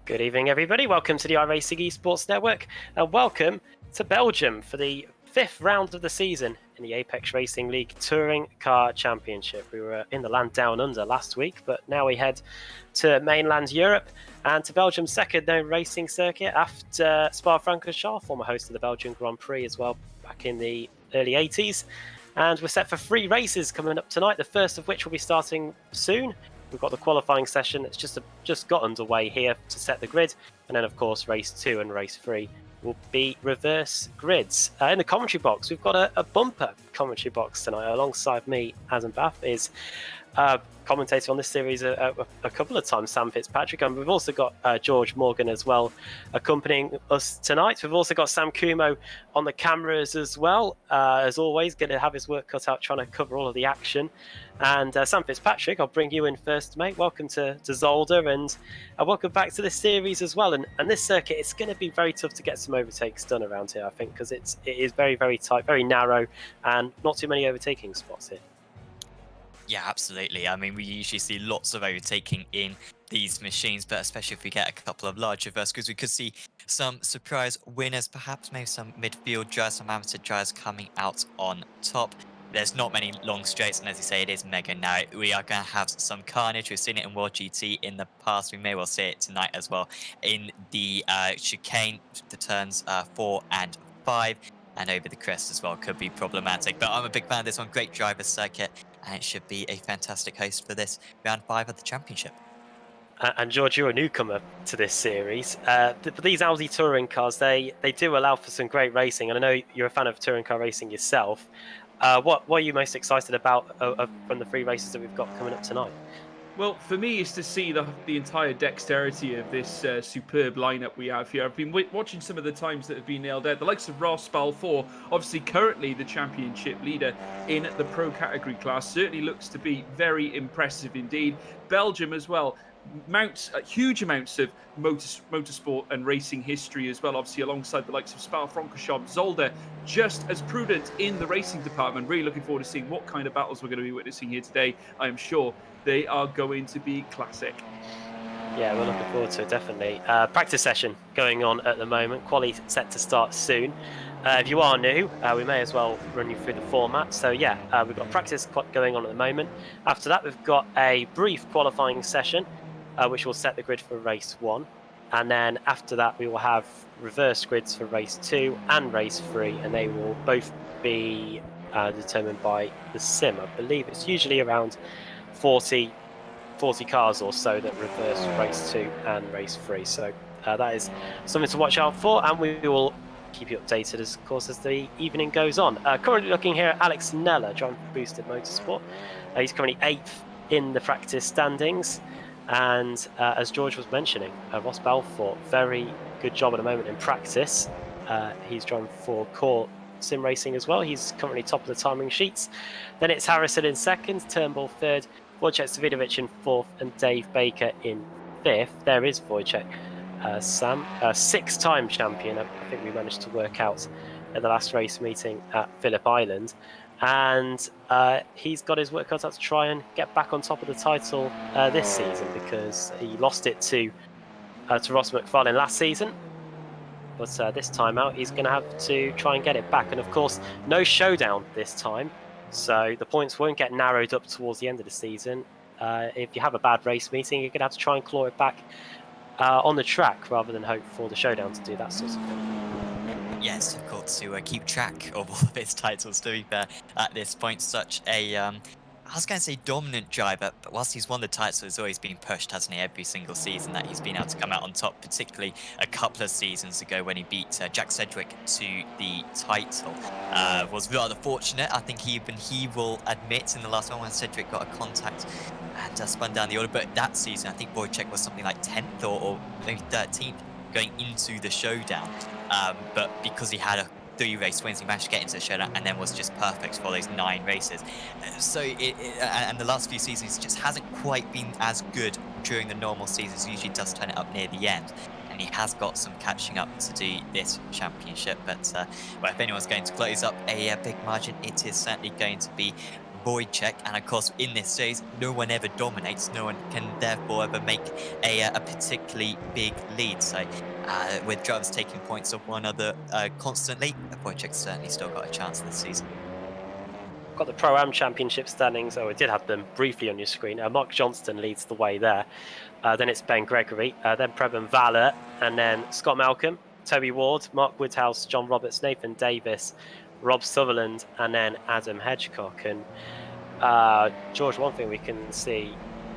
Good evening, everybody. Welcome to the iRacing Esports Network, and welcome to Belgium for the 5th round of the season in the Apex Racing League Touring Car Championship. We were in the land down under last week, but now we head to mainland Europe and to Belgium's second known racing circuit after Spa-Francorchamps, former host of the Belgian Grand Prix as well, back in the early 80s. And we're set for 3 races coming up tonight, the first of which will be starting soon. We've got the qualifying session that's just got underway here to set the grid. And then, of course, race 2 and race 3 will be reverse grids. In the commentary box, we've got a bumper commentary box tonight. Alongside me, Adam Bath, is commentator on this series a couple of times, Sam Fitzpatrick. And we've also got George Morgan as well accompanying us tonight. We've also got Sam Kumo on the cameras as well. As always, going to have his work cut out trying to cover all of the action. And Sam Fitzpatrick, I'll bring you in first, mate. Welcome to Zolder, and welcome back to this series as well. And this circuit, it's going to be very tough to get some overtakes done around here, I think, because it is very, very tight, very narrow, and not too many overtaking spots here. Yeah, absolutely. I mean, we usually see lots of overtaking in these machines, but especially if we get a couple of large reverse grids, we could see some surprise winners, perhaps maybe some midfield drivers, some amateur drivers coming out on top. There's not many long straights, and as you say, it is mega narrow. We are going to have some carnage. We've seen it in World GT in the past. We may well see it tonight as well in the chicane, the turns 4 and 5. And over the crest as well could be problematic. But I'm a big fan of this one. Great driver circuit. And it should be a fantastic host for this round 5 of the championship. And George, you're a newcomer to this series. But these Audi touring cars, they do allow for some great racing. And I know you're a fan of touring car racing yourself. What are you most excited about from the 3 races that we've got coming up tonight? Well, for me, is to see the entire dexterity of this superb lineup we have here. I've been watching some of the times that have been nailed out. The likes of Ross Balfour, obviously currently the championship leader in the pro category class, certainly looks to be very impressive indeed. Belgium as well. Huge amounts of motorsport and racing history as well, obviously alongside the likes of Spa-Francorchamps. Zolder, just as prudent in the racing department. Really looking forward to seeing what kind of battles we're going to be witnessing here today. I am sure they are going to be classic. Yeah, we're looking forward to it, definitely. Practice session going on at the moment. Quali set to start soon. If you are new, we may as well run you through the format. So yeah, we've got practice going on at the moment. After that, we've got a brief qualifying session, which will set the grid for race 1. And then after that, we will have reverse grids for race 2 and race 3, and they will both be determined by the sim. I believe it's usually around 40 cars or so that reverse race 2 and race 3. So that is something to watch out for, and we will keep you updated as, of course, as the evening goes on. Currently looking here at Alex Neller, driving for Boosted Motorsport. He's currently 8th in the practice standings. And as George was mentioning, Ross Balfour, very good job at the moment in practice. He's driving for Core Sim Racing as well. He's currently top of the timing sheets. Then it's Harrison in 2nd, Turnbull 3rd, Wojciech Savidovic in 4th, and Dave Baker in 5th. There is Wojciech, Sam, 6-time champion. I think we managed to work out at the last race meeting at Phillip Island. And he's got his work cut out to try and get back on top of the title this season, because he lost it to Ross McFarlane last season. But this time out, he's going to have to try and get it back. And of course, no showdown this time. So the points won't get narrowed up towards the end of the season. If you have a bad race meeting, you're going to have to try and claw it back on the track rather than hope for the showdown to do that sort of thing. Yes, of course, to keep track of all of his titles, to be fair, at this point. Such a, I was going to say dominant driver, but whilst he's won the title, he's always been pushed, hasn't he, every single season that he's been able to come out on top, particularly a couple of seasons ago when he beat Jack Sedgwick to the title. Was rather fortunate, I think he will admit, in the last one when Sedgwick got a contact and spun down the order, but that season I think Wojciech was something like 10th or maybe 13th going into the showdown. But because he had a 3 race wins, he managed to get into the showdown and then was just perfect for those 9 races. So and the last few seasons just hasn't quite been as good during the normal seasons. He usually does turn it up near the end, and he has got some catching up to do this championship. But well, if anyone's going to close up a big margin, it is certainly going to be Wojciech, and of course in this series no one ever dominates, no one can therefore ever make a particularly big lead. So with drivers taking points off one another constantly, Wojciech's certainly still got a chance this season. Got the Pro-Am Championship standings. Oh, I did have them briefly on your screen. Mark Johnston leads the way there. Then it's Ben Gregory, then Preben Valler, and then Scott Malcolm, Toby Ward, Mark Woodhouse, John Roberts, Nathan Davis, Rob Sutherland, and then Adam Hedgecock. And George, one thing we can see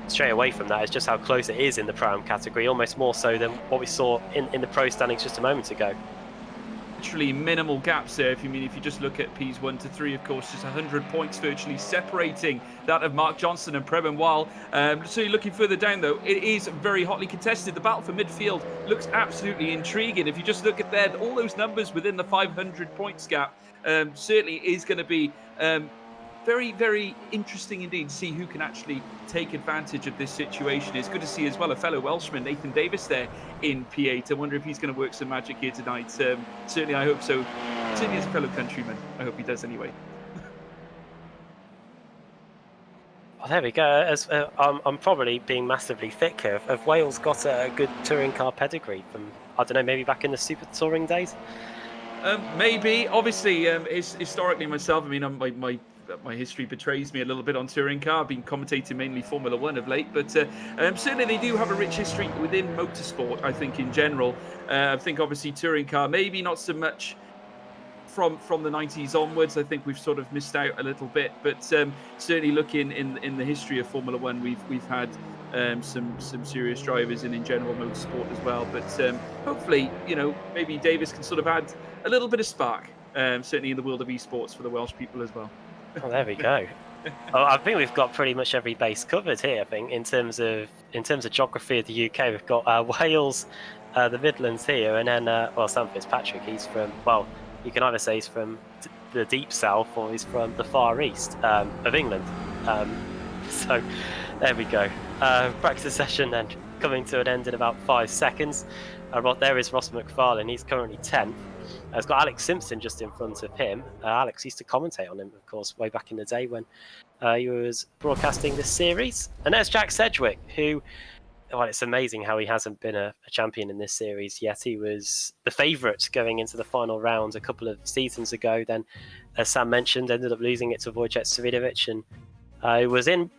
straight away from that is just how close it is in the Pro-Am category, almost more so than what we saw in the Pro standings just a moment ago. Literally minimal gaps there. If you just look at P's 1 to 3, of course, just 100 points virtually separating that of Mark Johnston and Preben Weil. So you're looking further down, though, it is very hotly contested. The battle for midfield looks absolutely intriguing. If you just look at there, all those numbers within the 500 points gap, certainly is going to be very, very interesting indeed to see who can actually take advantage of this situation. It's good to see as well a fellow Welshman, Nathan Davis, there in P8. I wonder if he's going to work some magic here tonight. Certainly, I hope so. Certainly as a fellow countryman, I hope he does anyway. Well, there we go. I'm probably being massively thick here. Have Wales got a good touring car pedigree from, I don't know, maybe back in the Super Touring days? Maybe. Obviously, historically myself, I mean, my history betrays me a little bit on touring car. I've been commentating mainly Formula 1 of late, but certainly they do have a rich history within motorsport, I think, in general. I think, obviously, touring car, maybe not so much from the 90s onwards. I think we've sort of missed out a little bit, but certainly looking in the history of Formula 1, we've had some serious drivers in general motorsport as well. But hopefully, maybe Davis can sort of add a little bit of spark, certainly in the world of esports for the Welsh people as well. Oh, there we go. I think we've got pretty much every base covered here. I think in terms of geography of the UK, we've got Wales, the Midlands here, and then Sam Fitzpatrick. He's from, well, you can either say he's from the deep south or he's from the far east of England. So there we go. Practice session then coming to an end in about 5 seconds. There is Ross McFarlane. He's currently 10th. He's got Alex Simpson just in front of him. Alex used to commentate on him, of course, way back in the day when he was broadcasting this series. And there's Jack Sedgwick, who, well, it's amazing how he hasn't been a champion in this series yet. He was the favourite going into the final round a couple of seasons ago. Then, as Sam mentioned, ended up losing it to Wojciech Svidovic, and he was in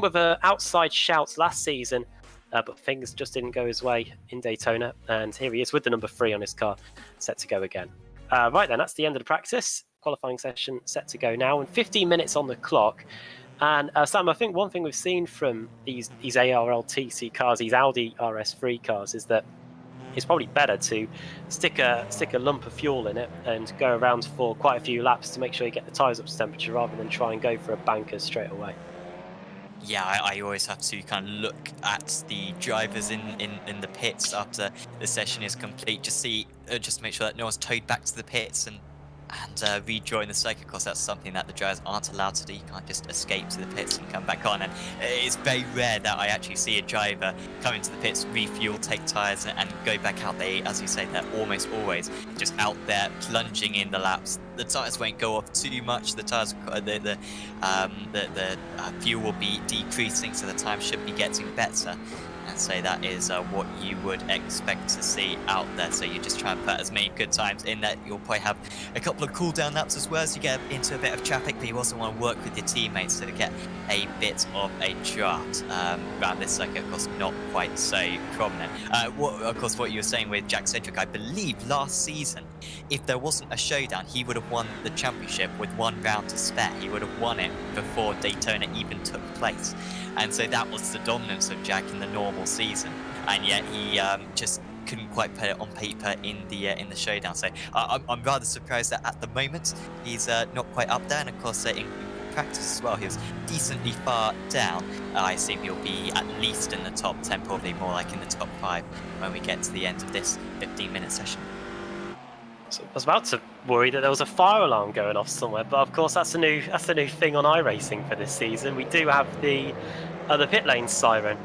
with an outside shout last season. But things just didn't go his way in Daytona, and here he is with the number 3 on his car, set to go again. Right then, that's the end of the practice. Qualifying session set to go now, and 15 minutes on the clock. And Sam, I think one thing we've seen from these ARLTC cars, these Audi RS3 cars, is that it's probably better to stick a lump of fuel in it and go around for quite a few laps to make sure you get the tyres up to temperature, rather than try and go for a banker straight away. Yeah, I always have to kind of look at the drivers in the pits after the session is complete. Just make sure that no one's towed back to the pits and rejoin the circuit. Of course, that's something that the drivers aren't allowed to do. You can't just escape to the pits and come back on. And it's very rare that I actually see a driver come into the pits, refuel, take tyres, and go back out. They, as you say, they're almost always just out there plunging in the laps. The tyres won't go off too much. The tyres, the fuel will be decreasing, so the time should be getting better. And so that is what you would expect to see out there. So you just try and put as many good times in that. You'll probably have a couple of cool down laps as well as you get into a bit of traffic, but you also want to work with your teammates to get a bit of a draft around this circuit. Of course, not quite so prominent. What you were saying with Jack Sedgwick, I believe last season, if there wasn't a showdown, he would have won the championship with 1 round to spare. He would have won it before Daytona even took place. And so that was the dominance of Jack in the normal season, and yet he just couldn't quite put it on paper in the showdown. So I'm rather surprised that at the moment he's not quite up there. And of course, in practice as well, he was decently far down. I assume he'll be at least in the top 10, probably more like in the top 5 when we get to the end of this 15-minute session. So I was about to worry that there was a fire alarm going off somewhere, but of course that's a new thing on iRacing for this season. We do have the pit lane siren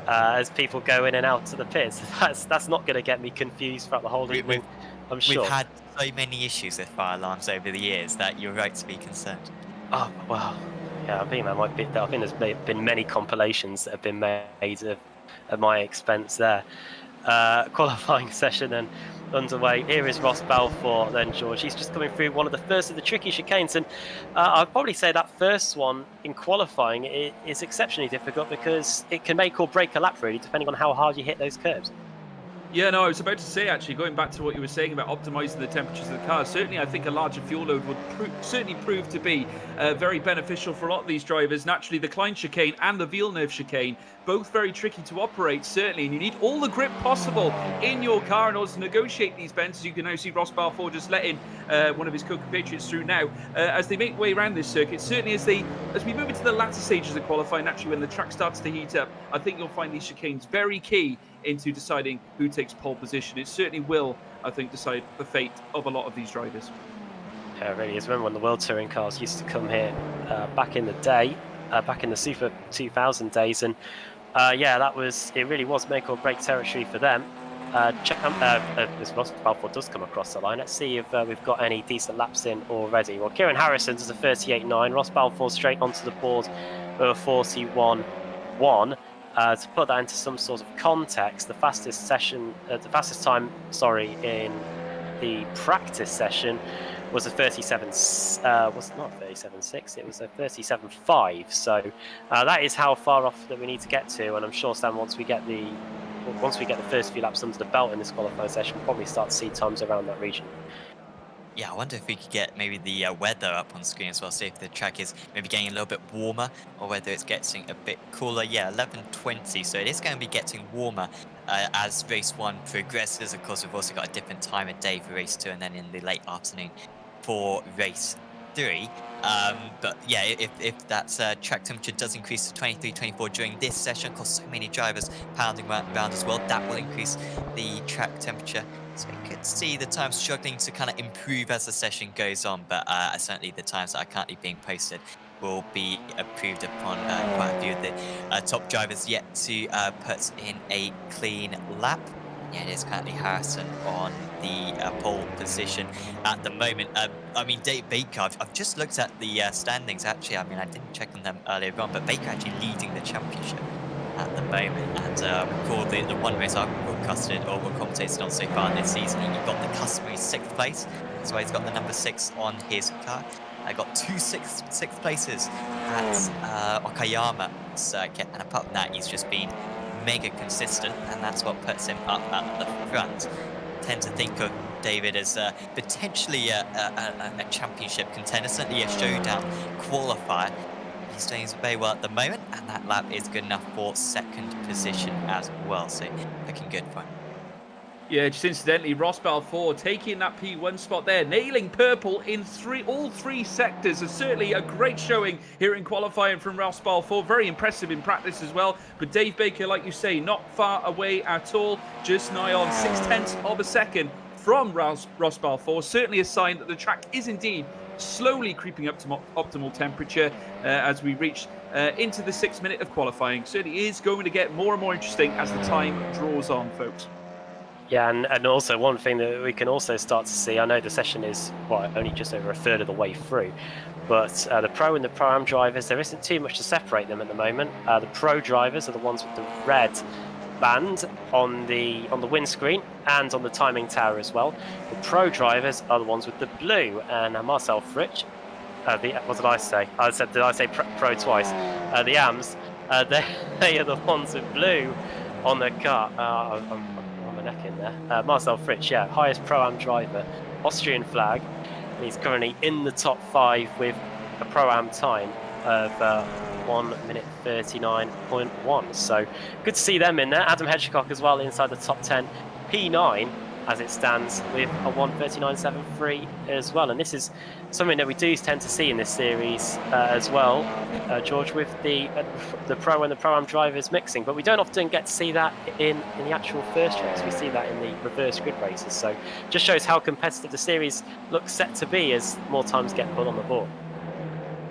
as people go in and out of the pits. That's not going to get me confused throughout the whole evening, I'm sure. We've had so many issues with fire alarms over the years that you're right to be concerned. Oh, well, Yeah, I think that might be. I think there's been many compilations that have been made at my expense there. Qualifying session then underway. Here is Ross Balfour, then George. He's just coming through one of the first of the tricky chicanes, and I'd probably say that first one in qualifying is exceptionally difficult because it can make or break a lap, really, depending on how hard you hit those curves. Yeah, no, I was about to say, actually, going back to what you were saying about optimizing the temperatures of the car, certainly I think a larger fuel load would certainly prove to be very beneficial for a lot of these drivers. Naturally, the Klein chicane and the Villeneuve chicane, both very tricky to operate, certainly, and you need all the grip possible in your car in order to negotiate these bends. As you can now see Ross Balfour just letting one of his co-compatriots through now as they make way around this circuit. Certainly, as we move into the latter stages of qualifying, naturally, when the track starts to heat up, I think you'll find these chicanes very key into deciding who takes pole position. It certainly will, I think, decide the fate of a lot of these drivers. Yeah, it really is. Remember when the World Touring cars used to come here back in the day, back in the Super 2000 days, and it really was make or break territory for them. As Ross Balfour does come across the line, let's see if we've got any decent laps in already. Well, Kieran Harrison does a 38.9, Ross Balfour straight onto the board with a 41.1. To put that into some sort of context, the fastest time in the practice session was a 37. Was not 37.6. It was a 37.5. So that is how far off that we need to get to. And I'm sure, Sam, once we get the first few laps under the belt in this qualifying session, we'll probably start to see times around that region. Yeah, I wonder if we could get maybe the weather up on screen as well, see if the track is maybe getting a little bit warmer or whether it's getting a bit cooler. Yeah, 11:20, so it is going to be getting warmer as race 1 progresses. Of course, we've also got a different time of day for race 2 and then in the late afternoon for race 3. But yeah, if that track temperature does increase to 23, 24 during this session, of course, so many drivers pounding around as well, that will increase the track temperature. So you could see the times struggling to kind of improve as the session goes on, but certainly the times that are currently being posted will be approved upon quite a few of the top drivers yet to put in a clean lap. Yeah, it is currently Harrison on the pole position at the moment. I mean, Dave Baker, I've just looked at the standings, actually. I mean, I didn't check on them earlier on, but Baker actually leading the championship at the moment. And for the one race I've broadcasted or commentated on so far this season, he got the customary 6th place. That's why he's got the number 6 on his car. I got 2 sixth places at Okayama circuit. And apart from that, he's just been mega consistent, and that's what puts him up at the front. I tend to think of David as potentially a championship contender, certainly a showdown qualifier. He's doing very well at the moment, and that lap is good enough for 2nd position as well, so looking good for him. Yeah, just incidentally, Ross Balfour taking that P1 spot there, nailing purple in all three sectors. It's certainly a great showing here in qualifying from Ross Balfour. Very impressive in practice as well. But Dave Baker, like you say, not far away at all. Just nigh on 0.6 of a second from Ross Balfour. Certainly a sign that the track is indeed slowly creeping up to optimal temperature as we reach into the 6th minute of qualifying. Certainly is going to get more and more interesting as the time draws on, folks. Yeah, and also one thing that we can also start to see, I know the session is only just over a third of the way through, but the Pro and the Pro-Am drivers, there isn't too much to separate them at the moment. The Pro drivers are the ones with the red band on the windscreen and on the timing tower as well. The Pro drivers are the ones with the blue, and Marcel Fritsch, what did I say? Did I say Pro twice? The AMs, they are the ones with blue on their car. Neck in there. Marcel Fritsch, yeah, highest Pro-Am driver, Austrian flag, and he's currently in the top 5 with a Pro-Am time of 1 minute 39.1. So good to see them in there. Adam Hedgecock as well inside the top 10, P9 as it stands with a 1:39.73 as well. And this is something that we do tend to see in this series as well, George, with the Pro and the Pro-Am drivers mixing. But we don't often get to see that in the actual first race. We see that in the reverse grid races. So just shows how competitive the series looks set to be as more times get put on the board.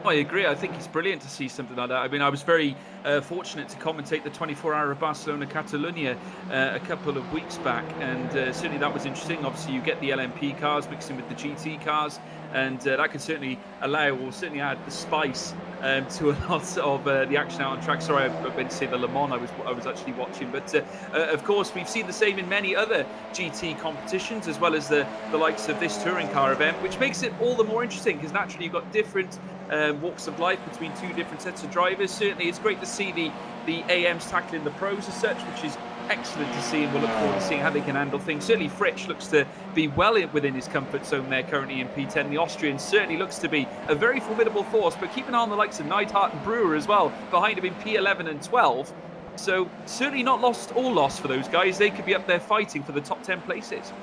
I agree. I think it's brilliant to see something like that. I mean, I was very fortunate to commentate the 24-hour of Barcelona-Catalunya a couple of weeks back, and certainly that was interesting. Obviously, you get the LMP cars mixing with the GT cars, and that could certainly allow, or certainly add the spice to a lot of the action out on track. Sorry, I went to say the Le Mans I was actually watching, but of course we've seen the same in many other GT competitions, as well as the likes of this touring car event, which makes it all the more interesting because naturally you've got different walks of life between two different sets of drivers. Certainly it's great to see the AMs tackling the pros as such, which is excellent to see, and we'll look forward to seeing how they can handle things. Certainly Fritsch looks to be well within his comfort zone there currently in P10. The Austrian certainly looks to be a very formidable force, but keep an eye on the likes of Neidhart and Brewer as well behind him in P11 and 12. So certainly not all lost for those guys. They could be up there fighting for the top 10 places.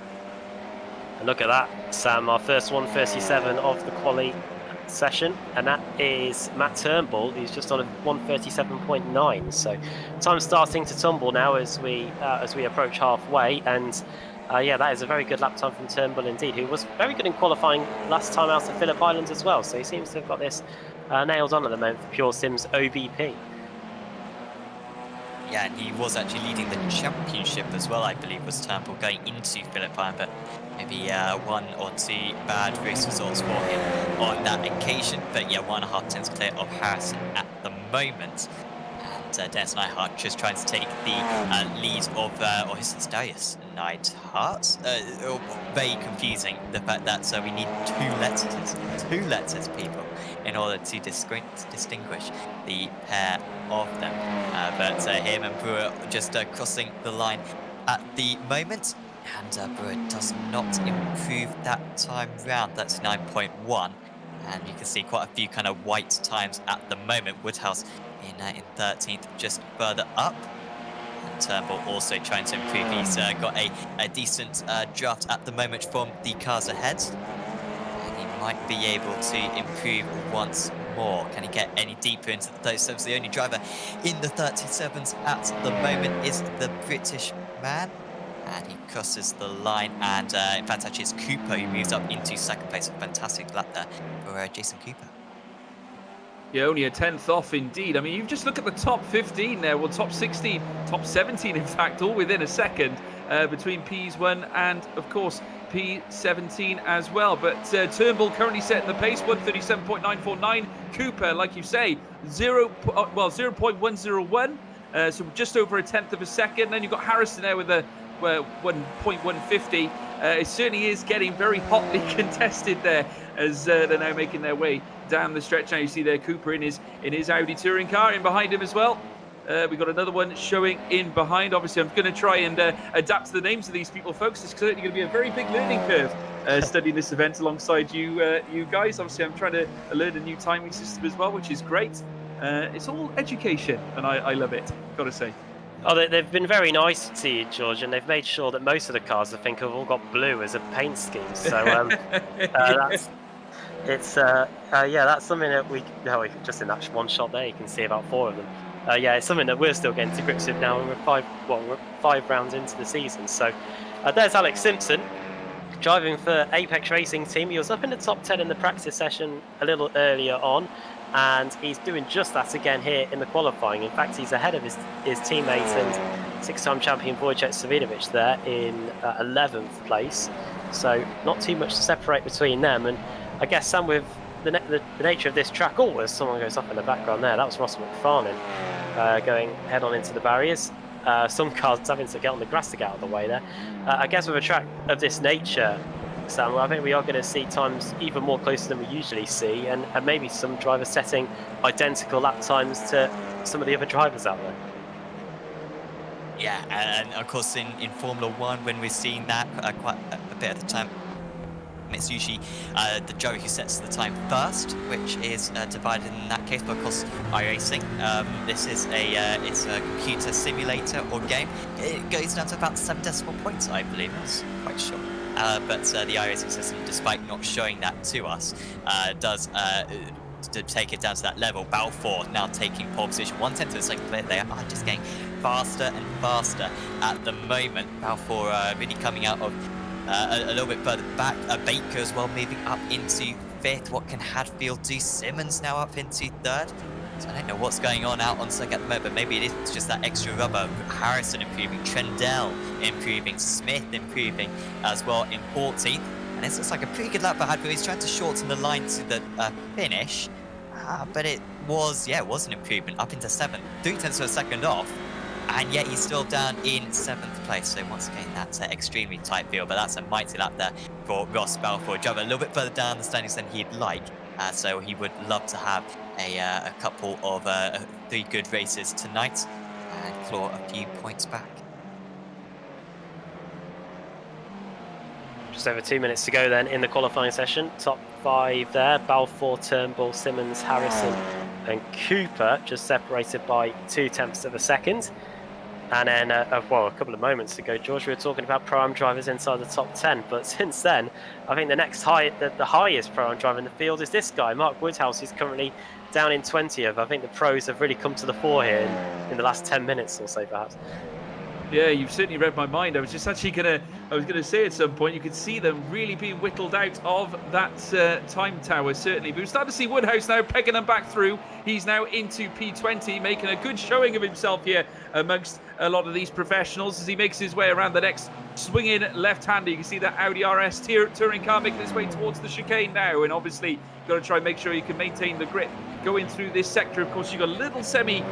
And look at that, Sam, our first 137 of the quali session, and that is Matt Turnbull, who's just on a 137.9. So time's starting to tumble now as we approach halfway, and yeah, that is a very good lap time from Turnbull indeed, who was very good in qualifying last time out at Phillip Island as well. So he seems to have got this nailed on at the moment for Pure Sims OBP. Yeah, and he was actually leading the championship as well, I believe, was Turnbull going into Phillip Island, but maybe 1 or 2 bad race results for him on that occasion. But yeah, 1.5 tenths clear of Harrison at the moment. And Dennis Neidhart just trying to take the lead of, or is it Darius Neidhart? Very confusing, the fact that we need two letters, people, in order to distinguish the pair of them. But him and Brewer just crossing the line at the moment. And Brewer does not improve that time round. That's 9.1. And you can see quite a few kind of white times at the moment. Woodhouse in 13th, just further up. And Turnbull also trying to improve. He's got a decent draft at the moment from the cars ahead. And he might be able to improve once more. Can he get any deeper into the 37s? The only driver in the 37s at the moment is the British man. And he crosses the line, and in fact actually it's Cooper who moves up into second place. A fantastic lap there for Jason Cooper. Yeah, only a 10th off indeed. I mean, you just look at the top 15 there, well, top 16, top 17 in fact, all within a second between P1 and of course P17 as well. But Turnbull currently setting the pace, 137.949. Cooper, like you say, 0.101, so just over a tenth of a second. Then you've got Harrison there with a 1.150. It certainly is getting very hotly contested there as they're now making their way down the stretch. Now you see there Cooper in his Audi touring car, in behind him as well. We've got another one showing in behind. Obviously, I'm going to try and adapt to the names of these people, folks. It's certainly going to be a very big learning curve studying this event alongside you guys. Obviously, I'm trying to learn a new timing system as well, which is great. It's all education, and I love it, got to say. Oh, they've been very nice to you, George, and they've made sure that most of the cars, I think, have all got blue as a paint scheme. So that's something that we just in that one shot there, you can see about 4 of them. Yeah, it's something that we're still getting to grips with now, and we're 5 rounds into the season. So there's Alex Simpson driving for Apex Racing Team. He was up in the top 10 in the practice session a little earlier on, and he's doing just that again here in the qualifying. In fact, he's ahead of his teammate and 6-time champion Wojciech Savinovic there in 11th place. So not too much to separate between them. And I guess, Sam, with the nature of this track, there's someone goes off in the background there. That was Ross McFarlane going head on into the barriers. Some cars having to get on the grass to get out of the way there. I guess with a track of this nature, Sam, I think we are going to see times even more closer than we usually see, and maybe some drivers setting identical lap times to some of the other drivers out there. Yeah, and of course in Formula 1, when we're seeing that quite a bit of the time, it's usually the driver who sets the time first, which is divided in that case by, of course, iRacing. This is it's a computer simulator or game. It goes down to about 7 decimal points, I believe. I was quite sure. But the iRacing system, despite not showing that to us, does to take it down to that level. Balfour now taking pole position, 1/10 of a second. They are just getting faster and faster at the moment. Balfour really coming out of a little bit further back. Baker as well moving up into 5th. What can Hadfield do? Simmons now up into 3rd. So I don't know what's going on out on circuit at the moment, but maybe it is just that extra rubber. Harrison improving, Trendell improving, Smith improving as well in 14th. And this looks like a pretty good lap for Hadfield. He's trying to shorten the line to the finish. But it was an improvement up into 7th. 0.3 of a second off. And yet he's still down in 7th place. So once again, that's an extremely tight field. But that's a mighty lap there for Ross Balfour. Driver a little bit further down the standings than he'd like. So he would love to have a couple of 3 good races tonight and claw a few points back. Just over 2 minutes to go then in the qualifying session. Top 5 there. Balfour, Turnbull, Simmons, Harrison and Cooper just separated by 0.2 of a second. And then, a couple of moments ago, George, we were talking about Pro-Am drivers inside the top 10. But since then, I think the highest Pro-Am driver in the field is this guy, Mark Woodhouse, who's currently down in 20th. I think the pros have really come to the fore here in the last 10 minutes or so, perhaps. Yeah, you've certainly read my mind. I was just actually gonna say at some point you could see them really being whittled out of that time tower, certainly. But we're starting to see Woodhouse now pegging them back through. He's now into P20, making a good showing of himself here amongst a lot of these professionals as he makes his way around the next swinging left-hander. You can see that Audi RS touring car making its way towards the chicane now, and obviously you've got to try and make sure you can maintain the grip going through this sector. Of course, you've got a little semi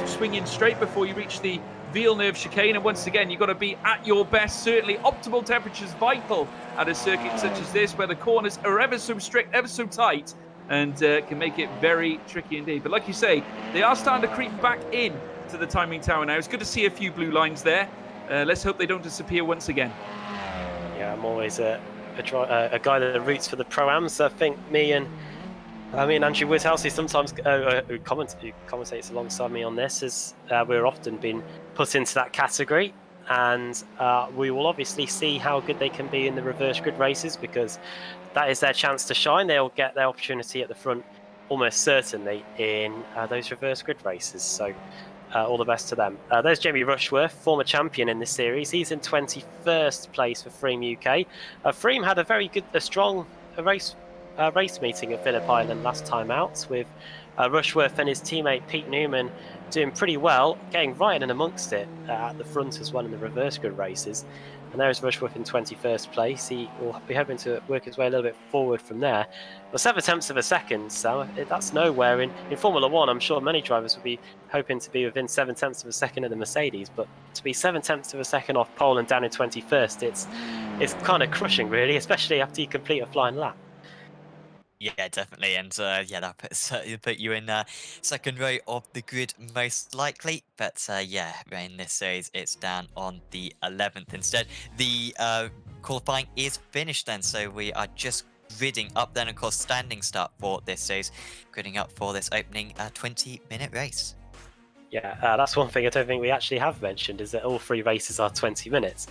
swinging straight before you reach the Villeneuve chicane, and once again you've got to be at your best. Certainly optimal temperatures vital at a circuit such as this, where the corners are ever so strict, ever so tight, and can make it very tricky indeed. But like you say, they are starting to creep back in to the timing tower now. It's good to see a few blue lines there. Let's hope they don't disappear once again. Yeah, I'm always a guy that roots for the Pro-Ams. I think me and Andrew Woodhouse, who sometimes who commentates alongside me on this, as we're often been put into that category. And we will obviously see how good they can be in the reverse grid races, because that is their chance to shine. They'll get their opportunity at the front almost certainly in those reverse grid races. So all the best to them. There's Jamie Rushworth, former champion in this series. He's in 21st place for Freem UK. Freem had a strong race meeting at Phillip Island last time out, with Rushworth and his teammate Pete Newman doing pretty well, getting right in amongst it at the front as well in the reverse grid races. And there's Rushworth in 21st place. He will be hoping to work his way a little bit forward from there. But 0.7 of a second, so that's nowhere. In Formula One, I'm sure many drivers would be hoping to be within 0.7 of a second of the Mercedes. But to be 0.7 of a second off pole and down in 21st, it's kind of crushing, really, especially after you complete a flying lap. Yeah, definitely, and that put you in second row of the grid most likely. But in this series, it's down on the 11th instead. The qualifying is finished then, so we are just gridding up then, of course, standing start for this series, gridding up for this opening 20-minute race. Yeah, that's one thing I don't think we actually have mentioned, is that all 3 races are 20 minutes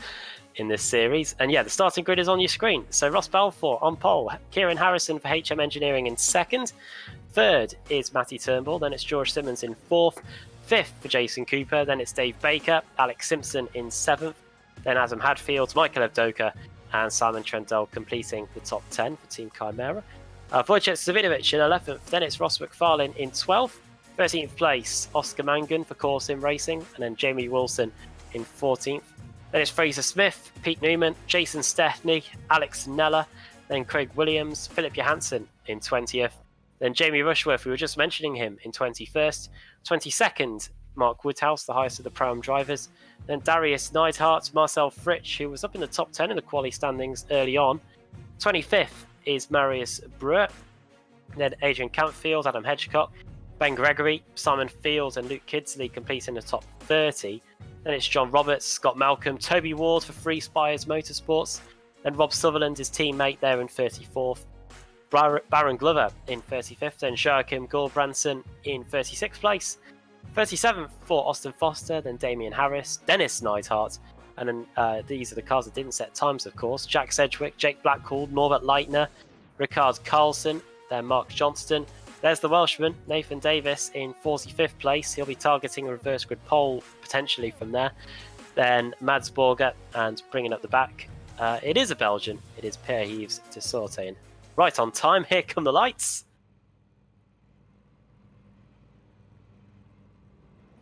in this series. And yeah, the starting grid is on your screen. So Ross Balfour on pole, Kieran Harrison for HM Engineering in 2nd, 3rd is Matty Turnbull, then it's George Simmons in 4th, 5th for Jason Cooper, then it's Dave Baker, Alex Simpson in 7th, then Adam Hadfield, Michael Evdoka and Simon Trendell completing the top 10 for Team Chimera. Wojciech Savinovic in 11th, then it's Ross McFarlane in 12th, 13th place Oscar Mangan for Corsim Racing, and then Jamie Wilson in 14th. Then it's Fraser Smith, Pete Newman, Jason Stethney, Alex Nella, then Craig Williams, Philip Johansson in 20th, then Jamie Rushworth, we were just mentioning him, in 21st, 22nd, Mark Woodhouse, the highest of the Pro-Am drivers, then Darius Neidhart, Marcel Fritsch, who was up in the top 10 in the quali standings early on, 25th is Marius Breuer, then Adrian Campfield, Adam Hedgecock, Ben Gregory, Simon Fields and Luke Kidsley completing the top 30. Then it's John Roberts, Scott Malcolm, Toby Ward for Free Spires Motorsports. Then Rob Sutherland, his teammate, there in 34th. Baron Glover in 35th. Then Joachim Gulbranson in 36th place. 37th for Austin Foster. Then Damian Harris, Dennis Neidhart. And then these are the cars that didn't set times, of course. Jack Sedgwick, Jake Blackhall, Norbert Leitner, Ricard Carlson. Then Mark Johnston. There's the Welshman, Nathan Davis, in 45th place. He'll be targeting a reverse grid pole, potentially from there. Then Mads Borger, and bringing up the back, it is a Belgian. It is Pierre-Yves de Sauternes. Right on time, here come the lights.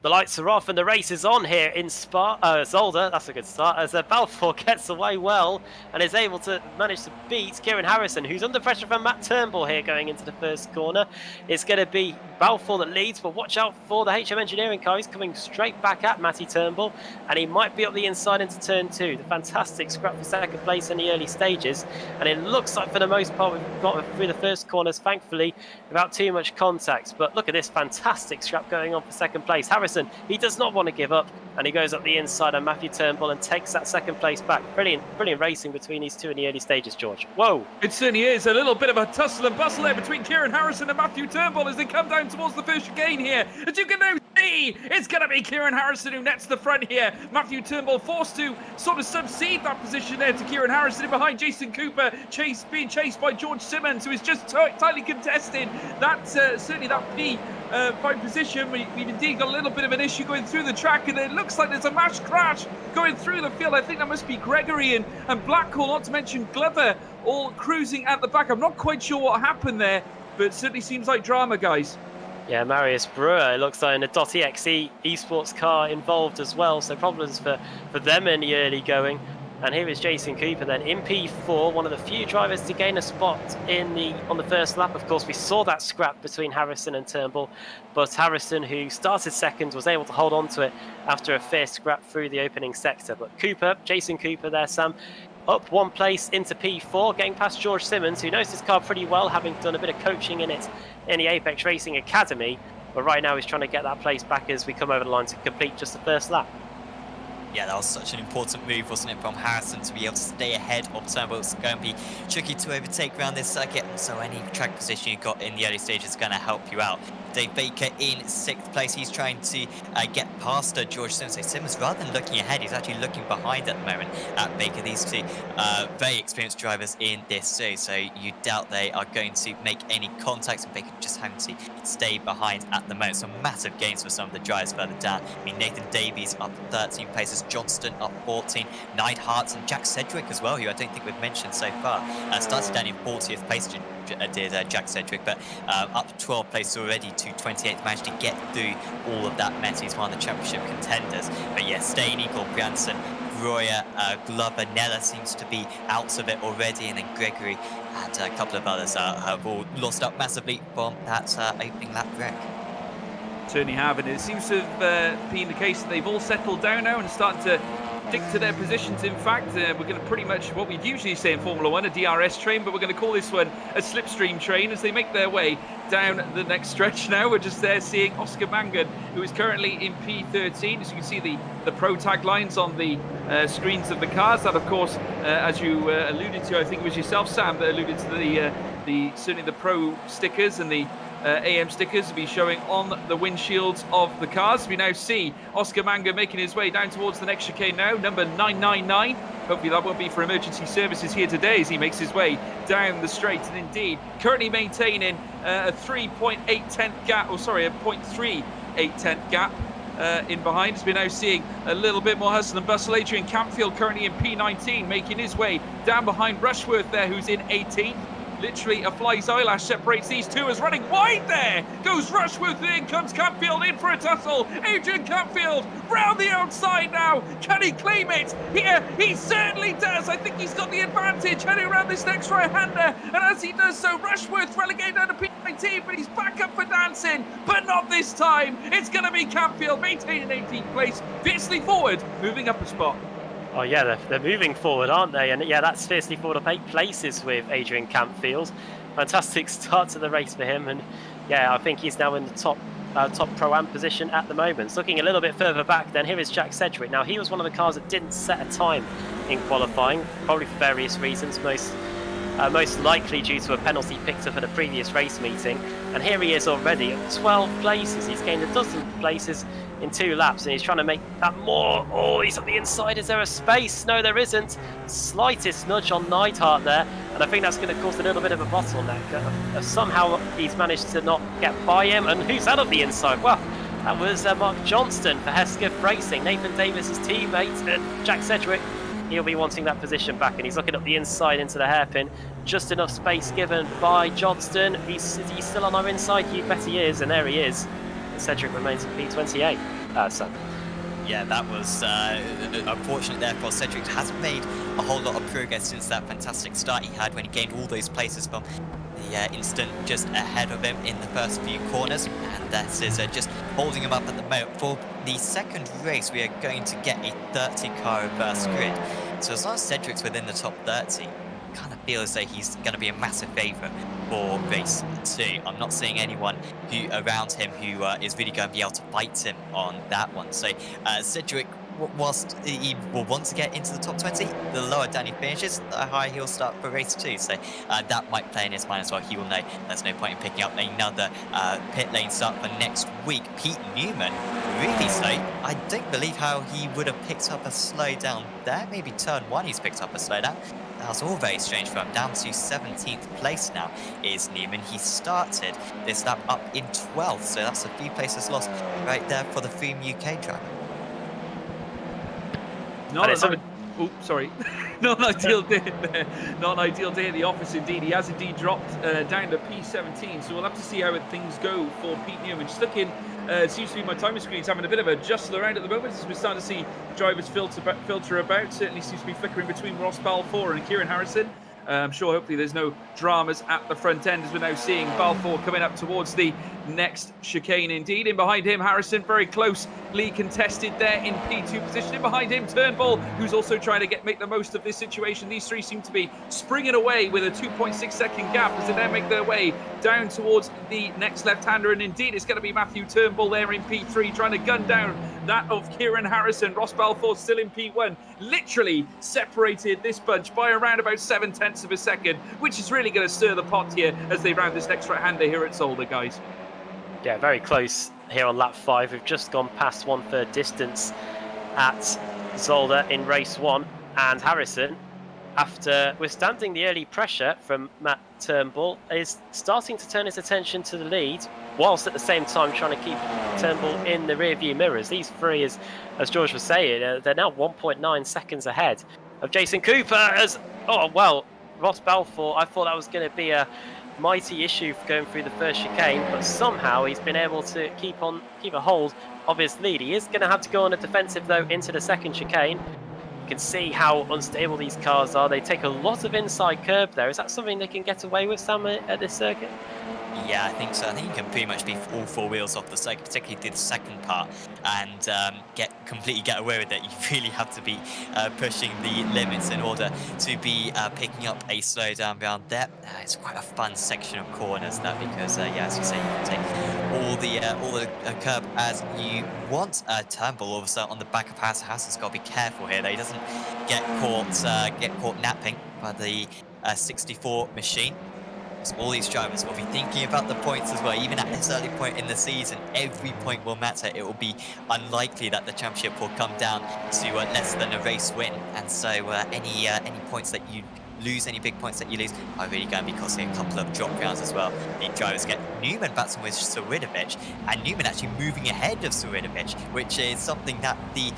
the lights are off and the race is on here in Zolder. That's a good start as Balfour gets away well and is able to manage to beat Kieran Harrison, who's under pressure from Matt Turnbull here going into the first corner. It's going to be Balfour that leads, but watch out for the HM Engineering car. He's coming straight back at Matty Turnbull, and he might be up the inside into turn 2. The fantastic scrap for second place in the early stages, and it looks like for the most part we've got through the first corners, thankfully, without too much contact. But look at this fantastic scrap going on for second place. Harrison, he does not want to give up, and he goes up the inside on Matthew Turnbull and takes that second place back. Brilliant racing between these two in the early stages, George. Whoa! It certainly is. A little bit of a tussle and bustle there between Kieran Harrison and Matthew Turnbull as they come down towards the first chicane here. As you can now see, it's going to be Kieran Harrison who nets the front here. Matthew Turnbull forced to sort of subcede that position there to Kieran Harrison, and behind Jason Cooper, being chased by George Simmons, who is just tightly contested. That's certainly that P5 position. We've indeed got a little bit of an issue going through the track, and it looks like there's a mass crash going through the field. I think that must be Gregory and Blackwell, not to mention Glover, all cruising at the back. I'm not quite sure what happened there, but it certainly seems like drama, guys. Yeah, Marius Brewer, it looks like in a .exe esports car involved as well, so problems for them in the early going. And here is Jason Cooper then in P4, one of the few drivers to gain a spot on the first lap. Of course, we saw that scrap between Harrison and Turnbull, but Harrison, who started second, was able to hold on to it after a fierce scrap through the opening sector. But Jason Cooper there, Sam, up one place into P4, getting past George Simmons, who knows his car pretty well, having done a bit of coaching in it in the Apex Racing Academy. But right now he's trying to get that place back as we come over the line to complete just the first lap. Yeah, that was such an important move, wasn't it, from Harrison to be able to stay ahead of Turnbull. It's going to be tricky to overtake around this circuit, so any track position you got in the early stages is going to help you out. Dave Baker in 6th place. He's trying to get past George Simmons. So Simmons, rather than looking ahead, he's actually looking behind at the moment at Baker. These two very experienced drivers in this series, so you doubt they are going to make any contacts, and Baker just having to stay behind at the moment. Some massive gains for some of the drivers further down. I mean, Nathan Davies up 13 places, Johnston up 14, Neidhart and Jack Sedgwick as well, who I don't think we've mentioned so far. Started down in 40th place, did Jack Sedgwick, but up 12 places already to 28th, managed to get through all of that mess. He's one of the championship contenders. But yeah, staying equal, Brianson, Breuer, Glover, Nella seems to be out of it already, and then Gregory and a couple of others have all lost up massively from that opening lap wreck. Certainly have, and it seems to have been the case that they've all settled down now and started to stick to their positions. In fact, we're going to pretty much what we'd usually say in Formula 1, a DRS train, but we're going to call this one a slipstream train as they make their way down the next stretch now. We're just there seeing Oscar Mangan, who is currently in P13. As you can see the pro tag lines on the screens of the cars. That, of course, as you alluded to, I think it was yourself, Sam, that alluded to certainly the pro stickers and the AM stickers will be showing on the windshields of the cars. We now see Oscar Manga making his way down towards the next chicane now, number 999. Hopefully that won't be for emergency services here today as he makes his way down the straight. And indeed, currently maintaining a 3.8 gap, a 0.38 gap in behind. As we're now seeing a little bit more hustle and bustle. Adrian Campfield currently in P19, making his way down behind Rushworth there, who's in 18th. Literally a fly's eyelash separates these two as running wide there goes Rushworth, in comes Campfield in for a tussle. Adrian Campfield round the outside now. Can he claim it? Here he certainly does. I think he's got the advantage heading around this next right-hander, and as he does so, Rushworth relegated down to P19, but he's back up for dancing, but not this time. It's going to be Campfield maintaining 18th place, fiercely forward, moving up a spot. Oh yeah, they're moving forward, aren't they? And yeah, that's fiercely forward up 8 places with Adrian Campfield. Fantastic start to the race for him, and yeah, I think he's now in the top Pro-Am position at the moment. It's looking a little bit further back then. Here is Jack Sedgwick. Now, he was one of the cars that didn't set a time in qualifying, probably for various reasons, most likely due to a penalty picked up at a previous race meeting. And here he is already at 12 places. He's gained a dozen places in 2 laps, and he's trying to make that more. Oh, he's on the inside. Is there a space? No, there isn't. Slightest nudge on Neidhart there, and I think that's going to cause a little bit of a bottleneck. Somehow he's managed to not get by him, and who's that on the inside? Well, that was Mark Johnston for Hesketh Racing, Nathan Davis' teammate, and Jack Sedgwick. He'll be wanting that position back, and he's looking up the inside into the hairpin. Just enough space given by Johnston. He's still on our inside. You bet he is, and there he is. And Cedric remains at P28. Sam. Yeah, that was unfortunate there for Cedric. Hasn't made a whole lot of progress since that fantastic start he had when he gained all those places from the instant just ahead of him in the first few corners. And that is just holding him up at the moment. For the second race, we are going to get a 30-car reverse grid. So as long as Cedric's within the top 30, I kind of feel as though he's going to be a massive favourite for race 2. I'm not seeing anyone who around him who is really going to be able to fight him on that one. So Cedric, whilst he will want to get into the top 20, the lower down he finishes, the higher he'll start for race 2. So that might play in his mind as well. He will know there's no point in picking up another pit lane start for next week. Pete Newman, really slow. I don't believe how he would have picked up a slowdown there. Maybe turn 1 he's picked up a slowdown. That was all very strange for him. Down to 17th place now is Newman. He started this lap up in 12th, so that's a few places lost right there for the Freem UK driver. Oh, sorry. Not an ideal day there. Not an ideal day at the office indeed. He has indeed dropped down to P17, so we'll have to see how things go for Pete Newman. Just looking, it seems to be my timer screen's having a bit of a jostle around at the moment as we're starting to see drivers filter about. Certainly seems to be flickering between Ross Balfour and Kieran Harrison. I'm sure hopefully there's no dramas at the front end as we're now seeing Balfour coming up towards the next chicane indeed. In behind him, Harrison very closely contested there in P2 position. In behind him, Turnbull, who's also trying to make the most of this situation. These three seem to be springing away with a 2.6 second gap as they then make their way down towards the next left-hander. And indeed, it's going to be Matthew Turnbull there in P3 trying to gun down that of Kieran Harrison. Ross Balfour still in P1, literally separated this bunch by around about 7/10 of a second, which is really going to stir the pot here as they round this next right-hander here at Zolder, guys. Yeah, very close here on lap 5. We've just gone past 1/3 distance at Zolder in race 1, and Harrison, after withstanding the early pressure from Matt Turnbull, is starting to turn his attention to the lead, whilst at the same time trying to keep Turnbull in the rearview mirrors. These three, as George was saying, they're now 1.9 seconds ahead of Jason Cooper. Ross Balfour, I thought that was going to be a mighty issue for going through the first chicane, but somehow he's been able to keep a hold of his lead. He is going to have to go on a defensive though into the second chicane. You can see how unstable these cars are. They take a lot of inside curb there. Is that something they can get away with, Sam, at this circuit? Yeah, I think so. I think you can pretty much be all four wheels off the circuit, particularly through the second part, and completely get away with it. You really have to be pushing the limits in order to be picking up a slowdown round there. It's quite a fun section of corners that, because as you say, you can take all the curb as you want. Turnbull also on the back of House has got to be careful here that he doesn't get caught napping by the 64 machine. All these drivers will be thinking about the points as well. Even at this early point in the season, every point will matter. It will be unlikely that the championship will come down to less than a race win. And so any points that you lose, any big points that you lose, are really going to be costing a couple of drop rounds as well. The drivers get Newman battling with Suridovic, and Newman actually moving ahead of Suridovic, which is something that the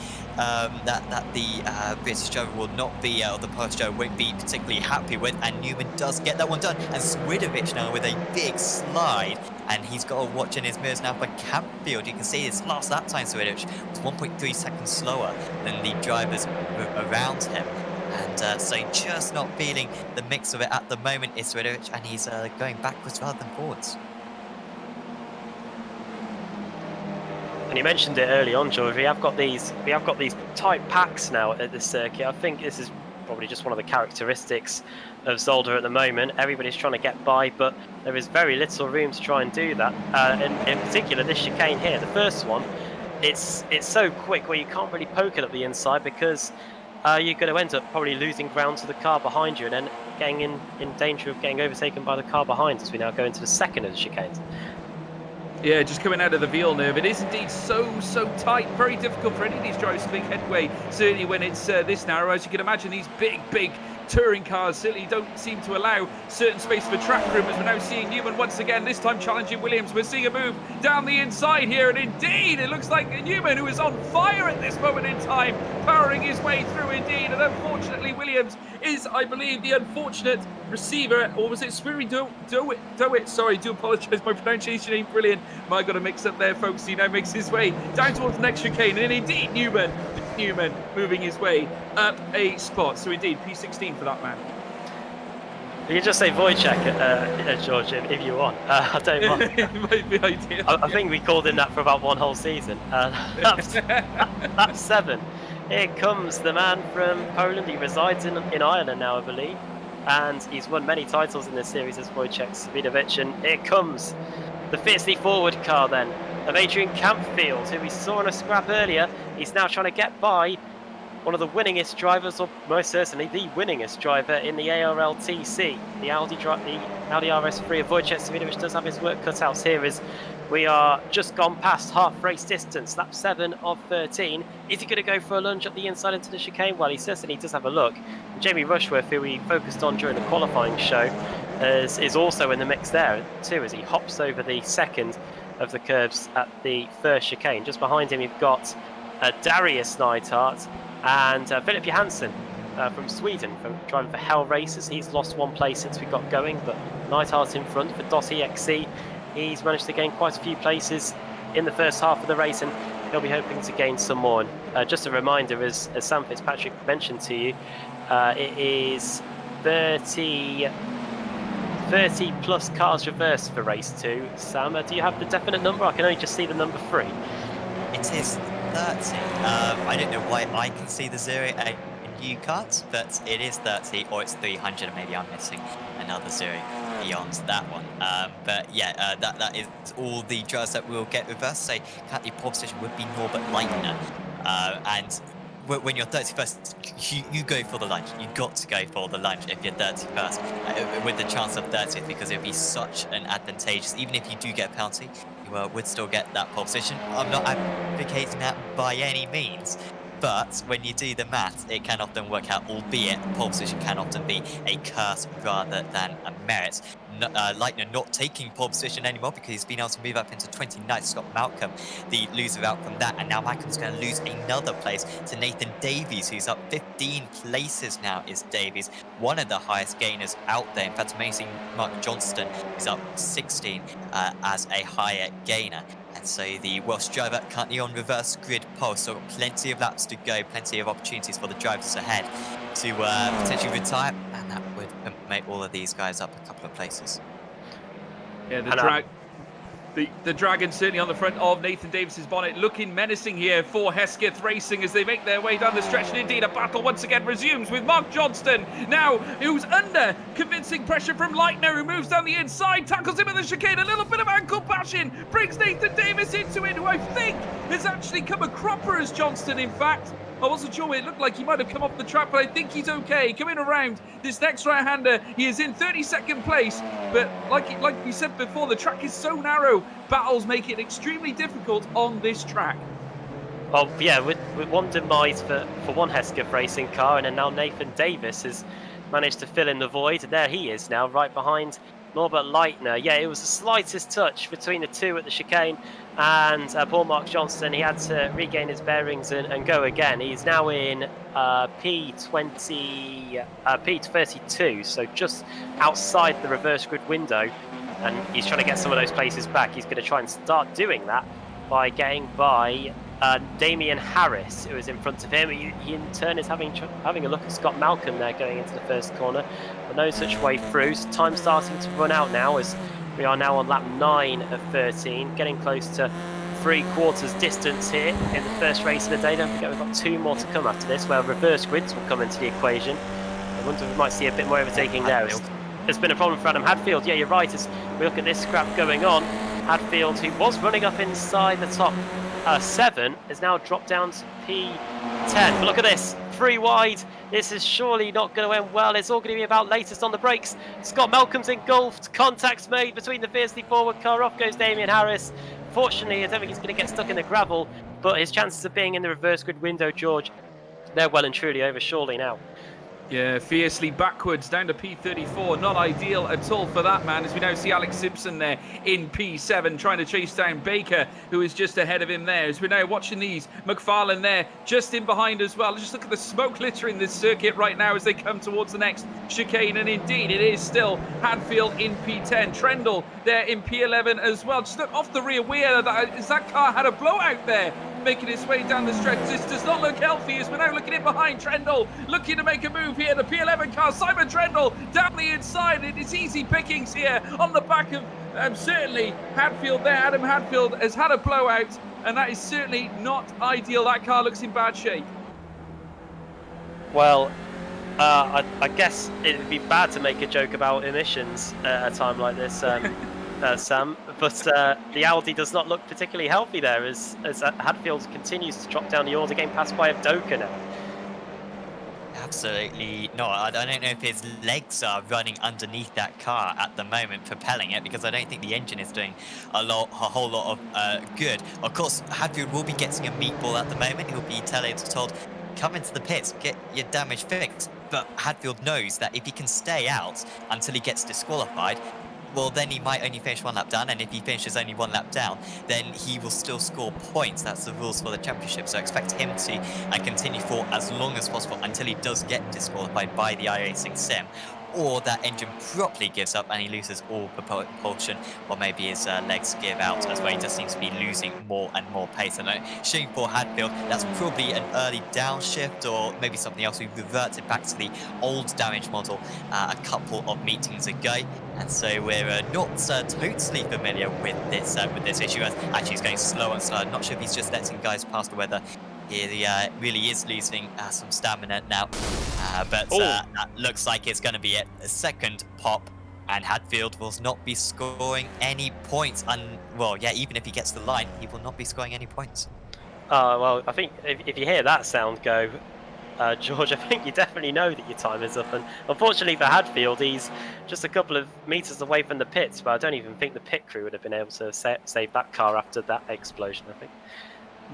British driver will not be, or the Polish driver won't be particularly happy with. And Newman does get that one done, and Suridovic now with a big slide, and he's got to watch in his mirrors now for Campfield. You can see his last lap time, Suridovic was 1.3 seconds slower than the drivers around him. And so just not feeling the mix of it at the moment is Suridovic, and he's going backwards rather than forwards. And you mentioned it early on, George. We have got these tight packs now at the circuit. I think this is probably just one of the characteristics of Zolder at the moment. Everybody's trying to get by, but there is very little room to try and do that. In particular, this chicane here, the first one, it's so quick where you can't really poke it up the inside, because you're going to end up probably losing ground to the car behind you, and then getting in danger of getting overtaken by the car behind as we now go into the second of the chicanes. Yeah, just coming out of the Villeneuve. It is indeed so tight. Very difficult for any of these drivers to make headway, certainly when it's this narrow. As you can imagine, these big touring cars certainly don't seem to allow certain space for track room, as we're now seeing Newman once again, this time challenging Williams. We're seeing a move down the inside here, and indeed it looks like Newman, who is on fire at this moment in time, powering his way through indeed. And unfortunately Williams is, I believe, the unfortunate receiver, or was it Swiri Doit? Sorry, do apologise. My pronunciation ain't brilliant. Might got to mix up there, folks. He now makes his way down towards the next chicane, and indeed Newman moving his way up a spot. So indeed, P16 for that man. You can just say Wojciech, George, if you want. I don't mind. It might be ideal. I think we called him that for about one whole season. That's 7. Here comes the man from Poland. He resides in Ireland now, I believe. And he's won many titles in this series as Wojciech Swidovic. And here comes the fiercely forward car then of Adrian Campfield, who we saw in a scrap earlier. He's now trying to get by one of the winningest drivers, or most certainly the winningest driver in the ARLTC. The Audi RS3 of Wojciech Swidovic does have his work cut out here as we are just gone past half race distance, lap 7 of 13. Is he going to go for a lunge up the inside into the chicane? Well, he certainly does have a look. And Jamie Rushworth, who we focused on during the qualifying show, is also in the mix there too, as he hops over the second of the curbs at the first chicane. Just behind him, you've got Darius Neidhart and Philip Johansson from Sweden, driving for Hell Racers. He's lost one place since we got going, but Neidhart in front for DOS EXE. He's managed to gain quite a few places in the first half of the race, and he'll be hoping to gain some more. And, just a reminder, as Sam Fitzpatrick mentioned to you, it is 30 plus cars reversed for race 2. Sam, do you have the definite number? I can only just see the number 3. It is 30. I don't know why I can see the 0 and you can't, but it is 30, or it's 300, and maybe I'm missing another 0 beyond that one. But yeah, that is all the drivers that will get reversed. So currently pole position would be Norbert Leitner, and when you're 31st, you go for the lunge. You've got to go for the lunge if you're 31st, with the chance of 30th, because it would be such an advantageous, even if you do get a penalty, you would still get that pole position. I'm not advocating that by any means, but when you do the math, it can often work out, albeit pole position can often be a curse rather than a merit. Leitner not taking pole position anymore because he's been able to move up into 29th. Scott Malcolm, the loser out from that, and now Malcolm's going to lose another place to Nathan Davies, who's up 15 places now. Is Davies one of the highest gainers out there? In fact, amazing Mark Johnston is up 16 as a higher gainer. And so the Welsh driver currently on reverse grid pole, so got plenty of laps to go, plenty of opportunities for the drivers ahead to potentially retire, and that would make all of these guys up a couple of places. Yeah, the Dragon certainly on the front of Nathan Davis's bonnet, looking menacing here for Hesketh Racing as they make their way down the stretch. And indeed, a battle once again resumes with Mark Johnston now, who's under convincing pressure from Leitner, who moves down the inside, tackles him at the chicane. A little bit of ankle bashing brings Nathan Davis into it, who I think has actually come a cropper as Johnston, in fact. I wasn't sure. It looked like he might have come off the track, but I think he's okay. Coming around this next right-hander, he is in 32nd place. But like we said before, the track is so narrow. Battles make it extremely difficult on this track. Well, yeah, with one demise for one Hesketh Racing car, and then now Nathan Davis has managed to fill in the void. And there he is now, right behind Norbert Leitner. Yeah, it was the slightest touch between the two at the chicane, and Paul Mark Johnston, he had to regain his bearings and go again. He's now in P32, so just outside the reverse grid window, and he's trying to get some of those places back. He's going to try and start doing that by getting by Damien Harris, who is in front of him. He in turn is having a look at Scott Malcolm there going into the first corner, but no such way through. So time starting to run out now as we are now on lap 9 of 13, getting close to 3/4 distance here in the first race of the day. Don't forget we've got 2 more to come after this, where reverse grids will come into the equation. I wonder if we might see a bit more overtaking there. There's been a problem for Adam Hadfield. Yeah, you're right, as we look at this scrap going on. Hadfield, who was running up inside the top 7, has now dropped down to P10. But look at this, 3 wide. This is surely not going to end well. It's all going to be about latest on the brakes. Scott Malcolm's engulfed. Contacts made between the fiercely forward car. Off goes Damien Harris. Fortunately, I don't think he's going to get stuck in the gravel, but his chances of being in the reverse grid window, George, they're well and truly over surely now. Yeah, fiercely backwards down to P34. Not ideal at all for that man, as we now see Alex Simpson there in P7 trying to chase down Baker, who is just ahead of him there. As we're now watching these, McFarlane there just in behind as well. Just look at the smoke littering this circuit right now as they come towards the next chicane. And indeed, it is still Hadfield in P10. Trendle there in P11 as well. Just look off the rear wheel. That car had a blowout there, making its way down the stretch. This does not look healthy as we're now looking in behind. Trendle looking to make a move here. The P11 car, Simon Trendle down the inside. It is easy pickings here on the back of certainly Hadfield there. Adam Hadfield has had a blowout, and that is certainly not ideal. That car looks in bad shape. Well, I guess it would be bad to make a joke about emissions at a time like this, Sam. But the Audi does not look particularly healthy there as Hadfield continues to drop down the order, getting passed by Avdoka now. Absolutely not. I don't know if his legs are running underneath that car at the moment, propelling it, because I don't think the engine is doing a whole lot of good. Of course, Hadfield will be getting a meatball at the moment. He'll be told, come into the pits, get your damage fixed. But Hadfield knows that if he can stay out until he gets disqualified, well, then he might only finish one lap down, and if he finishes only one lap down, then he will still score points. That's the rules for the championship, so expect him to continue for as long as possible until he does get disqualified by the iRacing sim, or that engine properly gives up and he loses all propulsion, or maybe his legs give out as well. He just seems to be losing more and more pace. And shooting for Hadfield, that's probably an early downshift or maybe something else. We've reverted back to the old damage model a couple of meetings ago, and so we're not totally familiar with this issue. As actually he's going slow and slow. I'm not sure if he's just letting guys past, or whether he really is losing some stamina now, but that looks like it's going to be a second pop, and Hadfield will not be scoring any points. Well, yeah, even if he gets the line, he will not be scoring any points. Well, I think if you hear that sound go, George, I think you definitely know that your time is up. And unfortunately for Hadfield, he's just a couple of meters away from the pits, but I don't even think the pit crew would have been able to save that car after that explosion, I think.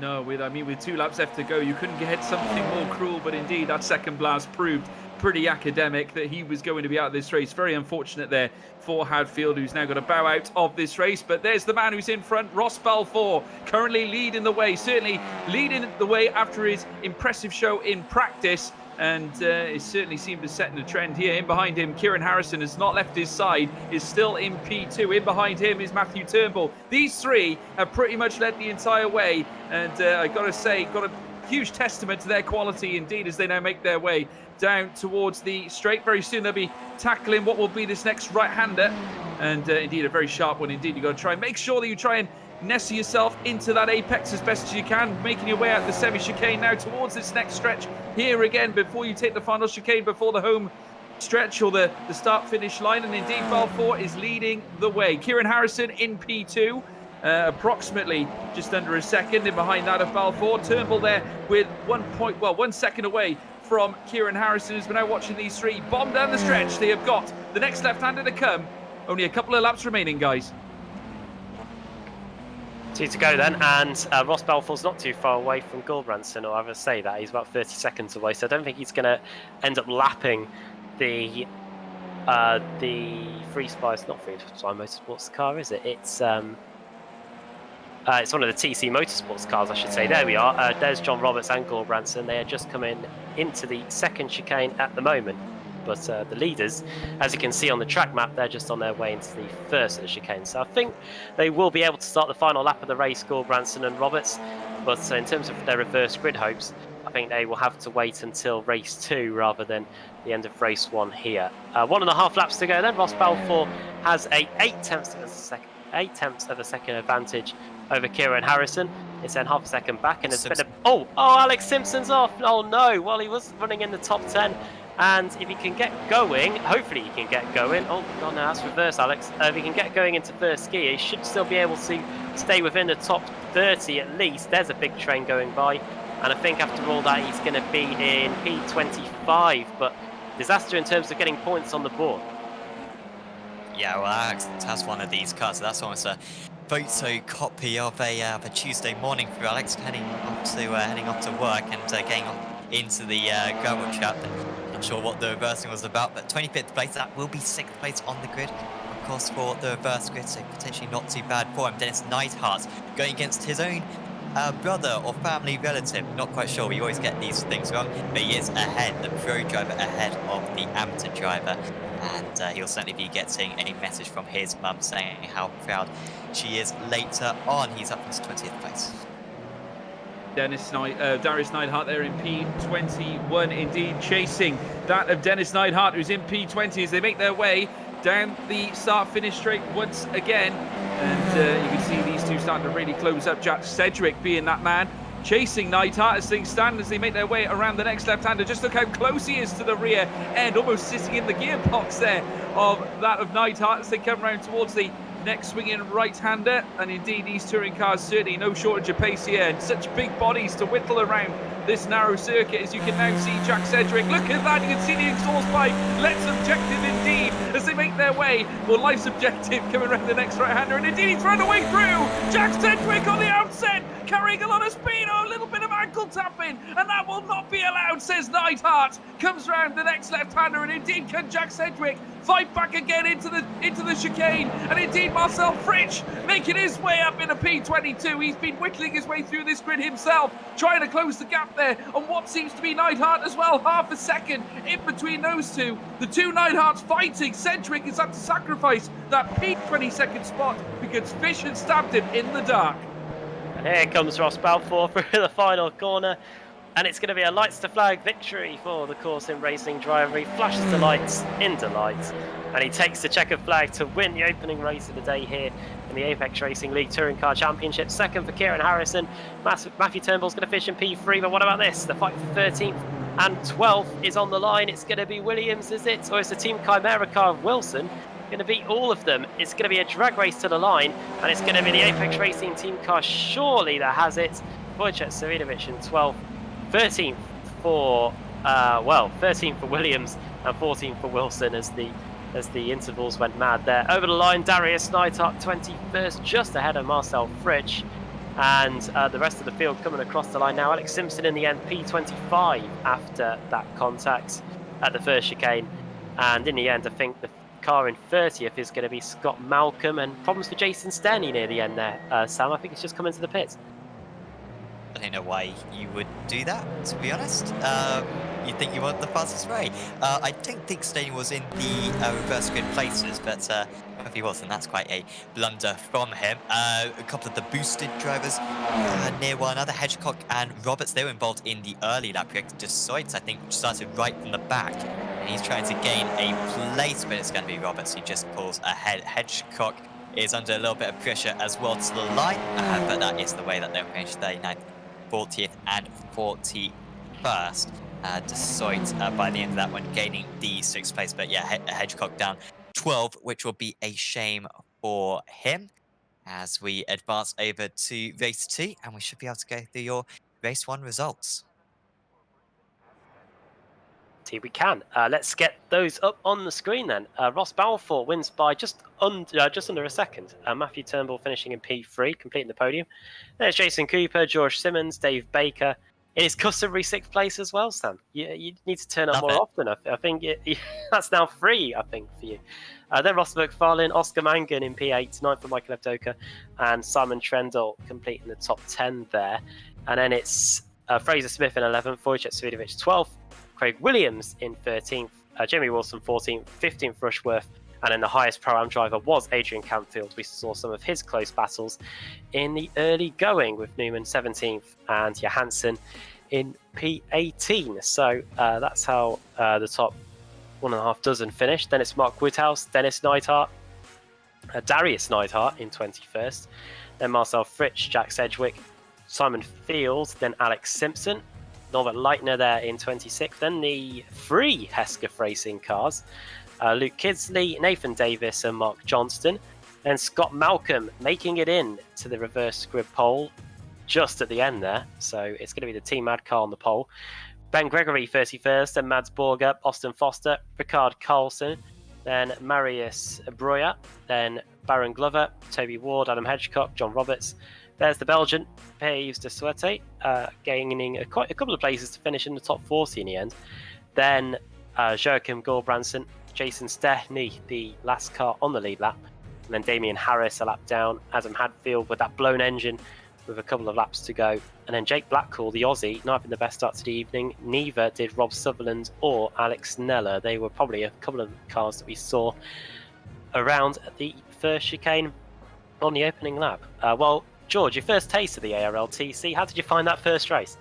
No, with 2 laps left to go, you couldn't get something more cruel, but indeed that second blast proved pretty academic that he was going to be out of this race. Very unfortunate there for Hadfield, who's now got to bow out of this race. But there's the man who's in front, Ross Balfour, currently leading the way, certainly leading the way after his impressive show in practice. And it certainly seemed to set in a trend here. In behind him, Kieran Harrison has not left his side, is still in P2. In behind him is Matthew Turnbull. These three have pretty much led the entire way. And I got to say, got a huge testament to their quality indeed as they now make their way down towards the straight. Very soon they'll be tackling what will be this next right-hander. And indeed, a very sharp one indeed. You've got to try and make sure that you try and nestle yourself into that apex as best as you can, making your way out the semi-chicane now towards this next stretch here again before you take the final chicane before the home stretch or the start-finish line. And indeed, Balfour is leading the way. Kieran Harrison in P2, approximately just under a second in behind that of Balfour. Turnbull there with 1 second away from Kieran Harrison, as we're now watching these three bomb down the stretch. They have got the next left-hander to come. Only a couple of laps remaining, guys. 2 to go then, and Ross Balfour's not too far away from Gulbranson, or I would say that he's about 30 seconds away, so I don't think he's going to end up lapping the Free Spice, not Free Spice Motorsports car, is it? It's one of the TC Motorsports cars, I should say. There we are. There's John Roberts and Gulbranson. They are just coming into the second chicane at the moment. But the leaders, as you can see on the track map, they're just on their way into the first of the chicane. So I think they will be able to start the final lap of the race, Gulbranson and Roberts. But in terms of their reverse grid hopes, I think they will have to wait until race 2 rather than the end of race 1 here. 1.5 laps to go then. Ross Balfour has a 8 tenths of a second advantage over Kieran Harrison. It's then half a second back, and it's been Alex Simpson's off. Oh no! Well, he was running in the top 10. And if he can get going, hopefully he can get going. Oh, no, that's reverse, Alex. If he can get going into first gear, he should still be able to stay within the top 30 at least. There's a big train going by. And I think after all that, he's going to be in P25. But disaster in terms of getting points on the board. Yeah, well, Alex has one of these cars. So that's almost a photocopy of a Tuesday morning for Alex, heading off to work and getting into the gravel trap. Not sure what the reversing was about, but 25th place, that will be 6th place on the grid. Of course, for the reverse grid, so potentially not too bad for him. Dennis Neidhart going against his own brother or family relative. Not quite sure. We always get these things wrong, but he is ahead, the pro driver ahead of the amateur driver. And he'll certainly be getting a message from his mum saying how proud she is later on. He's up in 20th place. Darius Neidhart there in P21, indeed chasing that of Dennis Neidhart, who's in P20 as they make their way down the start-finish straight once again. And you can see these two starting to really close up. Jack Sedgwick being that man chasing Neidhart as things stand as they make their way around the next left-hander. Just look how close he is to the rear end, almost sitting in the gearbox there of that of Neidhart as they come round towards the next swinging right-hander. And indeed, these touring cars certainly no shortage of pace here, and such big bodies to whittle around this narrow circuit, as you can now see Jack Sedgwick. Look at that, you can see the exhaust pipe. Let's objective indeed as they make their way, or life's objective, coming around the next right-hander, and indeed he's run away through. Jack Sedgwick on the outset, carrying a lot of speed, a little bit of ankle tapping, and that will not be allowed, says Neidhart. Comes round the next left-hander, and indeed can Jack Sedgwick fight back again into the chicane, and indeed Marcel Fritsch making his way up in a P22. He's been whittling his way through this grid himself, trying to close the gap there on what seems to be Neidhart as well. Half a second in between those two. The two Neidharts fighting. Sedgwick has had to sacrifice that P22nd spot because Fish had stabbed him in the dark. And here comes Ross Balfour through the final corner. And it's going to be a lights to flag victory for the Course in Racing driver. He flashes the lights in delight, and he takes the checkered flag to win the opening race of the day here in the Apex Racing League Touring Car Championship. Second for Kieran Harrison. Matthew Turnbull's going to finish in P3, but what about this? The fight for 13th and 12th is on the line. It's going to be Williams, is it? Or is the Team Chimera car of Wilson going to beat all of them? It's going to be a drag race to the line, and it's going to be the Apex Racing team car, surely, that has it. Wojciech Sirinovic in 12th. 13th for 13th for Williams and 14th for Wilson as the intervals went mad there. Over the line, Darius Neidhart 21st, just ahead of Marcel Fritsch, and the rest of the field coming across the line now. Alex Simpson in the end, P25 after that contact at the first chicane, and in the end, I think the car in 30th is going to be Scott Malcolm, and problems for Jason Stenny near the end there. Sam, I think he's just come into the pits. I don't know why you would do that, to be honest. You'd think you want the fastest way. I don't think Staney was in the reverse grid places, but if he was, then that's quite a blunder from him. A couple of the boosted drivers near one another, Hedgecock and Roberts, they were involved in the early lap. De Soit, I think, started right from the back, and he's trying to gain a place, but it's going to be Roberts who just pulls ahead. Hedgecock is under a little bit of pressure as well to the line, but that is the way that they'll finish 39th. 40th and 41st. De Soit by the end of that one gaining the 6th place, but yeah, Hedgecock down 12, which will be a shame for him as we advance over to race 2, and we should be able to go through your race 1 results. Indeed we can. Let's get those up on the screen then. Ross Balfour wins by just under a second. Matthew Turnbull finishing in P3, completing the podium. There's Jason Cooper, George Simmons, Dave Baker. It is customary 6th place as well, Sam. You need to turn up more often. I think that's now free, I think, for you. Then Ross McFarlane, Oscar Mangan in P8, 9th for Michael Evdoka, and Simon Trendle completing the top 10 there. And then it's Fraser Smith in 11th, Wojciech Sirinovic 12th, Craig Williams in 13th, Jamie Wilson 14th, 15th Rushworth, and then the highest Pro-Am driver was Adrian Campfield. We saw some of his close battles in the early going with Newman 17th and Johansson in P18. So that's how the top 1.5 dozen finished. Then it's Mark Woodhouse, Dennis Neidhart, Darius Neidhart in 21st, then Marcel Fritsch, Jack Sedgwick, Simon Fields, then Alex Simpson, Norbert Leitner there in 26th. Then the 3 Hesketh Racing cars, Luke Kidsley, Nathan Davis and Mark Johnston. Then Scott Malcolm making it in to the reverse grid pole just at the end there. So it's going to be the Team Mad car on the pole. Ben Gregory 31st, then Mads Borger, Austin Foster, Ricard Carlson, then Marius Breuer, then Baron Glover, Toby Ward, Adam Hedgecock, John Roberts. There's the Belgian, Pays de Suerte, gaining quite a couple of places to finish in the top 40 in the end. Then Joachim Gorbranson, Jason Stehny, the last car on the lead lap, and then Damien Harris a lap down, Adam Hadfield with that blown engine with a couple of laps to go, and then Jake Blackall, the Aussie, not having the best start to the evening. Neither did Rob Sutherland or Alex Neller. They were probably a couple of cars that we saw around the first chicane on the opening lap. Well, George, your first taste of the ARLTC, how did you find that first race?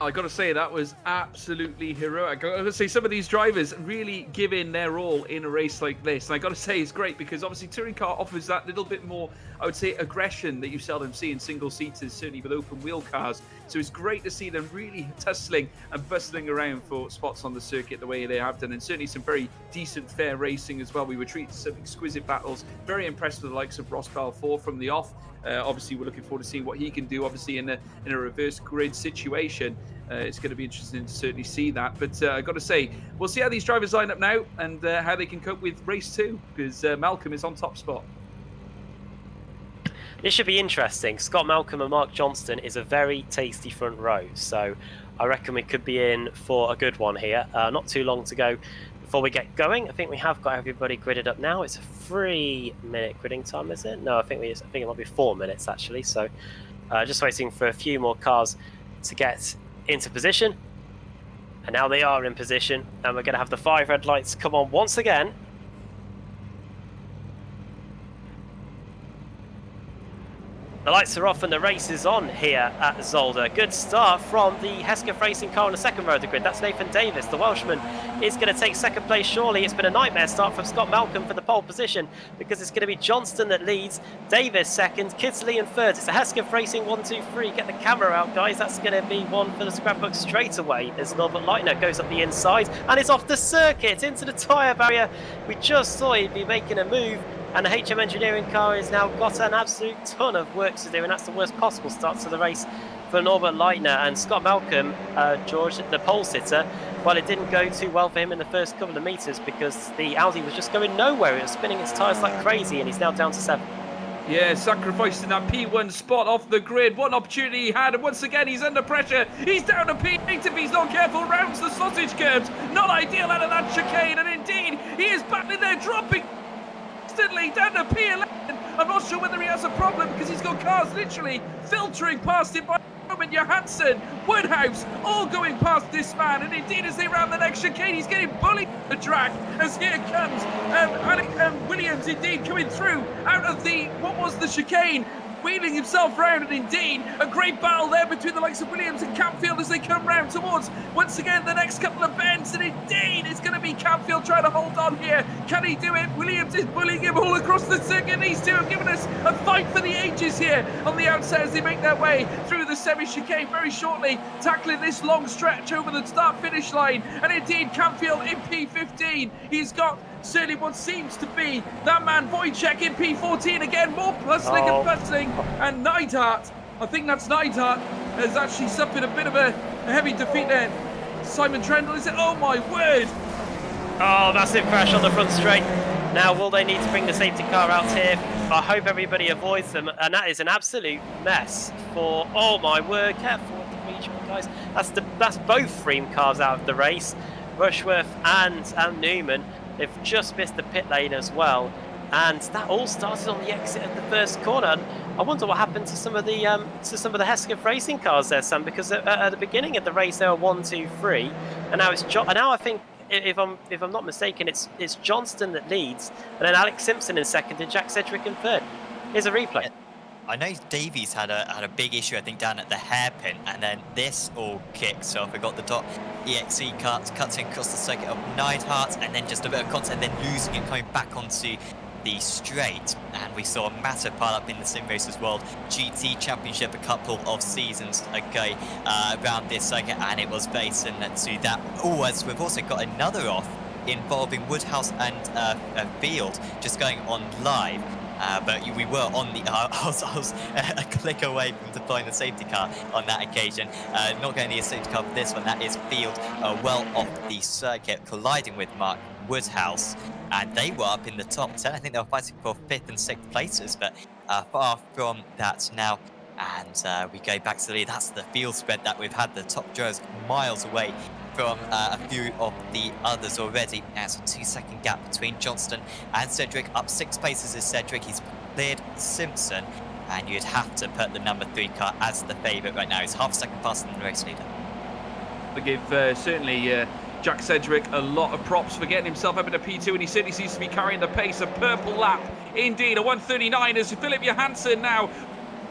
I got to say, that was absolutely heroic. I got to say, some of these drivers really give in their all in a race like this. And I got to say, it's great because obviously touring car offers that little bit more, I would say, aggression that you seldom see in single-seaters, certainly with open-wheel cars. So it's great to see them really tussling and bustling around for spots on the circuit the way they have done. And certainly some very decent, fair racing as well. We were treated to some exquisite battles. Very impressed with the likes of Ross Balfour from the off. Obviously, we're looking forward to seeing what he can do, obviously, in a reverse grid situation. It's going to be interesting to certainly see that. But I've got to say, we'll see how these drivers line up now and how they can cope with race 2, because Malcolm is on top spot. This should be interesting. Scott Malcolm and Mark Johnston is a very tasty front row, so I reckon we could be in for a good one here. Not too long to go before we get going. I think we have got everybody gridded up now. It's a 3-minute gridding time, is it? No, I think it might be 4 minutes actually. So just waiting for a few more cars to get into position, and now they are in position, and we're going to have the 5 red lights come on once again. The lights are off and the race is on here at Zolder. Good start from the Hesketh Racing car on the second row of the grid. That's Nathan Davis. The Welshman is going to take second place, surely. It's been a nightmare start from Scott Malcolm for the pole position because it's going to be Johnston that leads, Davis second, Kidsley in third. It's a Hesketh Racing 1, 2, 3. Get the camera out, guys. That's going to be one for the scrapbook straight away. There's Norbert Leitner, goes up the inside and is off the circuit into the tyre barrier. We just saw he'd be making a move. And the HM Engineering car has now got an absolute ton of work to do, and that's the worst possible start to the race for Norbert Leitner. And Scott Malcolm, George, the pole sitter, well, it didn't go too well for him in the first couple of metres because the Audi was just going nowhere. It was spinning its tyres like crazy, and he's now down to 7. Yeah, sacrificing that P1 spot off the grid. What an opportunity he had, and once again he's under pressure. He's down to P8 if he's not careful, rounds the sausage curbs. Not ideal out of that chicane, and indeed he is battling there, dropping down to P11. I'm not sure whether he has a problem because he's got cars literally filtering past him by Roman Johansson, Woodhouse, all going past this man. And indeed, as they round the next chicane, he's getting bullied on the track. As here comes Williams, indeed coming through out of the what was the chicane, wheeling himself round, and indeed a great battle there between the likes of Williams and Campfield as they come round towards once again the next couple of bends, and indeed it's going to be Campfield trying to hold on here. Can he do it? Williams is bullying him all across the circuit. These two have given us a fight for the ages here on the outside as they make their way through the semi-chicane very shortly, tackling this long stretch over the start-finish line. And indeed Campfield in P15, he's got certainly what seems to be that man Wojciech in P14 again, more puzzling and bustling, and Neidhart, I think that's Neidhart, has actually suffered a bit of a heavy defeat there. Simon Trendle, is it? Oh my word! Oh, massive crash on the front straight. Now, will they need to bring the safety car out here? I hope everybody avoids them, and that is an absolute mess for, oh my word, careful with the regional guys. That's both Freem cars out of the race, Rushworth and Newman. They've just missed the pit lane as well, and that all started on the exit of the first corner. And I wonder what happened to some of the Hesketh Racing cars there, Sam, because at the beginning of the race they were 1, 2, 3, and now it's now I think, if I'm not mistaken, it's Johnston that leads, and then Alex Simpson in second, and Jack Sedgwick in third. Here's a replay. I know Davies had a big issue, I think, down at the hairpin, and then this all kicks off. We got the .exe cuts in across the circuit of Neidhart, and then just a bit of contact, and then losing it, coming back onto the straight. And we saw a massive pile-up in the Sim Racers World GT Championship a couple of seasons ago around this circuit, and it was very similar to that. Oh, as we've also got another off involving Woodhouse and Field just going on live. But we were on the... I was a click away from deploying the safety car on that occasion. Not going to need a safety car for this one. That is Field well off the circuit, colliding with Mark Woodhouse. And they were up in the top 10. I think they were fighting for 5th and 6th places, but far from that now. And we go back to the lead. That's the field spread that we've had. The top drivers miles away from a few of the others already. Now it's a 2-second gap between Johnston and Cedric. Up 6 places is Cedric. He's cleared Simpson, and you'd have to put the number 3 car as the favourite right now. He's half a second faster than the race leader. I give certainly Jack Cedric a lot of props for getting himself up into P2, and he certainly seems to be carrying the pace. A purple lap indeed, a 1:39 as Philip Johansson now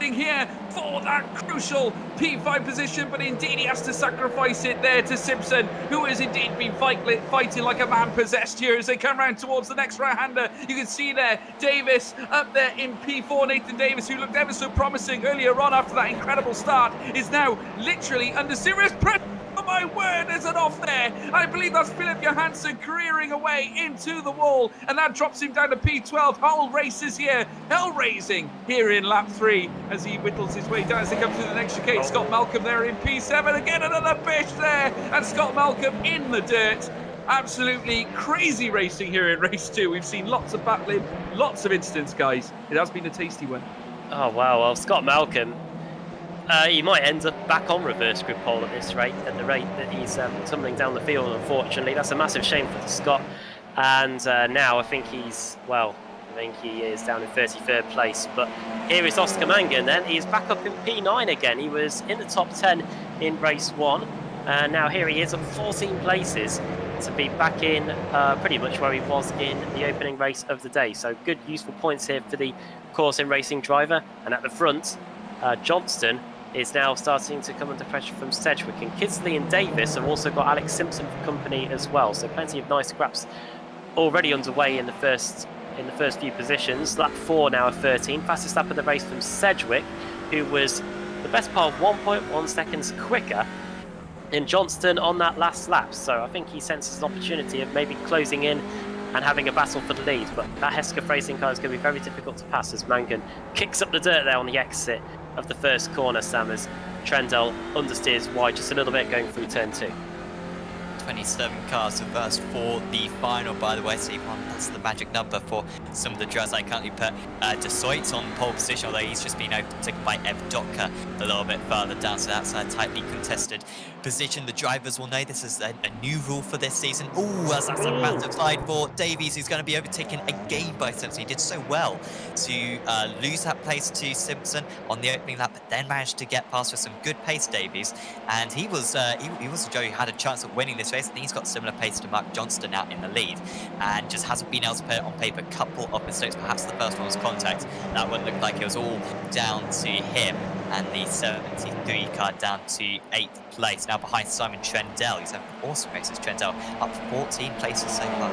here for that crucial P5 position, but indeed he has to sacrifice it there to Simpson, who has indeed been fighting like a man possessed here as they come round towards the next right-hander. You can see there Davis up there in P4. Nathan Davis, who looked ever so promising earlier on after that incredible start, is now literally under serious pressure. Oh my word, there's an off there. I believe that's Philip Johansson careering away into the wall, and that drops him down to P12. Whole race is here, hell-raising here in lap 3 as he whittles his way down as they come through the next chicane. Scott Malcolm there in P7. Again, another bish there, and Scott Malcolm in the dirt. Absolutely crazy racing here in race 2. We've seen lots of battling, lots of incidents, guys. It has been a tasty one. Oh, wow. Well, Scott Malcolm, he might end up back on reverse grid pole at this rate, at the rate that he's tumbling down the field, unfortunately. That's a massive shame for Scott. And now I think he is down in 33rd place. But here is Oscar Mangan then. He's back up in P9 again. He was in the top 10 in race 1. And now here he is up 14 places to be back in pretty much where he was in the opening race of the day. So good, useful points here for the course in racing driver. And at the front, Johnston is now starting to come under pressure from Sedgwick, and Kidsley and Davis have also got Alex Simpson for company as well. So plenty of nice scraps already underway in the first few positions. Lap 4 now at 13, fastest lap of the race from Sedgwick, who was the best part of 1.1 seconds quicker in Johnston on that last lap. So I think he senses an opportunity of maybe closing in and having a battle for the lead, but that Hesketh racing car is going to be very difficult to pass as Mangan kicks up the dirt there on the exit of the first corner, Sam, as Trendell understeers wide just a little bit going through turn 2. 27 cars reversed for the final, by the way. So that's the magic number for some of the drivers. I currently put Desoit on pole position, although he's just been overtaken by Ev Dotka a little bit further down, so that's a tightly contested position. The drivers will know this is a new rule for this season. Oh, that's a massive slide for Davies, who's going to be overtaken again by Simpson. He did so well to lose that place to Simpson on the opening lap, but then managed to get past with some good pace, Davies. And he was a Joe who had a chance of winning this race. I think he's got similar pace to Mark Johnston out in the lead, and just hasn't been able to put it on paper. A couple of mistakes, perhaps the first one was contact. That one looked like it was all down to him, and the 73 car down to 8th place. Now behind Simon Trendell. He's having awesome races. Trendell up 14 places so far.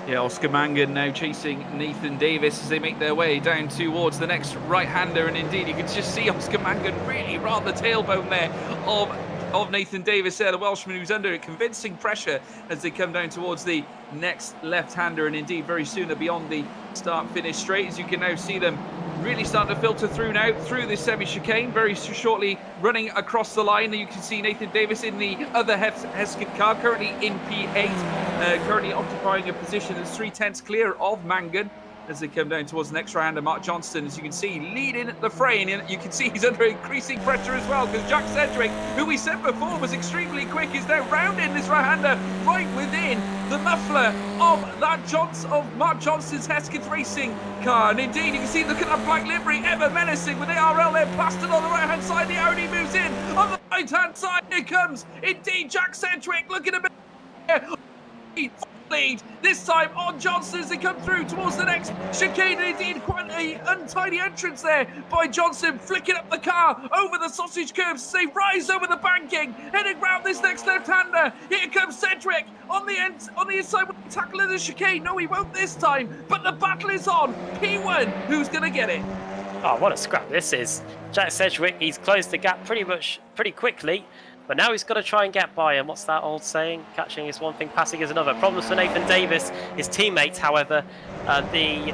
Yeah, Oscar Mangan now chasing Nathan Davis as they make their way down towards the next right-hander, and indeed you can just see Oscar Mangan really round the tailbone there of Nathan Davis there, the Welshman, who's under convincing pressure as they come down towards the next left-hander, and indeed very soon they'll be on the start-finish straight, as you can now see them really starting to filter through now through this semi-chicane, very shortly running across the line. And you can see Nathan Davis in the other Hesketh car, currently in P8, currently occupying a position that's 3/10 clear of Mangan as they come down towards the next round. And Mark Johnston, as you can see, leading the fray, and you can see he's under increasing pressure as well, because Jack Cedric, who we said before was extremely quick, is now rounding this right-hander right within the muffler of Mark Johnston's Hesketh racing car. And indeed, you can see, look at that black livery, ever menacing with the ARL there plastered on the right-hand side. The Audi moves in on the right-hand side. Here comes indeed Jack Cedric, looking a bit lead this time on Johnson as they come through towards the next chicane. Indeed, quite an untidy entrance there by Johnson, flicking up the car over the sausage curbs as they rise over the banking, heading round this next left-hander. Here comes Cedric on the inside with the tackle of the chicane. No, he won't this time, but the battle is on. P1, who's going to get it? Oh, what a scrap this is. Jack Sedgwick, he's closed the gap pretty quickly. But now he's got to try and get by, and what's that old saying? Catching is one thing, passing is another. Problems for Nathan Davis. His teammates, however, the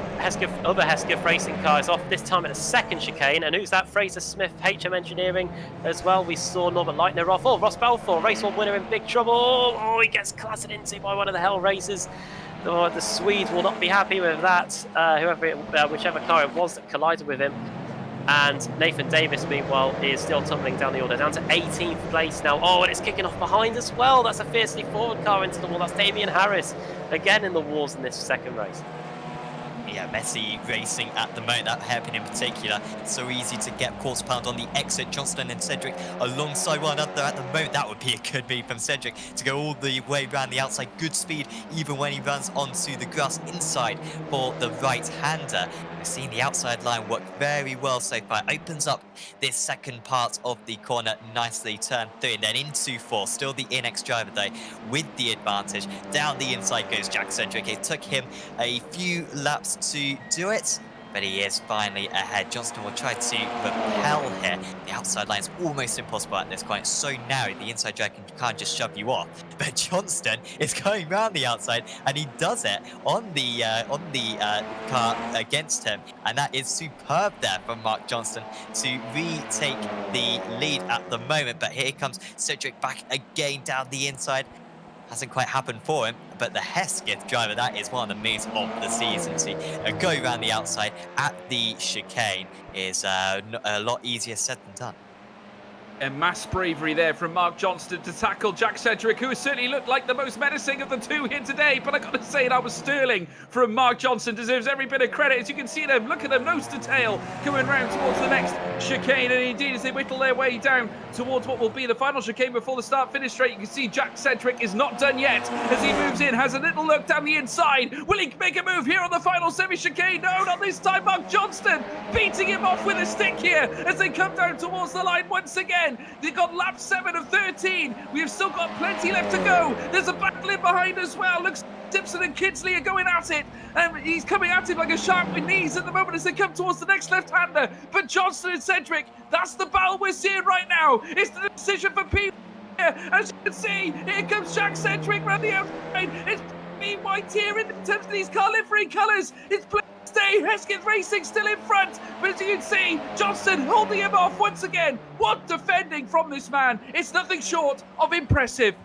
other Hesketh racing car is off, this time at the second chicane. And who's that? Fraser Smith, HM Engineering as well. We saw Norbert Leitner off. Oh, Ross Balfour, race 1 winner in big trouble. Oh, he gets clattered into by one of the Hell racers. The Swede will not be happy with that, whichever car it was that collided with him. And Nathan Davis, meanwhile, is still tumbling down the order, down to 18th place now. Oh, and it's kicking off behind as well. That's a fiercely forward car into the wall. That's Damian Harris, again in the walls in this second race. Yeah, messy racing at the moment, that hairpin in particular. So easy to get quarter pound on the exit. Johnston and Cedric alongside one another at the moment. That would be a good move from Cedric to go all the way around the outside. Good speed, even when he runs onto the grass inside for the right-hander. We've seen the outside line work very well so far. Opens up this second part of the corner nicely, turn 3, and then into 4. Still the NX driver though with the advantage. Down the inside goes Jack Cedric. It took him a few laps to do it, but he is finally ahead. Johnston will try to repel here. The outside line is almost impossible at this point. It's so narrow, the inside drag can't just shove you off. But Johnston is going round the outside, and he does it on the car against him. And that is superb there from Mark Johnston to retake the lead at the moment. But here comes Cedric back again down the inside. Hasn't quite happened for him, but the Hesketh driver, that is one of the moves of the season. To go around the outside at the chicane is a lot easier said than done. And mass bravery there from Mark Johnston to tackle Jack Cedric, who has certainly looked like the most menacing of the two here today. But I got to say, that was sterling from Mark Johnston. Deserves every bit of credit. As you can see them, look at them, nose to tail, coming round towards the next chicane. And indeed, as they whittle their way down towards what will be the final chicane before the start-finish straight, you can see Jack Cedric is not done yet. As he moves in, has a little look down the inside. Will he make a move here on the final semi-chicane? No, not this time. Mark Johnston beating him off with a stick here as they come down towards the line once again. They've got lap 7 of 13. We've still got plenty left to go. There's a battle in behind as well. Looks Simpson and Kinsley are going at it. And he's coming at him like a shark with knees at the moment as they come towards the next left-hander. But Johnston and Cedric, that's the battle we're seeing right now. It's the decision for people here. As you can see, here comes Jack Cedric round the outside. It's white here in terms of these car livery colours. It's Stay, Hesketh Racing still in front, but as you can see, Johnston holding him off once again. What defending from this man? It's nothing short of impressive.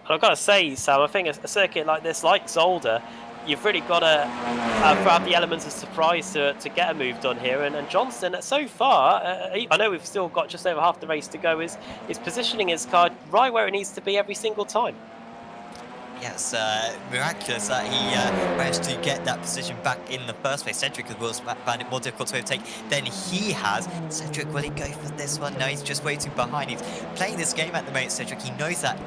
And I've got to say, Sam, I think a circuit like this, like Zolder, you've really got to have the elements of surprise to get a move done here. And Johnston, so far, I know we've still got just over half the race to go, is positioning his car right where it needs to be every single time. Yes, miraculous that he managed to get that position back in the first place. Cedric as well found it more difficult to overtake than he has. Cedric, will he go for this one? No, he's just waiting behind. He's playing this game at the moment, Cedric. He knows that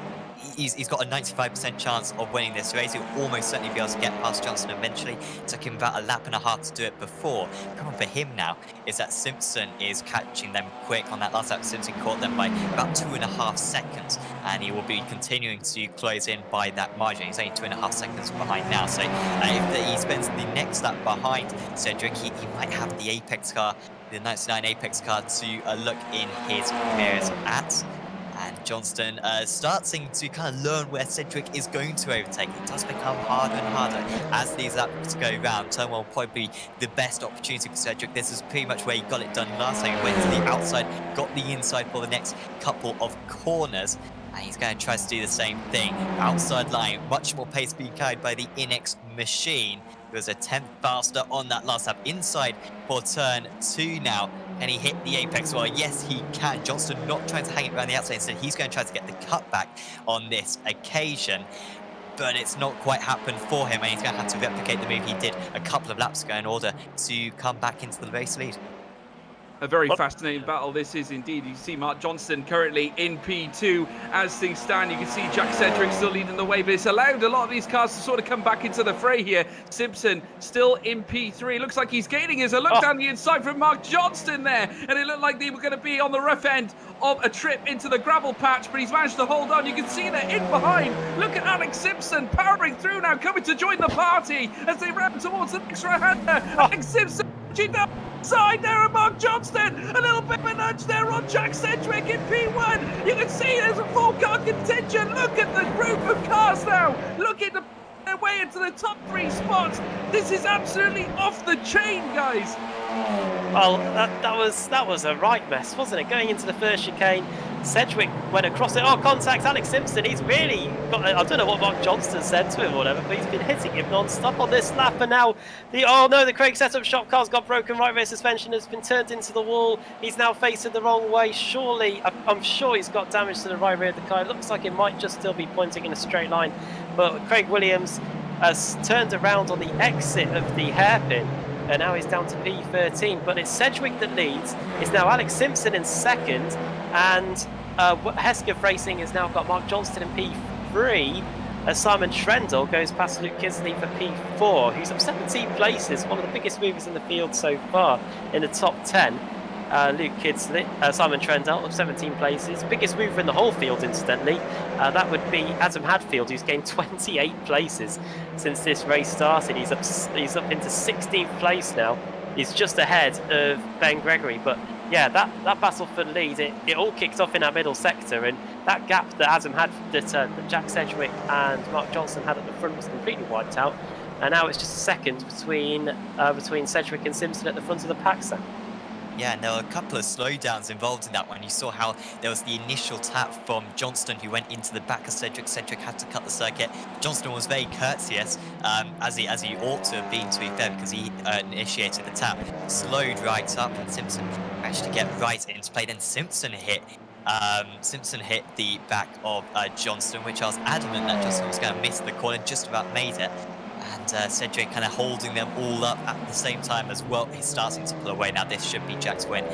he's got a 95% chance of winning this race. He'll almost certainly be able to get past Johnston eventually. It took him about a lap and a half to do it before. The problem for him now is that Simpson is catching them quick. On that last lap, Simpson caught them by about 2.5 seconds, and he will be continuing to close in by that margin. He's only 2.5 seconds behind now, so if he spends the next lap behind Cedric, he might have the Apex car, the 99 Apex car, to look in his mirrors at. And Johnston starting to kind of learn where Cedric is going to overtake. It does become harder and harder as these laps go round. Turn 1 will probably be the best opportunity for Cedric. This is pretty much where he got it done last time. He went to the outside, got the inside for the next couple of corners. And he's going to try to do the same thing. Outside line, much more pace being carried by the NX machine. He was a 10th faster on that last lap. Inside for turn 2 now. Can he hit the apex? Well, yes, he can. Johnston not trying to hang it around the outside. Instead, he's going to try to get the cutback on this occasion. But it's not quite happened for him, and he's going to have to replicate the move he did a couple of laps ago in order to come back into the race lead. A very fascinating battle this is indeed. You see Mark Johnston currently in P2 as things stand. You can see Jack Cedric still leading the way, but it's allowed a lot of these cars to sort of come back into the fray here. Simpson still in P3. Looks like he's gaining as a look down the inside from Mark Johnston there. And it looked like they were going to be on the rough end of a trip into the gravel patch, but he's managed to hold on. You can see they're in behind. Look at Alex Simpson powering through now, coming to join the party as they ram towards the next right-hander. Alex Simpson down side there of Mark Johnston. A little bit of a nudge there on Jack Cedric in P1. You can see there's a 4-car contention. Look at the group of cars now. Looking to their way into the top 3 spots. This is absolutely off the chain, guys. Well, that was a right mess, wasn't it? Going into the first chicane, Sedgwick went across it. Oh, contact Alex Simpson. He's really got. I don't know what Mark Johnston said to him or whatever, but he's been hitting him non-stop on this lap. And now the Craig setup shop car's got broken. Right rear suspension has been turned into the wall. He's now facing the wrong way. Surely, I'm sure he's got damage to the right rear of the car. It looks like it might just still be pointing in a straight line, but Craig Williams has turned around on the exit of the hairpin. And now he's down to P13, but it's Sedgwick that leads. It's now Alex Simpson in second, and Hesketh Racing has now got Mark Johnston in P3, as Simon Trendle goes past Luke Kisley for P4, who's up 17 places, one of the biggest movers in the field so far in the top 10. Luke Kisley, Simon Trendle up 17 places, biggest mover in the whole field incidentally. That would be Adam Hadfield, who's gained 28 places since this race started. He's up into 16th place now. He's just ahead of Ben Gregory, but yeah, that battle for the lead, it all kicked off in that middle sector, and that gap that Adam had, that Jack Sedgwick and Mark Johnson had at the front was completely wiped out, and now it's just a second between Sedgwick and Simpson at the front of the pack. So. Yeah, and there were a couple of slowdowns involved in that one. You saw how there was the initial tap from Johnston, who went into the back of Sedgwick. Sedgwick had to cut the circuit. Johnston was very courteous, as he ought to have been, to be fair, because he initiated the tap. Slowed right up, and Simpson managed to get right into play. Then Simpson hit the back of Johnston, which I was adamant that Johnston was going to miss the corner, just about made it. And Sedgwick kind of holding them all up at the same time as well. He's starting to pull away now. This should be Jack's win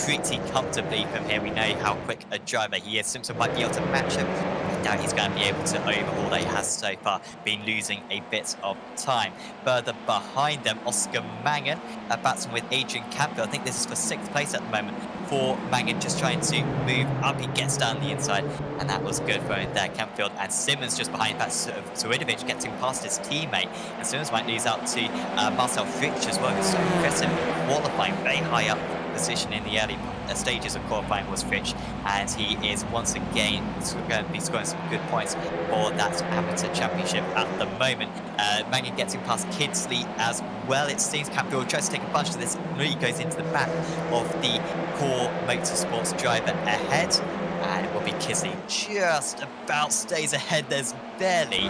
pretty comfortably from here. We know how quick a driver he is. Simpson might be able to match him. I doubt he's going to be able to overhaul that he has so far, been losing a bit of time. Further behind them, Oscar Mangan bats with Adrian Campbell. I think this is for 6th place at the moment for Mangan, just trying to move up. He gets down the inside, and that was good for him there, Campfield. And Simmons just behind that. Suridovic getting past his teammate, and Simmons might lose out to Marcel Fritsch as well, who's so impressive qualifying, very high up position in the early stages of qualifying was Fritsch, and he is once again going to be scoring some good points for that amateur championship at the moment. Mangan getting past Kidsley as well, it seems. Campfield tries to take a bunch of this, really goes into the back of the core motorsports driver ahead, and it will be Kisley just about stays ahead. There's barely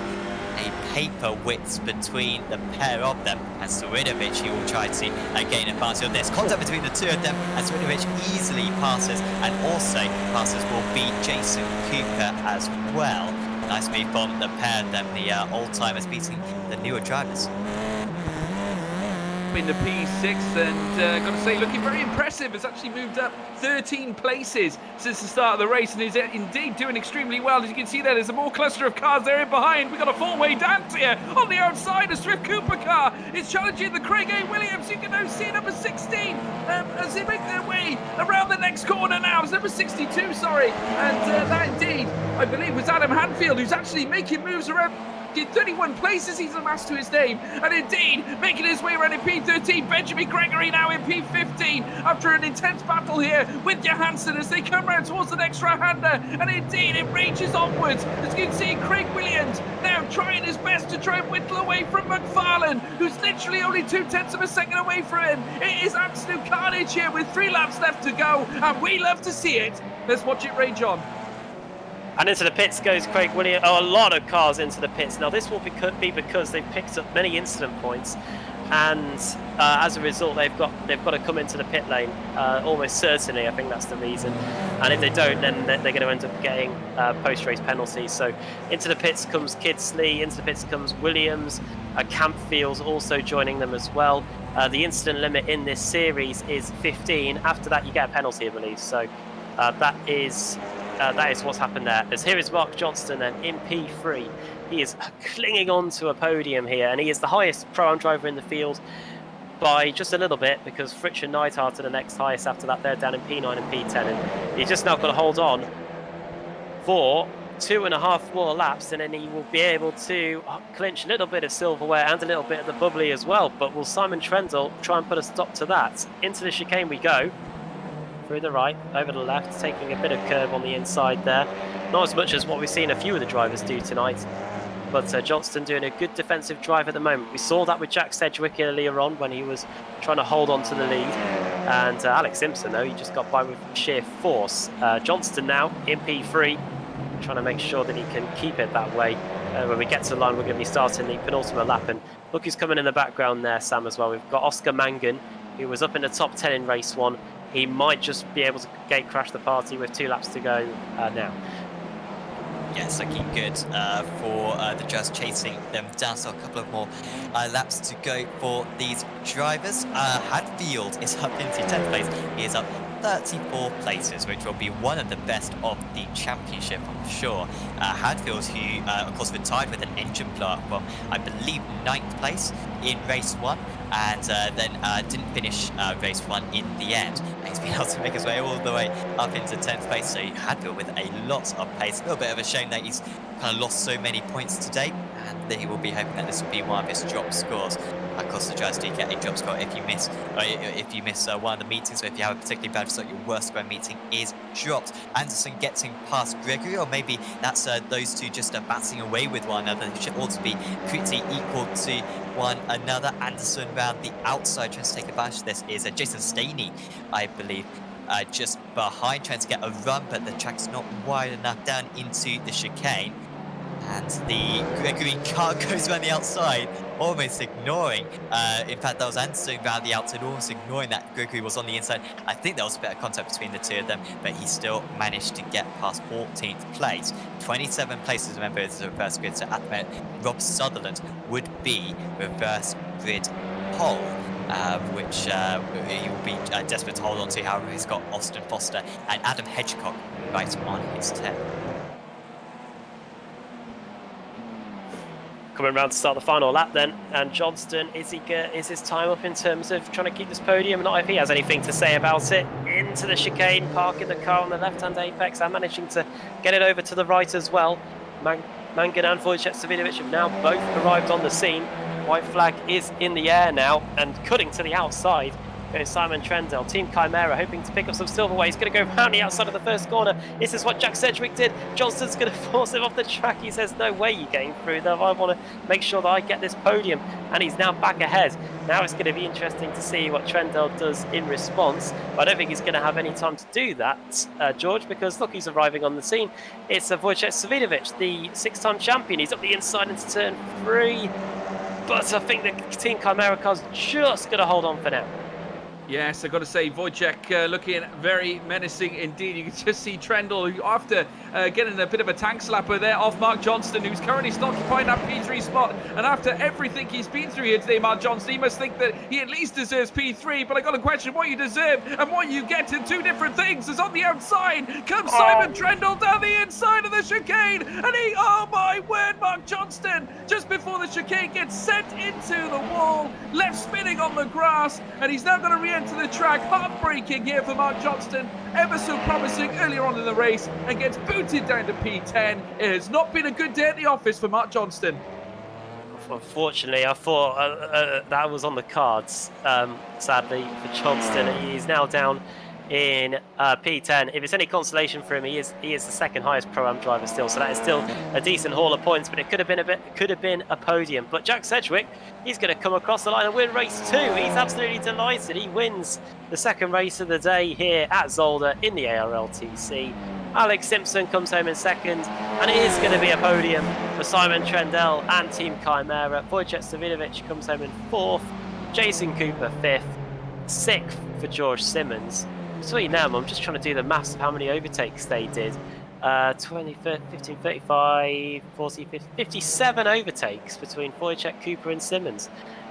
a paper width between the pair of them, and Suridovic, he will try to gain advantage on this. Contact between the two of them, and Suridovic easily passes, and also passes will be Jason Cooper as well. Nice move from the pair of them, the old-timers beating the newer drivers. In the P6, and got to say, looking very impressive. Has actually moved up 13 places since the start of the race, and is indeed doing extremely well. As you can see there's a more cluster of cars there in behind. We've got a four-way dance here on the outside. A Swift Cooper car is challenging the Craig A. Williams. You can now see number 16 as they make their way around the next corner now. It's number 62, sorry, and that indeed, I believe, was Adam Hadfield, who's actually making moves around. 31 places he's amassed to his name, and indeed making his way around in P13. Benjamin Gregory now in P15 after an intense battle here with Johansson as they come round towards the next right-hander, and indeed it rages onwards. As you can see, Craig Williams now trying his best to try and whittle away from McFarlane, who's literally only 0.2 of a second away from him. It is absolute carnage here with 3 laps left to go, and we love to see it. Let's watch it rage on. And into the pits goes Craig Williams. Oh, a lot of cars into the pits. Now this will be because they've picked up many incident points, and as a result they've got to come into the pit lane almost certainly. I think that's the reason. And if they don't, then they're going to end up getting post-race penalties. So into the pits comes Kidsley, into the pits comes Williams, Campfield's also joining them as well. The incident limit in this series is 15. After that you get a penalty, I believe. So that is what's happened there. As here is Mark Johnston then in P3. He is clinging on to a podium here, and he is the highest Pro-Am driver in the field by just a little bit, because Fritsch and Neidhart are the next highest after that. They're down in P9 and P10, and he's just now got to hold on for 2.5 more laps, and then he will be able to clinch a little bit of silverware and a little bit of the bubbly as well. But will Simon Trendle try and put a stop to that? Into the chicane we go. Through the right, over the left, taking a bit of curve on the inside there. Not as much as what we've seen a few of the drivers do tonight. But Johnston doing a good defensive drive at the moment. We saw that with Jack Sedgwick earlier on when he was trying to hold on to the lead. And Alex Simpson, though, he just got by with sheer force. Johnston now in P3, trying to make sure that he can keep it that way. When we get to the line, we're going to be starting the penultimate lap. And look who's coming in the background there, Sam, as well. We've got Oscar Mangan, who was up in the top 10 in race 1. He might just be able to gate crash the party with 2 laps to go now. Yeah, it's looking good for the Jazz, chasing them down. So a couple of more laps to go for these drivers. Hadfield is up into 10th place. He is up 34 places, which will be one of the best of the championship, I'm sure. Hadfield, who of course retired with an engine blow up from, I believe, 9th place in race 1, and then didn't finish race 1 in the end. And he's been able to make his way all the way up into 10th place, so Hadfield with a lot of pace. A little bit of a shame that he's kind of lost so many points today, and he will be hoping that this will be one of his drop scores. Of course, the Jazz do get a drop score if you miss one of the meetings, or if you have a particularly bad result, your worst square meeting is dropped. Anderson getting past Gregory, or maybe that's those two just bouncing away with one another. They should also be pretty equal to one another. Anderson round the outside, trying to take advantage of this, is Jason Staney, I believe, just behind, trying to get a run, but the track's not wide enough down into the chicane. And the Gregory car goes around the outside, almost ignoring. In fact, that was Anderson around the outside, almost ignoring that Gregory was on the inside. I think there was a bit of contact between the two of them, but he still managed to get past 14th place. 27 places, remember, is the reverse grid. So at the moment, Rob Sutherland would be reverse grid pole, which he will be desperate to hold on to. However, he's got Austin Foster and Adam Hedgecock right on his tail. Coming round to start the final lap then, and Johnston, is his time up in terms of trying to keep this podium? Not if he has anything to say about it. Into the chicane, parking the car on the left-hand apex, and managing to get it over to the right as well. Mangan and Wojciech Savidovic have now both arrived on the scene. White flag is in the air now, and cutting to the outside goes Simon Trendell. Team Chimera hoping to pick up some silverware. He's going to go round the outside of the first corner. This is what Jack Sedgwick did. Johnston's going to force him off the track. He says, no way you're getting through though. I want to make sure that I get this podium. And he's now back ahead. Now it's going to be interesting to see what Trendell does in response. But I don't think he's going to have any time to do that, George, because look, he's arriving on the scene. It's Wojciech Savidovic, the 6-time champion. He's up the inside into turn 3. But I think the Team Chimera car's just going to hold on for now. Yes, I've got to say, Wojciech looking very menacing indeed. You can just see Trendell, who after getting a bit of a tank slapper there off Mark Johnston, who's currently still occupying that P3 spot. And after everything he's been through here today, Mark Johnston, he must think that he at least deserves P3. But I got to question what you deserve and what you get in two different things. As on the outside comes Simon Trendell down the inside of the chicane. And he, oh my word, Mark Johnston, just before the chicane gets sent into the wall, left spinning on the grass. And he's now going to re-enter the track. Heartbreaking here for Mark Johnston. Ever so promising earlier on in the race, and gets booted down to P10. It has not been a good day at the office for Mark Johnston. Unfortunately, I thought that was on the cards, sadly, for Johnston. He's now down in P10. If it's any consolation for him, he is the second highest Pro-Am driver still, so that is still a decent haul of points, but it could have been a podium. But Jack Sedgwick, he's going to come across the line and win race 2. He's absolutely delighted. He wins the second race of the day here at Zolder in the ARLTC. Alex Simpson comes home in second, and it is going to be a podium for Simon Trendell and Team Chimera. Wojciech Savidovic comes home in 4th, Jason Cooper 5th, 6th for George Simmons. Between them, I'm just trying to do the maths of how many overtakes they did. 20, 15, 35, 40, 50, 57 overtakes between Wojciech, Cooper and Simmons.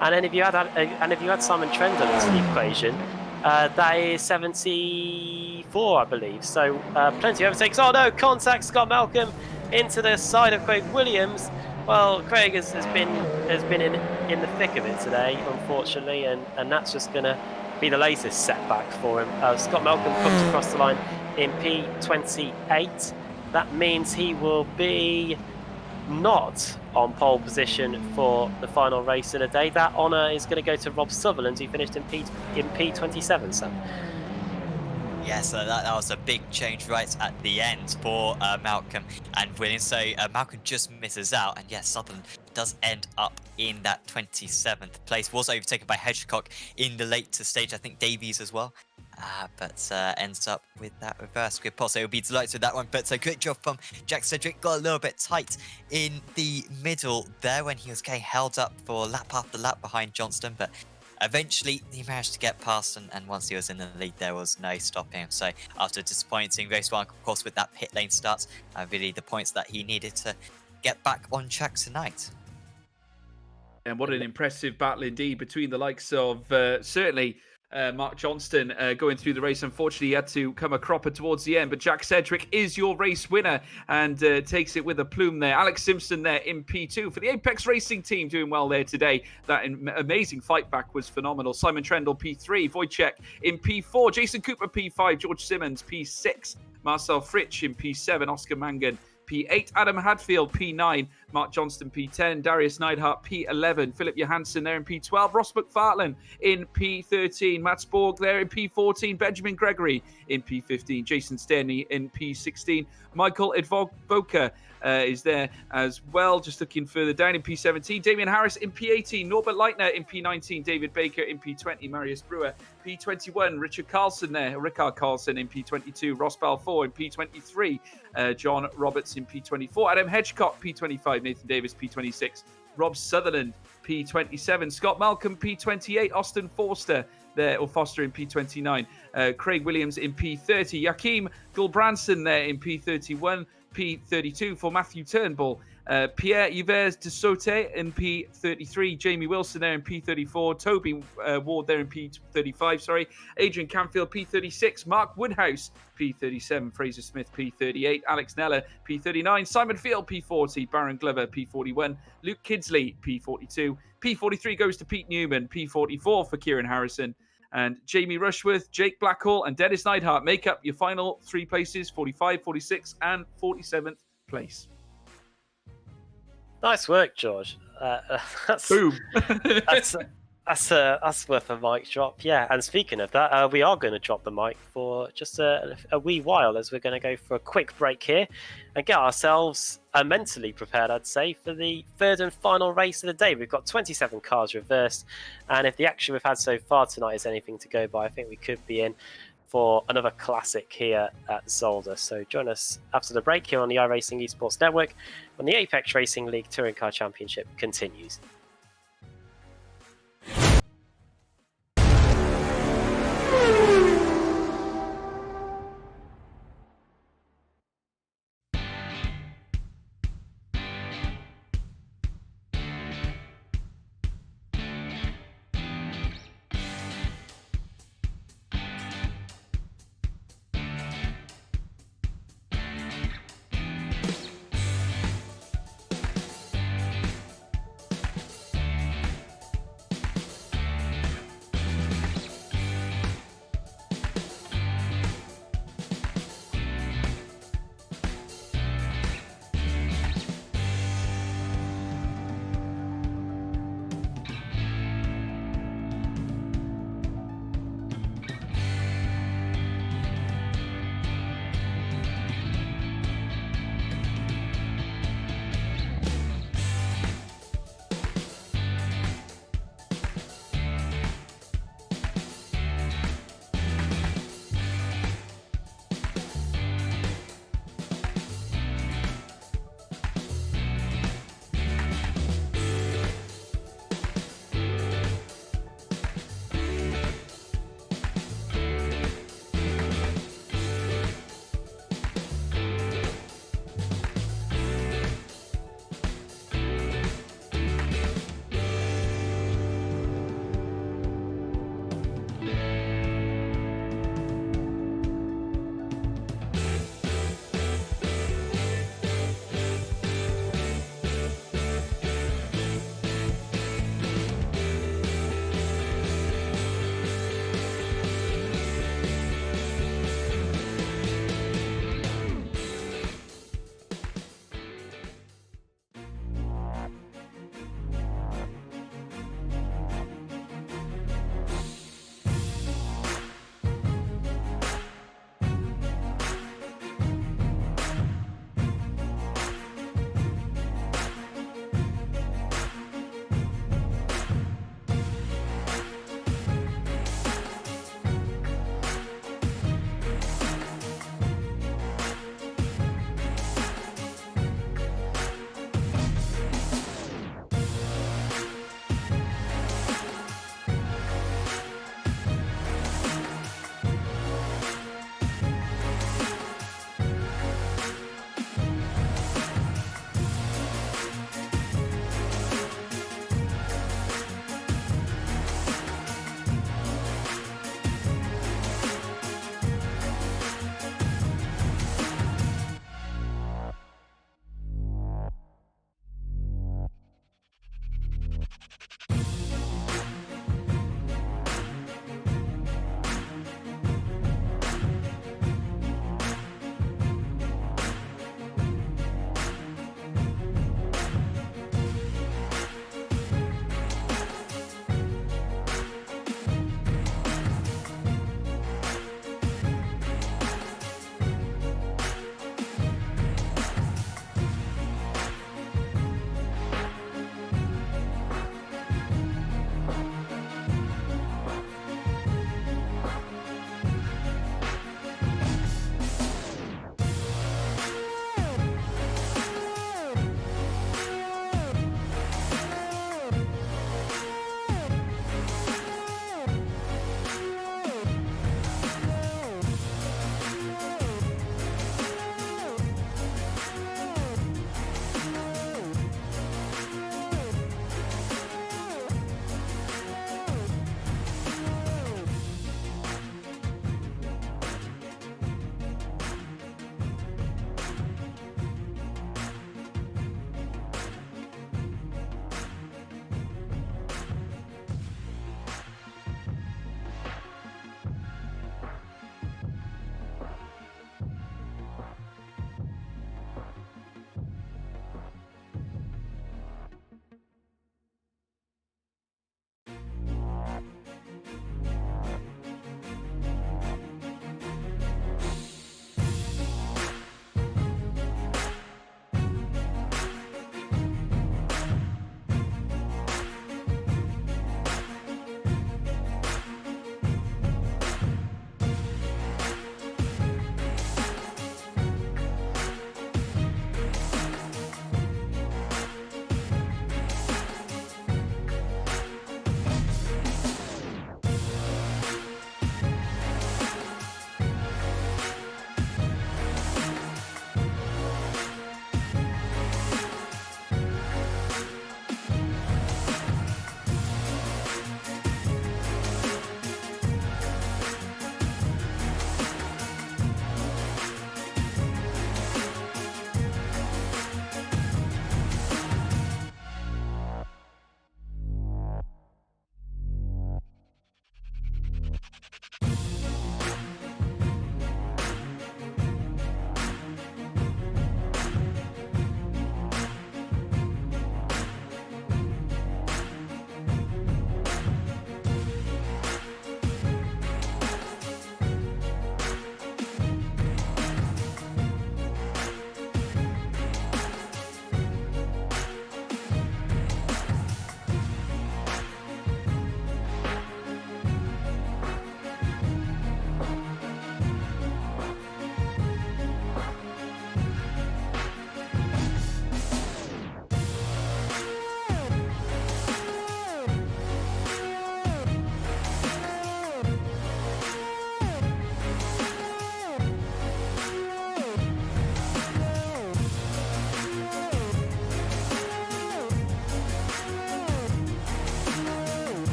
And then if you add Simon Trendell into the equation, that is 74, I believe. So plenty of overtakes. Oh no, contact Scott Malcolm into the side of Craig Williams. Well, Craig has been in the thick of it today, unfortunately, and that's just going to be the latest setback for him. Scott Malcolm comes across the line in P28. That means he will be not on pole position for the final race of the day. That honour is going to go to Rob Sutherland, who finished in P27, Sam. Yeah, so that was a big change right at the end for Malcolm and Williams. So Malcolm just misses out, and yes, Sutherland does end up in that 27th place. Was overtaken by Hedgecock in the later stage, I think Davies as well. But ends up with that reverse grid pole. So he'll be delighted with that one. But a great job from Jack Cedric. Got a little bit tight in the middle there when he was getting held up for lap after lap behind Johnston. But eventually, he managed to get past, and once he was in the lead, there was no stopping him. So after a disappointing race one, of course, with that pit lane start, really the points that he needed to get back on track tonight. And what an impressive battle indeed between the likes of certainly Mark Johnston going through the race. Unfortunately, he had to come a cropper towards the end, but Jack Cedric is your race winner and takes it with a plume there. Alex Simpson there in P2 for the Apex Racing team, doing well there today. That amazing fight back was phenomenal. Simon Trendle P3, Wojciech in P4, Jason Cooper P5, George Simmons P6, Marcel Fritsch in P7, Oscar Mangan P8, Adam Hadfield P9, Mark Johnston P10, Darius Neidhart P11, Philip Johansson there in P12, Ross McFarlane in P13, Mats Borg there in P14, Benjamin Gregory in P15, Jason Sterney in P16, Michael Edvoka is there as well, just looking further down in P17, Damian Harris in P18, Norbert Leitner in P19, David Baker in P20, Marius Brewer P21, Ricard Carlson in P22, Ross Balfour in P23, John Roberts in P24, Adam Hedgecock P25, Nathan Davis P26, Rob Sutherland P27, Scott Malcolm P28, Austin Foster there, or Foster in P29, Craig Williams in P30, Joachim Gulbranson there in P31, P32 for Matthew Turnbull, Pierre-Yves de Sauté in P33, Jamie Wilson there in P34, Toby Ward there in P35, Adrian Canfield P36, Mark Woodhouse P37, Fraser Smith P38, Alex Neller P39, Simon Field P40, Baron Glover P41, Luke Kidsley P42, P43 goes to Pete Newman, P44 for Kieran Harrison, and Jamie Rushworth, Jake Blackhall, and Dennis Neidhart make up your final three places, 45, 46, and 47th place. Nice work, George. Boom. That's worth a mic drop. Yeah, and speaking of that, we are going to drop the mic for just a wee while, as we're going to go for a quick break here and get ourselves mentally prepared, I'd say, for the third and final race of the day. We've got 27 cars reversed, and if the action we've had so far tonight is anything to go by, I think we could be in for another classic here at Zolder. So join us after the break here on the iRacing Esports Network when the Apex Racing League Touring Car Championship continues.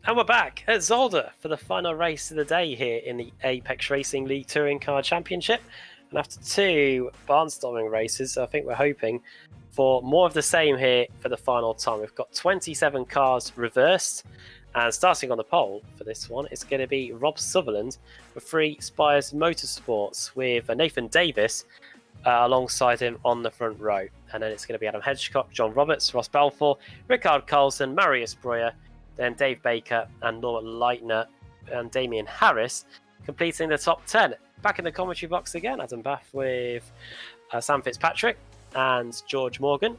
And we're back at Zolder for the final race of the day here in the Apex Racing League Touring Car Championship. And after 2 barnstorming races, I think we're hoping for more of the same here for the final time. We've got 27 cars reversed. And starting on the pole for this one, it's going to be Rob Sutherland for Free Spires Motorsports with Nathan Davis alongside him on the front row. And then it's going to be Adam Hedgecock, John Roberts, Ross Balfour, Rickard Carlson, Marius Breuer, then Dave Baker and Norbert Leitner and Damien Harris completing the top 10. Back in the commentary box again, Adam Bath with Sam Fitzpatrick and George Morgan.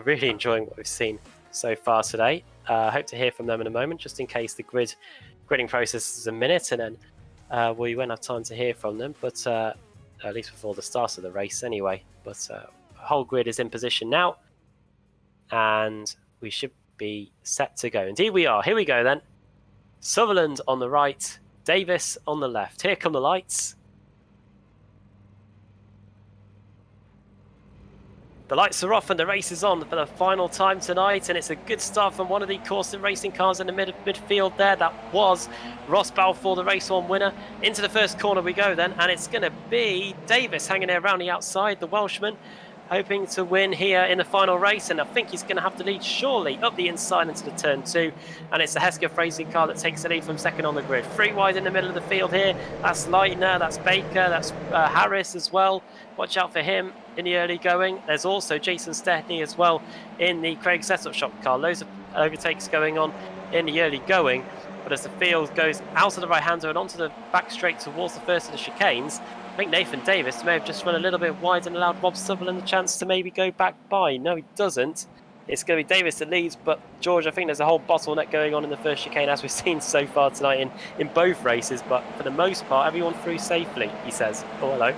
Really enjoying what we've seen so far today. Hope to hear from them in a moment, just in case the gridding process is a minute, and then we won't have time to hear from them, but at least before the start of the race anyway. But the whole grid is in position now, and we should be set to go. Indeed we are. Here we go then. Sutherland on the right, Davis on the left. Here come the lights. The lights are off and the race is on for the final time tonight, and it's a good start from one of the Corson racing cars in the midfield there. That was Ross Balfour, the race one winner. Into the first corner we go then, and it's going to be Davis hanging there around the outside, the Welshman, hoping to win here in the final race, and I think he's going to have to lead surely up the inside into the turn 2, and it's the Hesketh racing car that takes the lead from second on the grid. 3 wide in the middle of the field here. That's Leitner, that's Baker, that's Harris as well. Watch out for him in the early going. There's also Jason Stepney as well in the Craig Setup Shop car. Loads of overtakes going on in the early going, but as the field goes out of the right-hander and onto the back straight towards the first of the chicanes, I think Nathan Davis may have just run a little bit wide and allowed Rob Sutherland a chance to maybe go back by. No, he doesn't. It's going to be Davis that leads, but George, I think there's a whole bottleneck going on in the first chicane, as we've seen so far tonight in both races, but for the most part, everyone through safely, he says. Oh, hello.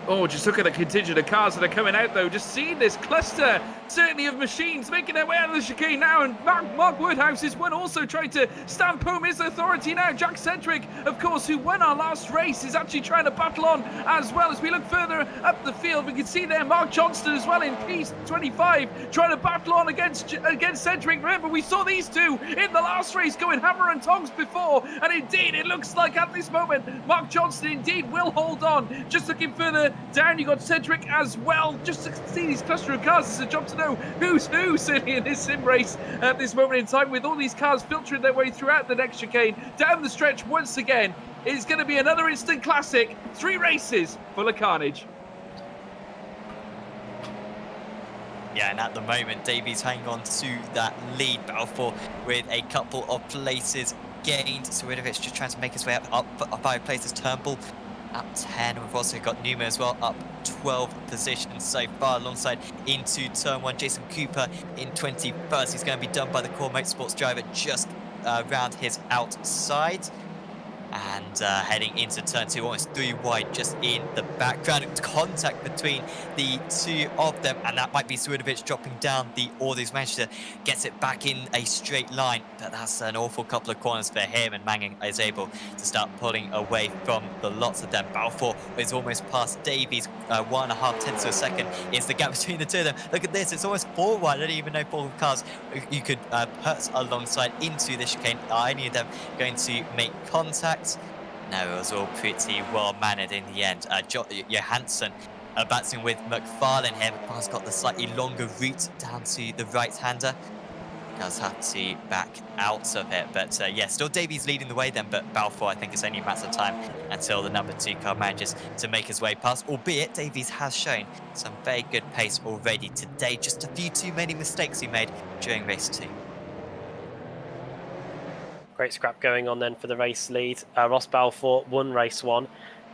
Oh, just look at the contingent of cars that are coming out, though. Just seeing this cluster, certainly of machines, making their way out of the chicane now. And Mark Woodhouse is one also trying to stamp home his authority now. Jack Sedgwick, of course, who won our last race, is actually trying to battle on as well. As we look further up the field, we can see there Mark Johnston as well in P25, trying to battle on against Sedgwick. Remember, we saw these two in the last race going hammer and tongs before. And indeed, it looks like at this moment, Mark Johnston indeed will hold on. Just looking further down, you got Sedgwick as well. Just to see these cluster of cars, it's a job to know who's who, certainly in this sim race at this moment in time, with all these cars filtering their way throughout the next chicane. Down the stretch once again, it's going to be another instant classic. 3 races full of carnage. Yeah, and at the moment, Davies hanging on to that lead. Balfour with a couple of places gained. Swidovic just trying to make his way up 5 places. Turnbull up 10. We've also got Numa as well, up 12 positions so far, alongside into turn 1. Jason Cooper in 21st. He's going to be done by the Core Motorsports driver just around his outside. And heading into turn 2, almost 3 wide just in the background. Contact between the 2 of them, and that might be Swidovic dropping down the order. He's managed to get it back in a straight line, but that's an awful couple of corners for him, and Mangan is able to start pulling away from the lots of them. Balfour is almost past Davies, 1.5 tenths of a second is the gap between the 2 of them. Look at this, it's almost 4 wide. I don't even know 4 cars you could put alongside into the chicane. Are any of them going to make contact? No, it was all pretty well mannered in the end. Johansson battling with McFarlane here. McFarlane's got the slightly longer route down to the right-hander. Does have to back out of it, but yeah, still Davies leading the way then, but Balfour, I think it's only a matter of time until the number 2 car manages to make his way past, albeit Davies has shown some very good pace already today. Just a few too many mistakes he made during race 2. Great scrap going on then for the race lead. Ross Balfour won race 1.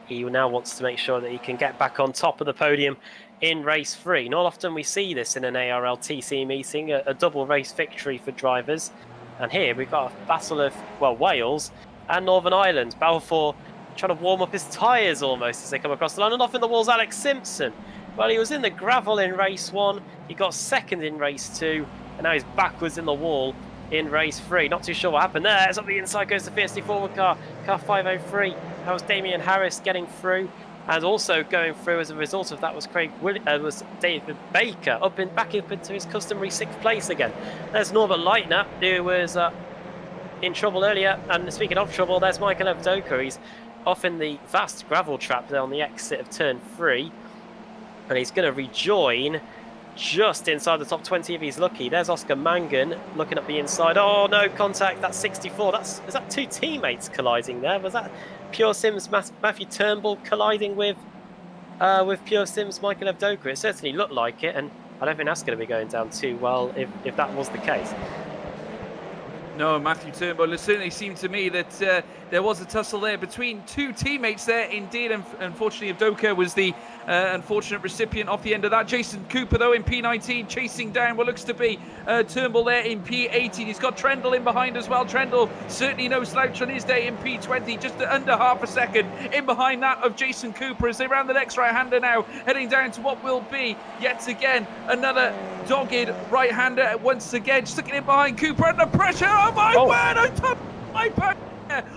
He now wants to make sure that he can get back on top of the podium in race 3. Not often we see this in an ARLTC meeting, a double race victory for drivers. And here we've got a battle of, well, Wales and Northern Ireland. Balfour trying to warm up his tyres almost as they come across the line. And off in the wall's Alex Simpson. Well, he was in the gravel in race 1. He got second in race 2. And now he's backwards in the wall in race 3. Not too sure what happened there. As up the inside goes the fiercely forward car 503. That was Damien Harris getting through, and also going through as a result of that was was David Baker back up into his customary 6th place again. There's Norbert Leitner, who was in trouble earlier. And speaking of trouble, there's Michael Evdoka. He's off in the vast gravel trap there on the exit of turn 3. And he's going to rejoin just inside the top 20 if he's lucky. There's Oscar Mangan looking up the inside. Oh, no contact. That's 64. Is that 2 teammates colliding there? Was that Pure Sims Matthew Turnbull colliding with Pure Sims Michael Evdoka? It certainly looked like it, and I don't think that's going to be going down too well if that was the case. No, Matthew Turnbull. It certainly seemed to me that there was a tussle there between 2 teammates there. Indeed, unfortunately, Evdoka was the unfortunate recipient off the end of that. Jason Cooper, though, in P19, chasing down what looks to be Turnbull there in P18. He's got Trendle in behind as well. Trendle, certainly no slouch on his day in P20, just under half a second in behind that of Jason Cooper as they round the next right-hander now, heading down to what will be, yet again, another dogged right-hander once again, sticking in behind Cooper under pressure. Oh my word! On top of my back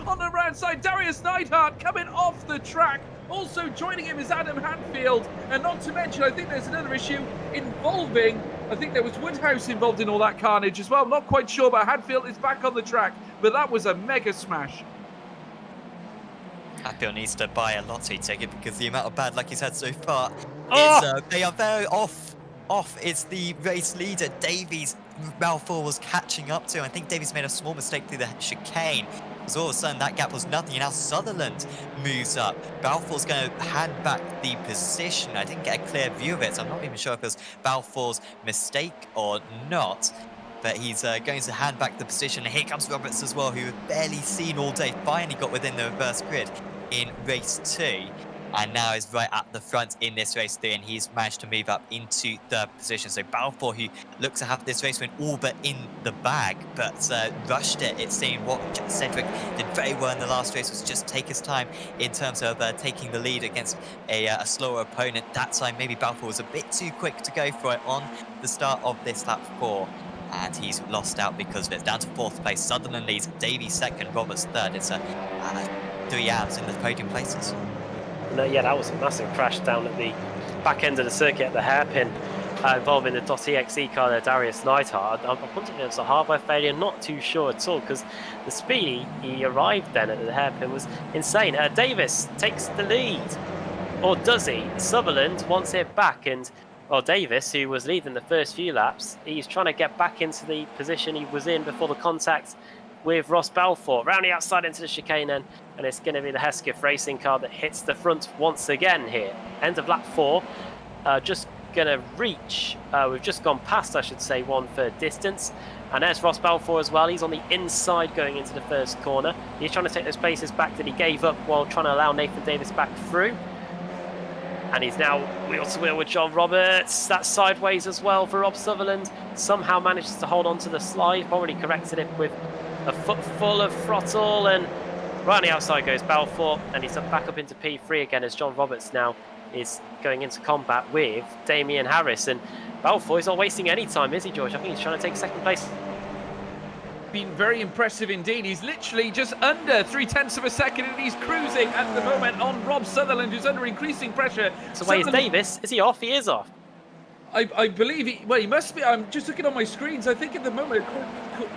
on the round side, Darius Neidhart coming off the track. Also joining him is Adam Hadfield, and not to mention, I think there's another issue involving, I think there was Woodhouse involved in all that carnage as well. I'm not quite sure, but Hadfield is back on the track. But that was a mega smash. Hadfield needs to buy a lottery ticket because the amount of bad luck he's had so far Oh! is they are very off. It's the race leader, Davies. Balfour was catching up to. I think Davies made a small mistake through the chicane. Because all of a sudden that gap was nothing, and now Sutherland moves up. Balfour's going to hand back the position. I didn't get a clear view of it, so I'm not even sure if it was Balfour's mistake or not. But he's going to hand back the position. And here comes Roberts as well, who we've barely seen all day. Finally got within the reverse grid in race 2. And now is right at the front in this race 3, and he's managed to move up into third position. So Balfour, who looks to have this race win all but in the bag, but rushed it. It's saying what Cedric did very well in the last race was just take his time in terms of taking the lead against a slower opponent. That time, maybe Balfour was a bit too quick to go for it on the start of this lap 4. And he's lost out because of it. Down to 4th place. Sutherland leads, Davies 2nd, Roberts 3rd. It's 3 hours in the podium places. No, yeah, that was a massive crash down at the back end of the circuit at the hairpin involving the .exe car there, Darius Neidhart. I'm wondering if it was a hardware failure, not too sure at all, because the speed he arrived then at the hairpin was insane. Davis takes the lead, or does he? Sutherland wants it back, and Davis, who was leading the first few laps, he's trying to get back into the position he was in before the contact with Ross Balfour. Round the outside into the chicane then, and it's going to be the Hesketh racing car that hits the front once again here. End of lap 4. Just going to reach, we've just gone past, I should say, 1/3 distance. And there's Ross Balfour as well. He's on the inside going into the first corner. He's trying to take those places back that he gave up while trying to allow Nathan Davis back through. And he's now wheel to wheel with John Roberts. That's sideways as well for Rob Sutherland. Somehow manages to hold on to the slide. Probably corrected it with a foot full of throttle, and right on the outside goes Balfour, and he's back up into P3 again as John Roberts now is going into combat with Damien Harris. And Balfour is not wasting any time, is he, George? I think he's trying to take 2nd place. Been very impressive indeed. He's literally just under 0.3 of a second, and he's cruising at the moment on Rob Sutherland, who's under increasing pressure. So wait, is Davis? Is he off? He is off. I believe he must be. I'm just looking on my screens. I think at the moment,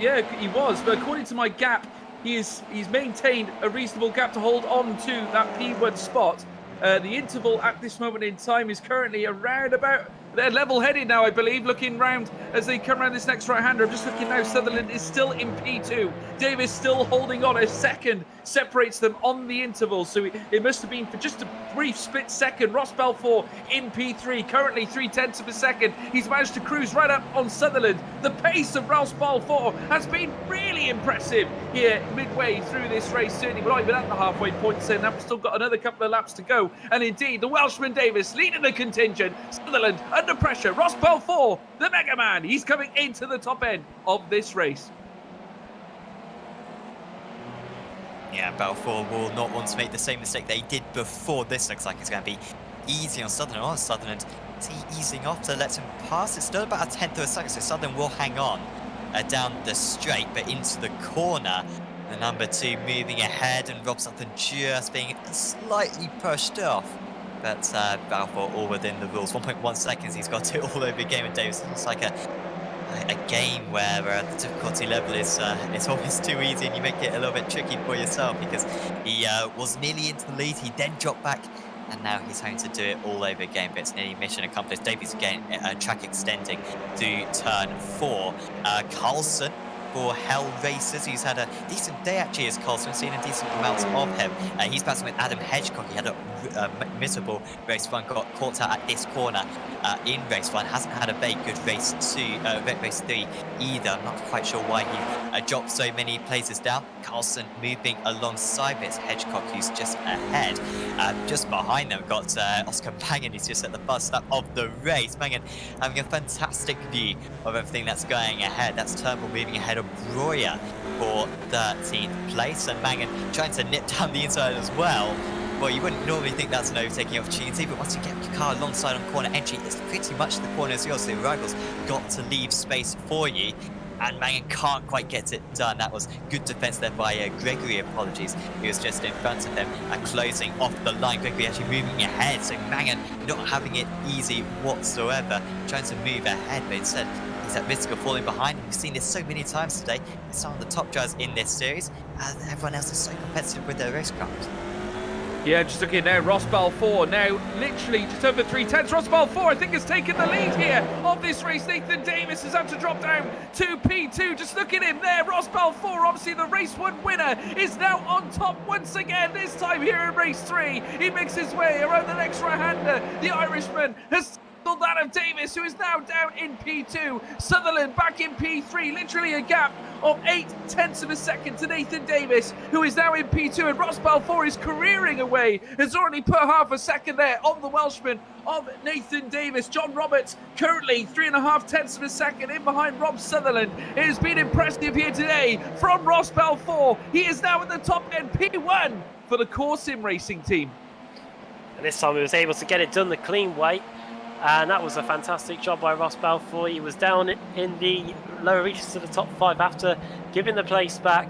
yeah, he was. But according to my gap, he's maintained a reasonable gap to hold on to that P1 spot. The interval at this moment in time is currently around about. They're level-headed now, I believe, looking round as they come around this next right-hander. I'm just looking now, Sutherland is still in P2. Davis still holding on. A second separates them on the interval. So it must have been for just a brief split second. Ross Balfour in P3, currently 0.3 of a second. He's managed to cruise right up on Sutherland. The pace of Ross Balfour has been really impressive here midway through this race. Certainly, we're not even at the halfway point, so now we've still got another couple of laps to go. And indeed, the Welshman Davis leading the contingent. Sutherland under pressure. Ross Balfour, the Mega Man, he's coming into the top end of this race. Yeah, Balfour will not want to make the same mistake they did before. This looks like it's going to be easy on Sutherland. Oh, Sutherland is he easing off to let him pass? It's still about 1/10 of a second, so Sutherland will hang on down the straight, but into the corner. The number 2 moving ahead, and Rob Sutherland just being slightly pushed off. But Balfour all within the rules. 1.1 seconds, he's got it all over again with Davis. It's like a a game where the difficulty level is it's almost too easy, and you make it a little bit tricky for yourself, because he was nearly into the lead. He then dropped back, and now he's having to do it all over again, but it's nearly mission accomplished. Davies again, track extending to turn 4. Carlson for Hell Racers, who's had a decent day actually as Carlson. We've seen a decent amount of him. He's battling with Adam Hedgecock. He had a miserable race 1, got caught out at this corner in race 1. Hasn't had a very good race 3 either. I'm not quite sure why he dropped so many places down. Carlson moving alongside, but it's Hedgecock who's just ahead. Just behind them, we've got Oscar Mangan, who's just at the first stop of the race. Mangan having a fantastic view of everything that's going ahead. That's Turnbull moving ahead of Breuer for 13th place, and Mangan trying to nip down the inside as well. Well, you wouldn't normally think that's an overtaking opportunity, but once you get your car alongside on corner entry, it's pretty much the corner as yours. So the rivals got to leave space for you, and Mangan can't quite get it done. That was good defense there by Gregory, apologies. He was just in front of him and closing off the line. Gregory actually moving ahead, so Mangan not having it easy whatsoever, trying to move ahead, but instead he's at risk of falling behind. We've seen this so many times today. Some of the top drivers in this series, and everyone else is so competitive with their racecraft. Yeah, just looking now, Ross Balfour now literally just over 3/10. Ross Balfour, I think, has taken the lead here of this race. Nathan Davis has had to drop down to P2. Just look at him there. Ross Balfour, obviously the race 1 winner, is now on top once again, this time here in race 3. He makes his way around the next right-hander. The Irishman has that of Davis, who is now down in P2. Sutherland back in P3, literally a gap of 0.8 of a second to Nathan Davis, who is now in P2, and Ross Balfour is careering away, has already put half a second there on the Welshman of Nathan Davis. John Roberts currently 3.5 of a second in behind Rob Sutherland. It has been impressive here today from Ross Balfour. He is now in the top end, P1 for the Core Sim Racing team. And this time he was able to get it done the clean way. And that was a fantastic job by Ross Balfour. He was down in the lower reaches of the top 5 after giving the place back,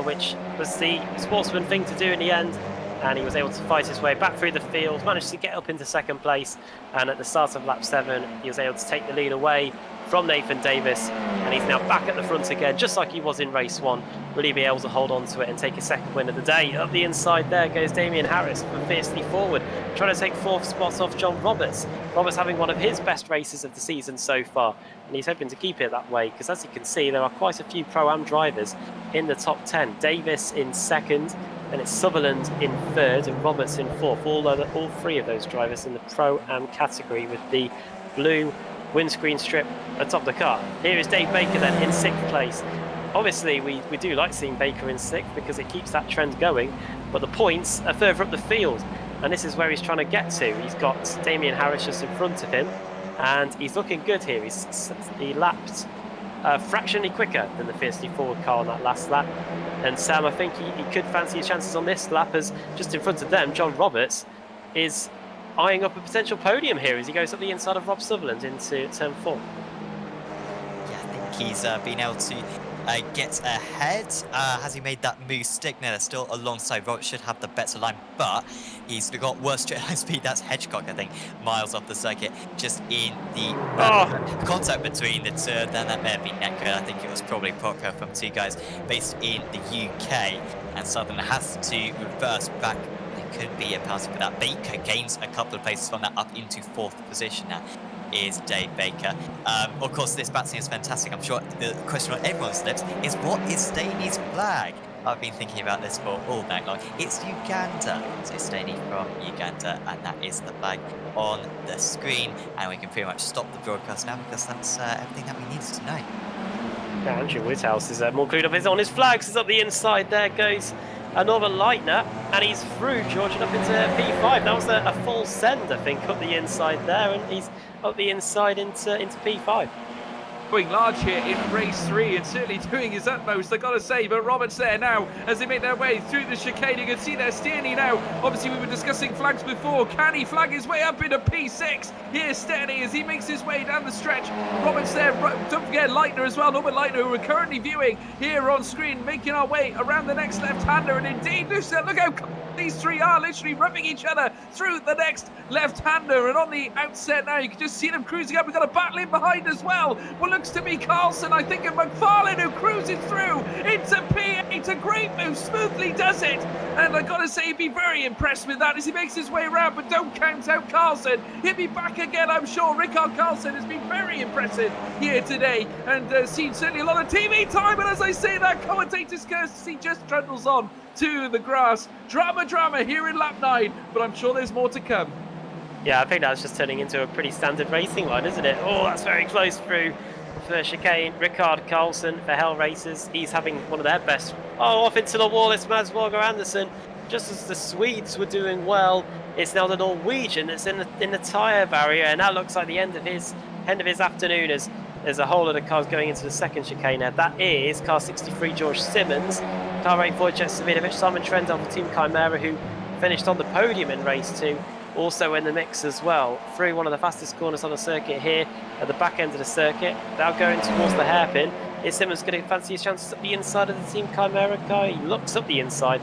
which was the sportsman thing to do in the end. And he was able to fight his way back through the field, managed to get up into 2nd place. And at the start of lap 7, he was able to take the lead away from Nathan Davis. And he's now back at the front again, just like he was in race 1. Will he be able to hold on to it and take a 2nd win of the day? Up the inside there goes Damien Harris for fiercely forward, trying to take 4th spot off John Roberts. Roberts having one of his best races of the season so far, and he's hoping to keep it that way, because as you can see, there are quite a few Pro-Am drivers in the top 10. Davis in 2nd, and it's Sutherland in 3rd and Roberts in 4th. All 3 of those drivers in the Pro-Am category with the blue windscreen strip atop the car. Here is Dave Baker then in 6th place. Obviously, we do like seeing Baker in 6th because it keeps that trend going, but the points are further up the field, and this is where he's trying to get to. He's got Damien Harris just in front of him, and he's looking good here. He lapped fractionally quicker than the fiercely forward car on that last lap, and Sam, I think he could fancy his chances on this lap, as just in front of them, John Roberts is eyeing up a potential podium here as he goes up the inside of Rob Sutherland into turn 4. Yeah, I think he's been able to get ahead. Has he made that move stick? No, they're still alongside. Roberts should have the better line, but he's got worse straight line speed. That's Hedgecock, I think, miles off the circuit, just in the contact between the two. Then that may have been Necker. I think it was probably proper from 2 guys based in the UK, and Sutherland has to reverse back. Could be a penalty for that. Baker gains a couple of places from that up into 4th position now is Dave Baker. Of course, this batsing is fantastic. I'm sure the question on everyone's lips is, what is Staney's flag? I've been thinking about this for all night long. It's Uganda. So Staney from Uganda, and that is the flag on the screen. And we can pretty much stop the broadcast now, because that's everything that we needed to know. Yeah, Andrew Woodhouse is more glued up on his flags. Is up the inside. There goes Norman Leitner, and he's through George and up into P5. That was a full send, I think, up the inside there, and he's up the inside into P5. Going large here in race 3 and certainly doing his utmost, I gotta say. But Roberts there now as they make their way through the chicane. You can see there Stearney now. Obviously, we were discussing flags before. Can he flag his way up into P6? Here's Stearney as he makes his way down the stretch. Roberts there. Don't forget Leitner as well. Norman Leitner, who we're currently viewing here on screen, making our way around the next left-hander. And indeed, look how These three are literally rubbing each other through the next left-hander. And on the outset now, you can just see them cruising up. We've got a battle in behind as well. What looks to be Carlson, I think, and McFarlane, who cruises through into P8. A great move, smoothly does it. And I've got to say, he'd be very impressed with that as he makes his way around. But don't count out Carlson. He'll be back again, I'm sure. Rickard Carlson has been very impressive here today and seen certainly a lot of TV time. And as I say that, commentator's courtesy just trundles on to the grass. Drama here in lap 9, but I'm sure there's more to come. Yeah, I think that's just turning into a pretty standard racing line, isn't it? Oh, that's very close through for chicane. Rickard Carlson for Hell Racers. He's having one of their best. Oh, off into the wall. It's Mads Morgan Anderson. Just as the Swedes were doing well, it's now the Norwegian that's in the tyre barrier, and that looks like the end of his afternoon as there's a whole lot of cars going into the second chicane now. That is car 63, George Simmons, car 84, Jet Savinovich, Simon Trendell for Team Chimera, who finished on the podium in race 2, also in the mix as well, through one of the fastest corners on the circuit here at the back end of the circuit. Now going towards the hairpin. Is Simmons going to fancy his chances at the inside of the Team Chimera car? He looks up the inside,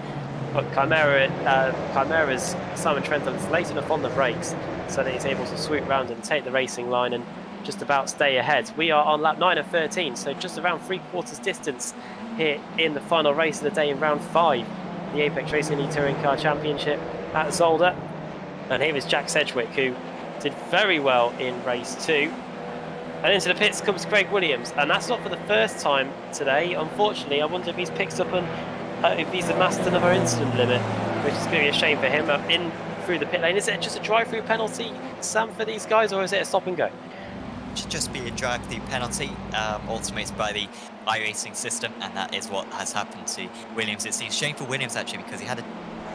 but Chimera's Simon Trendell is late enough on the brakes so that he's able to swoop round and take the racing line and just about stay ahead. We are on lap 9 of 13, so just around 3/4 distance here in the final race of the day in round 5, the Apex Racing E-Touring Car Championship at Zolder. And here is Jack Sedgwick, who did very well in race 2. And into the pits comes Greg Williams, and that's not for the first time today. Unfortunately, I wonder if he's picked up if he's amassed another incident limit, which is going to be a shame for him. In through the pit lane, is it just a drive-through penalty, Sam, for these guys, or is it a stop and go? Should just be a drive-through penalty, automated by the iRacing system, and that is what has happened to Williams. It seems shame for Williams actually, because he had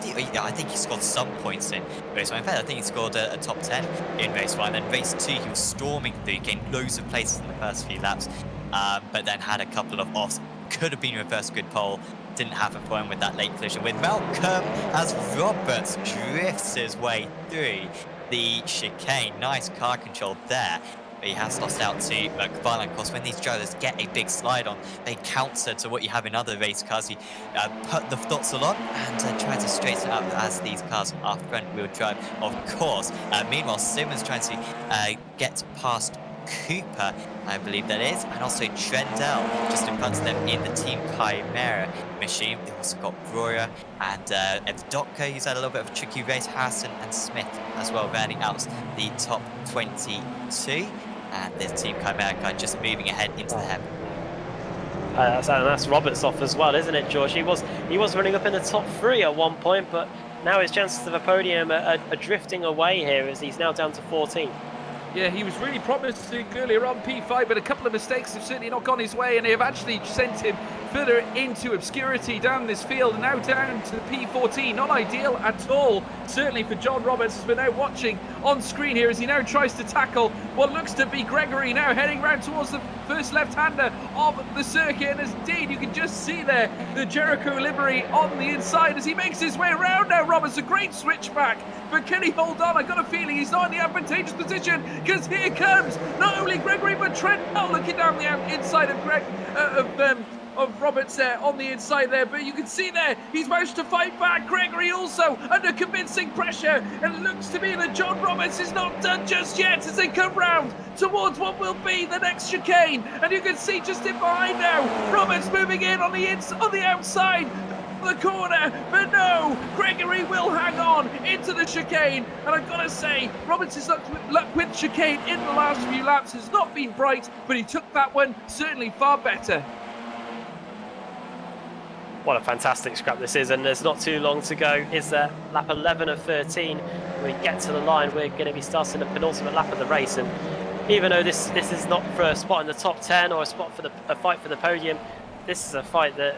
I think he scored some points in race 1. In fact, I think he scored a top 10 in race 1. And then race 2, he was storming through, gained loads of places in the first few laps, but then had a couple of offs. Could have been a reverse grid pole. Didn't happen for him with that late collision with Malcolm as Roberts drifts his way through the chicane. Nice car control there. But he has lost out to McFarlane. Of course, when these drivers get a big slide on, they counter to what you have in other race cars. You put the throttle on and try to straighten up as these cars are front-wheel drive, of course. Meanwhile, Simmons trying to get past Cooper, I believe that is, and also Trendell just in front of them in the Team Chimera machine. They've also got Royer and Evdokka, who's had a little bit of a tricky race. Harrison and Smith as well, rounding out the top 22. And this Team Chimera car just moving ahead into the heaven. That's Roberts off as well, isn't it, George? He was running up in the top 3 at one point, but now his chances of a podium are drifting away here as he's now down to 14. Yeah, he was really promising earlier on P5, but a couple of mistakes have certainly not gone his way, and they have actually sent him further into obscurity down this field, and now down to P14. Not ideal at all, certainly for John Roberts, as we're now watching on screen here as he now tries to tackle what looks to be Gregory, now heading round towards the first left-hander of the circuit. And as indeed, you can just see there the Jericho livery on the inside as he makes his way around now. Roberts, a great switchback, but can he hold on? I got a feeling he's not in the advantageous position, because here comes not only Gregory but Trent looking down the inside of Roberts there on the inside there, but you can see there he's managed to fight back. Gregory also under convincing pressure, and it looks to me that John Roberts is not done just yet as they come round towards what will be the next chicane. And you can see just in behind now Roberts moving in on the outside the corner, but no, Gregory will hang on into the chicane. And I've got to say, Roberts' luck with chicane in the last few laps has not been bright, but he took that one certainly far better. What a fantastic scrap this is, and there's not too long to go. It's lap 11 of 13. When we get to the line, we're going to be starting the penultimate lap of the race, and even though this is not for a spot in the top 10 or a fight for the podium, this is a fight that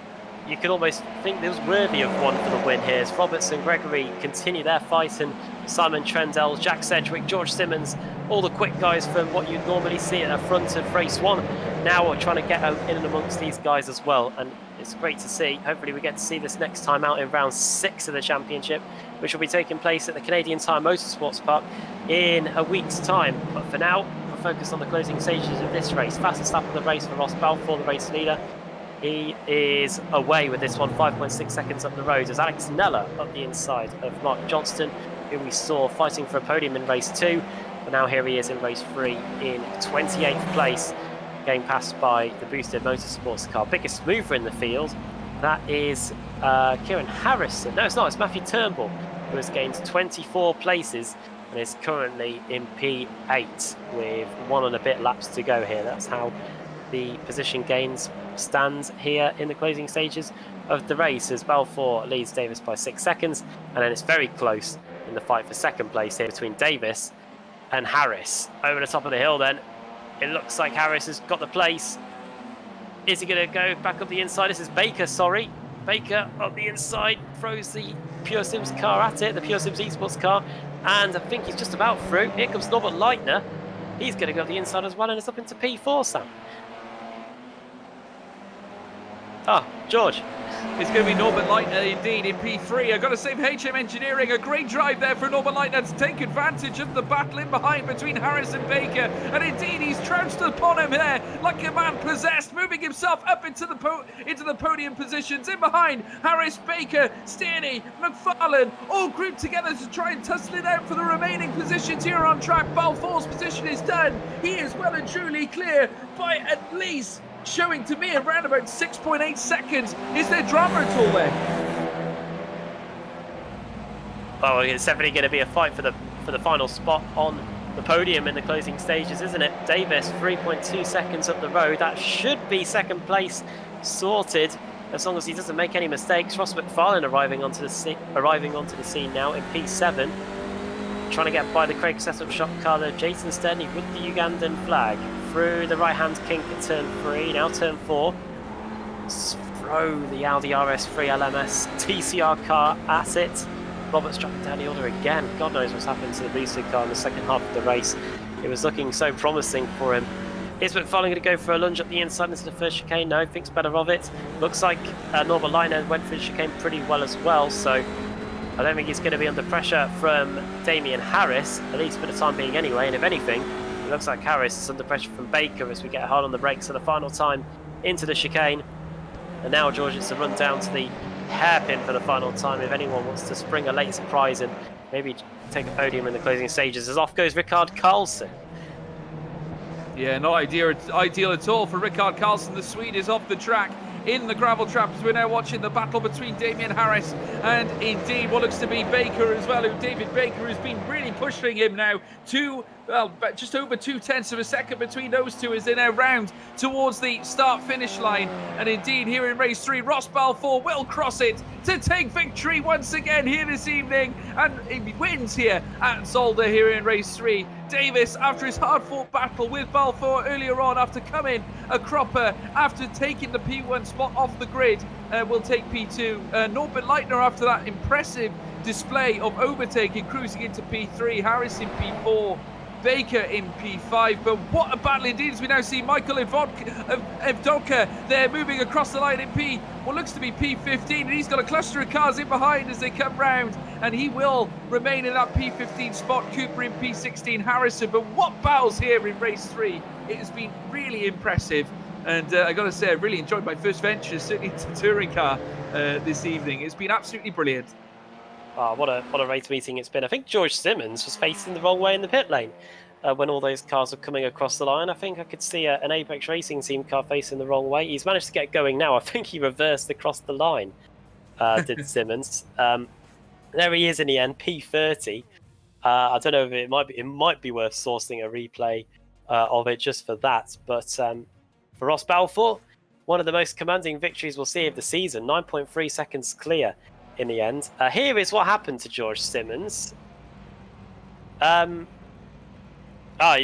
you could almost think it was worthy of one for the win here, as Roberts and Gregory continue their fight, and Simon Trendell, Jack Sedgwick, George Simmons, all the quick guys from what you'd normally see at the front of race 1, now are trying to get out in and amongst these guys as well, and it's great to see. Hopefully we get to see this next time out in round 6 of the championship, which will be taking place at the Canadian Tire Motorsports Park in a week's time. But for now, we'll focus on the closing stages of this race. Fastest lap of the race for Ross Balfour, the race leader. He is away with this one, 5.6 seconds up the road, as Alex Neller up the inside of Mark Johnston, who we saw fighting for a podium in race 2. But now here he is in race 3 in 28th place, getting passed by the boosted motorsports car. Biggest mover in the field, that is Kieran Harrison. No, it's not, it's Matthew Turnbull, who has gained 24 places and is currently in P8 with 1 and a bit laps to go here. That's how the position gains stand here in the closing stages of the race, as Balfour leads Davis by 6 seconds, and then it's very close in the fight for second place here between Davis and Harris. Over the top of the hill then, it looks like Harris has got the place. Is he going to go back up the inside? This is Baker, sorry. Baker up the inside, throws the Pure Sims car at it, the Pure Sims Esports car, and I think he's just about through. Here comes Norbert Leitner. He's going to go up the inside as well, and it's up into P4, Sam. Ah, George. It's going to be Norbert Leitner indeed in P3. I've got to say, HM Engineering, a great drive there for Norbert Leitner to take advantage of the battle in behind between Harris and Baker. And indeed, he's trounced upon him there like a man possessed, moving himself up into the podium positions. In behind, Harris, Baker, Stearney, McFarlane, all grouped together to try and tussle it out for the remaining positions here on track. Balfour's position is done. He is well and truly clear by at least, showing to me around about 6.8 seconds. Is there drama at all there? Oh, it's definitely going to be a fight for the final spot on the podium in the closing stages, isn't it? Davis, 3.2 seconds up the road. That should be second place sorted, as long as he doesn't make any mistakes. Ross McFarlane arriving onto the scene now in P7, trying to get by the Craig setup shop car there. Jason Sterney with the Ugandan flag through the right-hand kink at turn 3, now turn 4. Throw the Audi RS3 LMS TCR car at it. Roberts dropping down the order again. God knows what's happened to the boosted car in the second half of the race. It was looking so promising for him. Is McFarlane going to go for a lunge up the inside into the first chicane? No, thinks better of it. Looks like Norbert Leitner went for the chicane pretty well as well, so I don't think he's going to be under pressure from Damien Harris, at least for the time being anyway. And if anything, it looks like Harris is under pressure from Baker as we get hard on the brakes for the final time into the chicane. And now, George, it's a run down to the hairpin for the final time if anyone wants to spring a late surprise and maybe take a podium in the closing stages, as off goes Rickard Karlsson. Yeah, not ideal at all for Rickard Karlsson. The Swede is off the track in the gravel traps. We're now watching the battle between Damien Harris and indeed what looks to be Baker as well, who David Baker has been really pushing him now to, well, just over 0.2 of a second between those two as they now round towards the start-finish line. And indeed, here in race 3, Ross Balfour will cross it to take victory once again here this evening, and he wins here at Zolder here in race 3. Davis, after his hard-fought battle with Balfour earlier on, after coming a cropper, after taking the P1 spot off the grid, will take P2. Norbert Leitner, after that impressive display of overtaking, cruising into P3. Harris in P4. Baker in P5, but what a battle indeed as we now see Michael Evdoka there moving across the line in what looks to be P15, and he's got a cluster of cars in behind as they come round, and he will remain in that P15 spot. Cooper in P16, Harrison, but what battles here in race 3. It has been really impressive, and I got to say, I really enjoyed my first venture, certainly into touring car this evening. It's been absolutely brilliant. Oh, what a race meeting it's been. I think George Simmons was facing the wrong way in the pit lane when all those cars were coming across the line. I think I could see an Apex Racing team car facing the wrong way. He's managed to get going now. I think he reversed across the line, did Simmons. There he is in the end, P30. I don't know if it might be worth sourcing a replay of it just for that. But for Ross Balfour, one of the most commanding victories we'll see of the season, 9.3 seconds clear in the end. Here is what happened to George Simmons.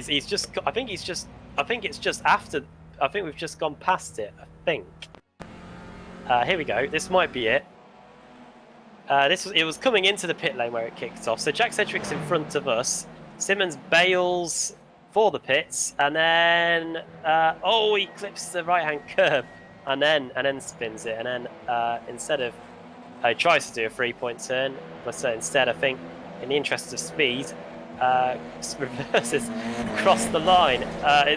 He's just. I think it's just after. I think we've just gone past it. I think. Here we go. This might be it. It was coming into the pit lane where it kicked off. So Jack Sedgwick's in front of us. Simmons bails for the pits, and then he clips the right-hand curb, and then spins it, and then instead of tries to do a 3-point turn, but instead, I think, in the interest of speed, reverses across the line.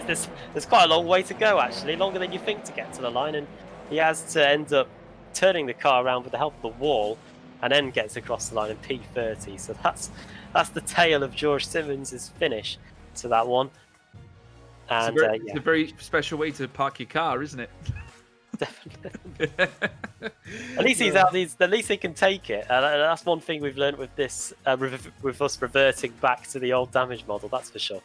There's quite a long way to go, actually, longer than you think to get to the line, and he has to end up turning the car around with the help of the wall, and then gets across the line in P30. So that's the tale of George Simmons' finish to that one. And it's a very special way to park your car, isn't it? Definitely. At least he's out. At least he can take it. That's one thing we've learned with this, with us reverting back to the old damage model. That's for sure.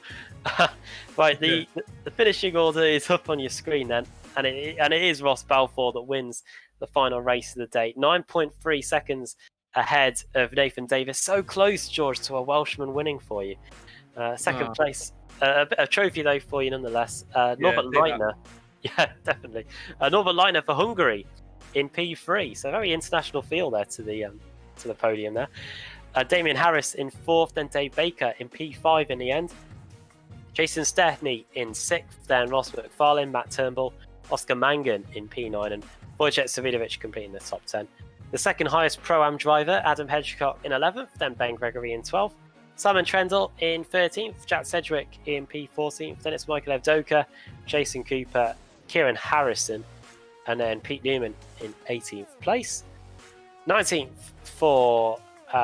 Right, the finishing order is up on your screen then, and it is Ross Balfour that wins the final race of the day. 9.3 seconds ahead of Nathan Davis. So close, George, to a Welshman winning for you. Second place, a trophy though for you nonetheless. Norbert Leitner. Yeah, definitely. Norbert Leitner for Hungary in P3. So very international feel there to the podium there. Damien Harris in 4th, then Dave Baker in P5 in the end. Jason Stepney in 6th, then Ross McFarlane, Matt Turnbull, Oscar Mangan in P9, and Wojciech Savidovic completing the top 10. The second highest Pro-Am driver, Adam Hedgecock in 11th, then Ben Gregory in 12th. Simon Trendle in 13th, Jack Sedgwick in P14th, then it's Michael Evdoka, Jason Cooper, Kieran Harrison, and then Pete Newman in 18th place. 19th for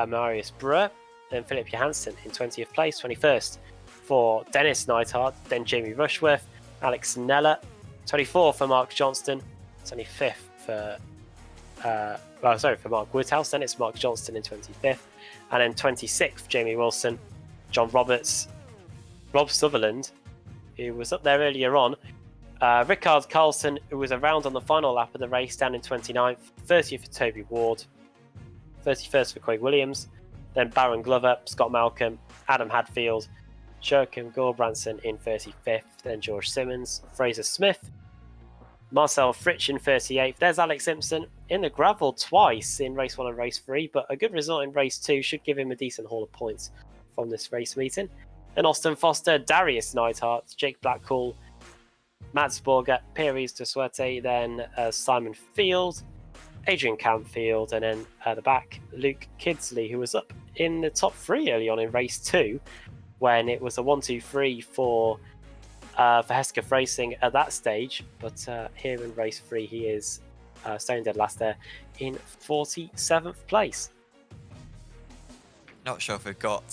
Marius Brewer, then Philip Johansson in 20th place. 21st for Dennis Neidhart, then Jamie Rushworth, Alex Nella. 24th for Mark Johnston. 25th for Mark Woodhouse, then it's Mark Johnston in 25th. And then 26th, Jamie Wilson, John Roberts, Rob Sutherland, who was up there earlier on, Rickard Carlson, who was around on the final lap of the race, down in 29th, 30th for Toby Ward, 31st for Craig Williams, then Baron Glover, Scott Malcolm, Adam Hadfield, Joachim Gorbranson in 35th, then George Simmons, Fraser Smith, Marcel Fritsch in 38th. There's Alex Simpson in the gravel twice in race 1 and race 3, but a good result in race 2 should give him a decent haul of points from this race meeting. Then Austin Foster, Darius Neidhart, Jake Blackpool, Mats Borger, Pieris de Suerte, then Simon Field, Adrian Camfield, and then at the back, Luke Kidsley, who was up in the top 3 early on in race 2 when it was a 1-2-3 for Hesketh Racing at that stage. But here in race 3, he is staying dead last there in 47th place. Not sure if we've got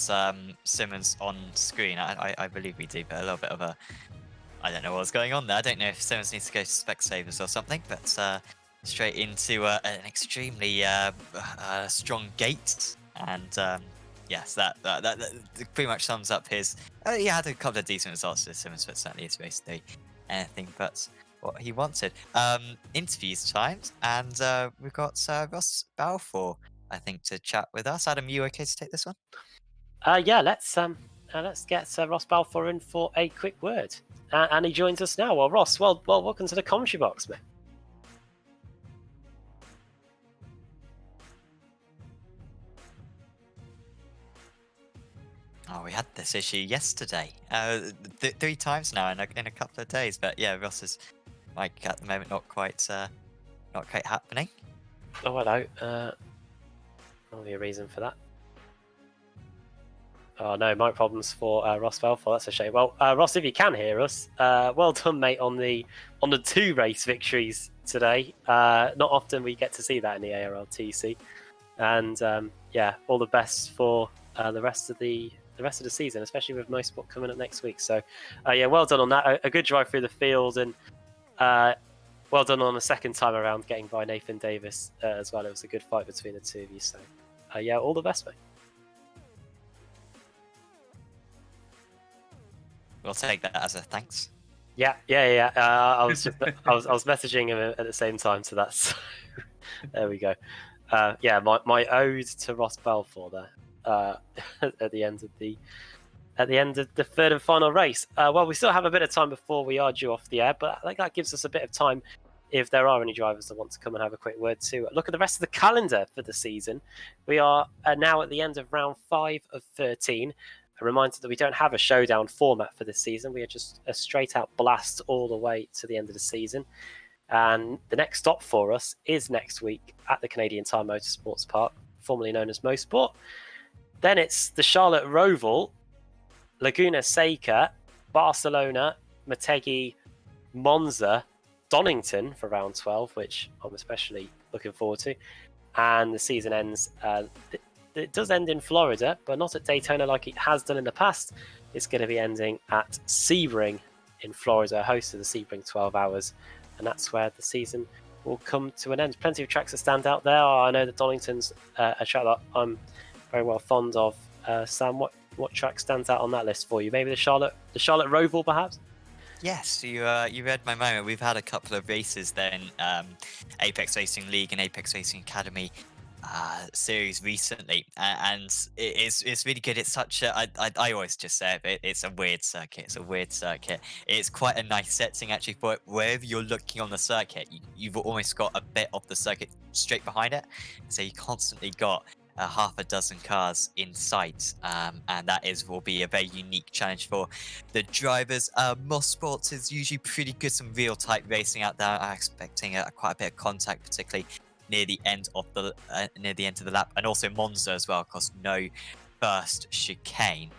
Simmons on screen. I believe we do, but a little bit of a... I don't know what's going on there. I don't know if Simmons needs to go to Specsavers or something, but straight into an extremely strong gate. And yes, that pretty much sums up his... he had a couple of decent results to Simmons, but certainly it's basically anything but what he wanted. Interviews times, and we've got Ross Balfour, I think, to chat with us. Adam, you okay to take this one? Yeah, let's get Ross Balfour in for a quick word. And he joins us now. Well, Ross, welcome to the commentary box, mate. Oh, we had this issue yesterday. 3 times now in a couple of days. But yeah, Ross is, like, at the moment not quite happening. Oh, hello. There'll be a reason for that. Oh no, mic problems for Ross Balfour. That's a shame. Well, Ross, if you can hear us, well done, mate, on the 2 race victories today. Not often we get to see that in the ARLTC, and yeah, all the best for the rest of the season, especially with Motorsport coming up next week. So, yeah, well done on that. A good drive through the field, and well done on the second time around getting by Nathan Davis as well. It was a good fight between the two of you. So, yeah, all the best, mate. We'll take that as a thanks. Yeah. I was messaging him at the same time, so that's there we go. Yeah, my ode to Ross Balfour there at the end of the 3rd and final race. Well, we still have a bit of time before we are due off the air, but I think that gives us a bit of time if there are any drivers that want to come and have a quick word to look at the rest of the calendar for the season. We are now at the end of round 5 of 13. A reminder that we don't have a showdown format for this season. We are just a straight out blast all the way to the end of the season. And the next stop for us is next week at the Canadian Tire Motorsports Park, formerly known as Mosport. Then it's the Charlotte Roval, Laguna Seca, Barcelona, Motegi, Monza, Donington for round 12, which I'm especially looking forward to. And the season ends, it does end in Florida, but not at Daytona like it has done in the past. It's going to be ending at Sebring in Florida, host of the Sebring 12 Hours. And that's where the season will come to an end. Plenty of tracks that stand out there. I know that Donington's a track that I'm very well fond of. Sam, what track stands out on that list for you? Maybe the Charlotte Roval, perhaps? Yes, you read my mind. We've had a couple of races there in Apex Racing League and Apex Racing Academy series recently, and it's really good. It's such a I always just say it's a weird circuit. It's quite a nice setting actually for it. Wherever you're looking on the circuit, you've almost got a bit of the circuit straight behind it, so you constantly got half a dozen cars in sight, and that will be a very unique challenge for the drivers. Moss Sports is usually pretty good, some real tight racing out there. I'm expecting quite a bit of contact, particularly near the end of the lap, and also Monza as well, because no first chicane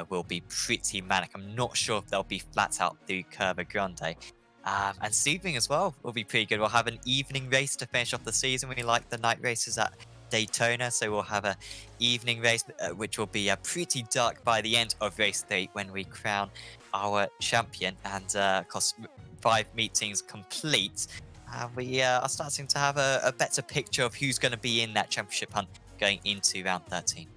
will be pretty manic. I'm not sure if they'll be flat out through Curva Grande. And Sebring as well will be pretty good. We'll have an evening race to finish off the season. We like the night races at Daytona, so we'll have a evening race which will be pretty dark by the end of race 3 when we crown our champion. And of course, 5 meetings complete, we are starting to have a better picture of who's going to be in that championship hunt going into round 13.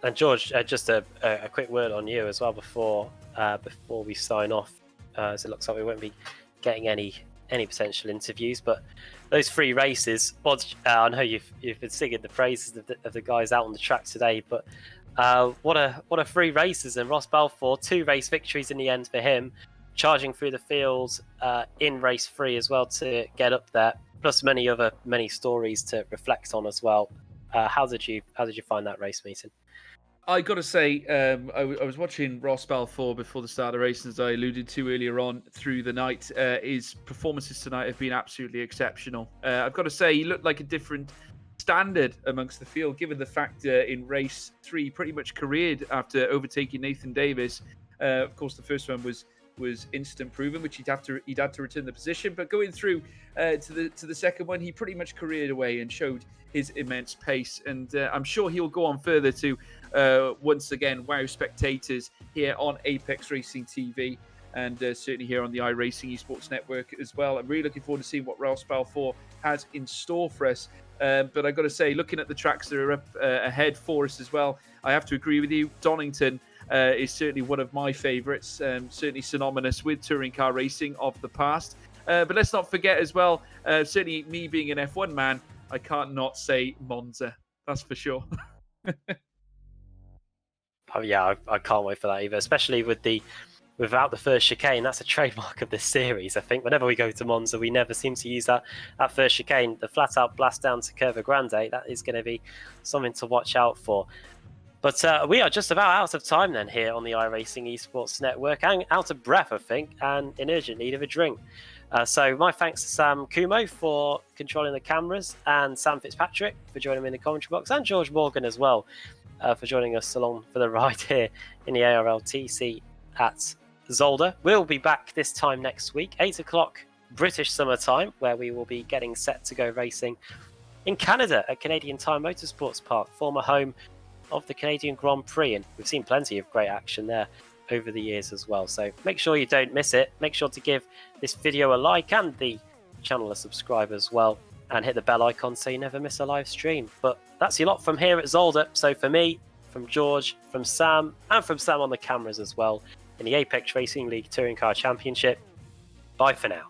And George, just a quick word on you as well before we sign off, as it looks like we won't be getting any potential interviews, but those 3 races, I know you've been singing the praises of the guys out on the track today, but what a 3 races, and Ross Balfour, 2 race victories in the end for him, charging through the field in race 3 as well to get up there, plus many stories to reflect on as well. How did you find that race meeting? I got to say, I was watching Ross Balfour before the start of the race, as I alluded to earlier on through the night. His performances tonight have been absolutely exceptional. I've got to say, he looked like a different standard amongst the field, given the fact in race 3 pretty much careered after overtaking Nathan Davis. Of course, the first one was instant proven, which he'd had to return the position. But going through to the second one, he pretty much careered away and showed his immense pace. And I'm sure he'll go on further to once again wow spectators here on Apex Racing TV, and certainly here on the iRacing Esports Network as well. I'm really looking forward to seeing what Ross Balfour has in store for us. But I've got to say, looking at the tracks that are up ahead for us as well, I have to agree with you. Donington is certainly one of my favourites, certainly synonymous with touring car racing of the past. But let's not forget as well, certainly me being an F1 man, I can't not say Monza. That's for sure. Oh, yeah, I can't wait for that either, especially without the first chicane. That's a trademark of this series, I think. Whenever we go to Monza, we never seem to use that first chicane. The flat-out blast down to Curva Grande, that is going to be something to watch out for. But we are just about out of time then here on the iRacing Esports Network, and out of breath, I think, and in urgent need of a drink. So my thanks to Sam Kumo for controlling the cameras, and Sam Fitzpatrick for joining me in the commentary box, and George Morgan as well for joining us along for the ride here in the ARLTC at Zolder. We'll be back this time next week, 8 o'clock British summer time, where we will be getting set to go racing in Canada at Canadian Tire Motorsports Park, former home of the Canadian Grand Prix, and we've seen plenty of great action there over the years as well. So make sure you don't miss it. Make sure to give this video a like and the channel a subscribe as well, and hit the bell icon so you never miss a live stream. But that's your lot from here at Zolder. So for me, from George, from Sam, and from Sam on the cameras as well, in the Apex Racing League Touring Car Championship, bye for now.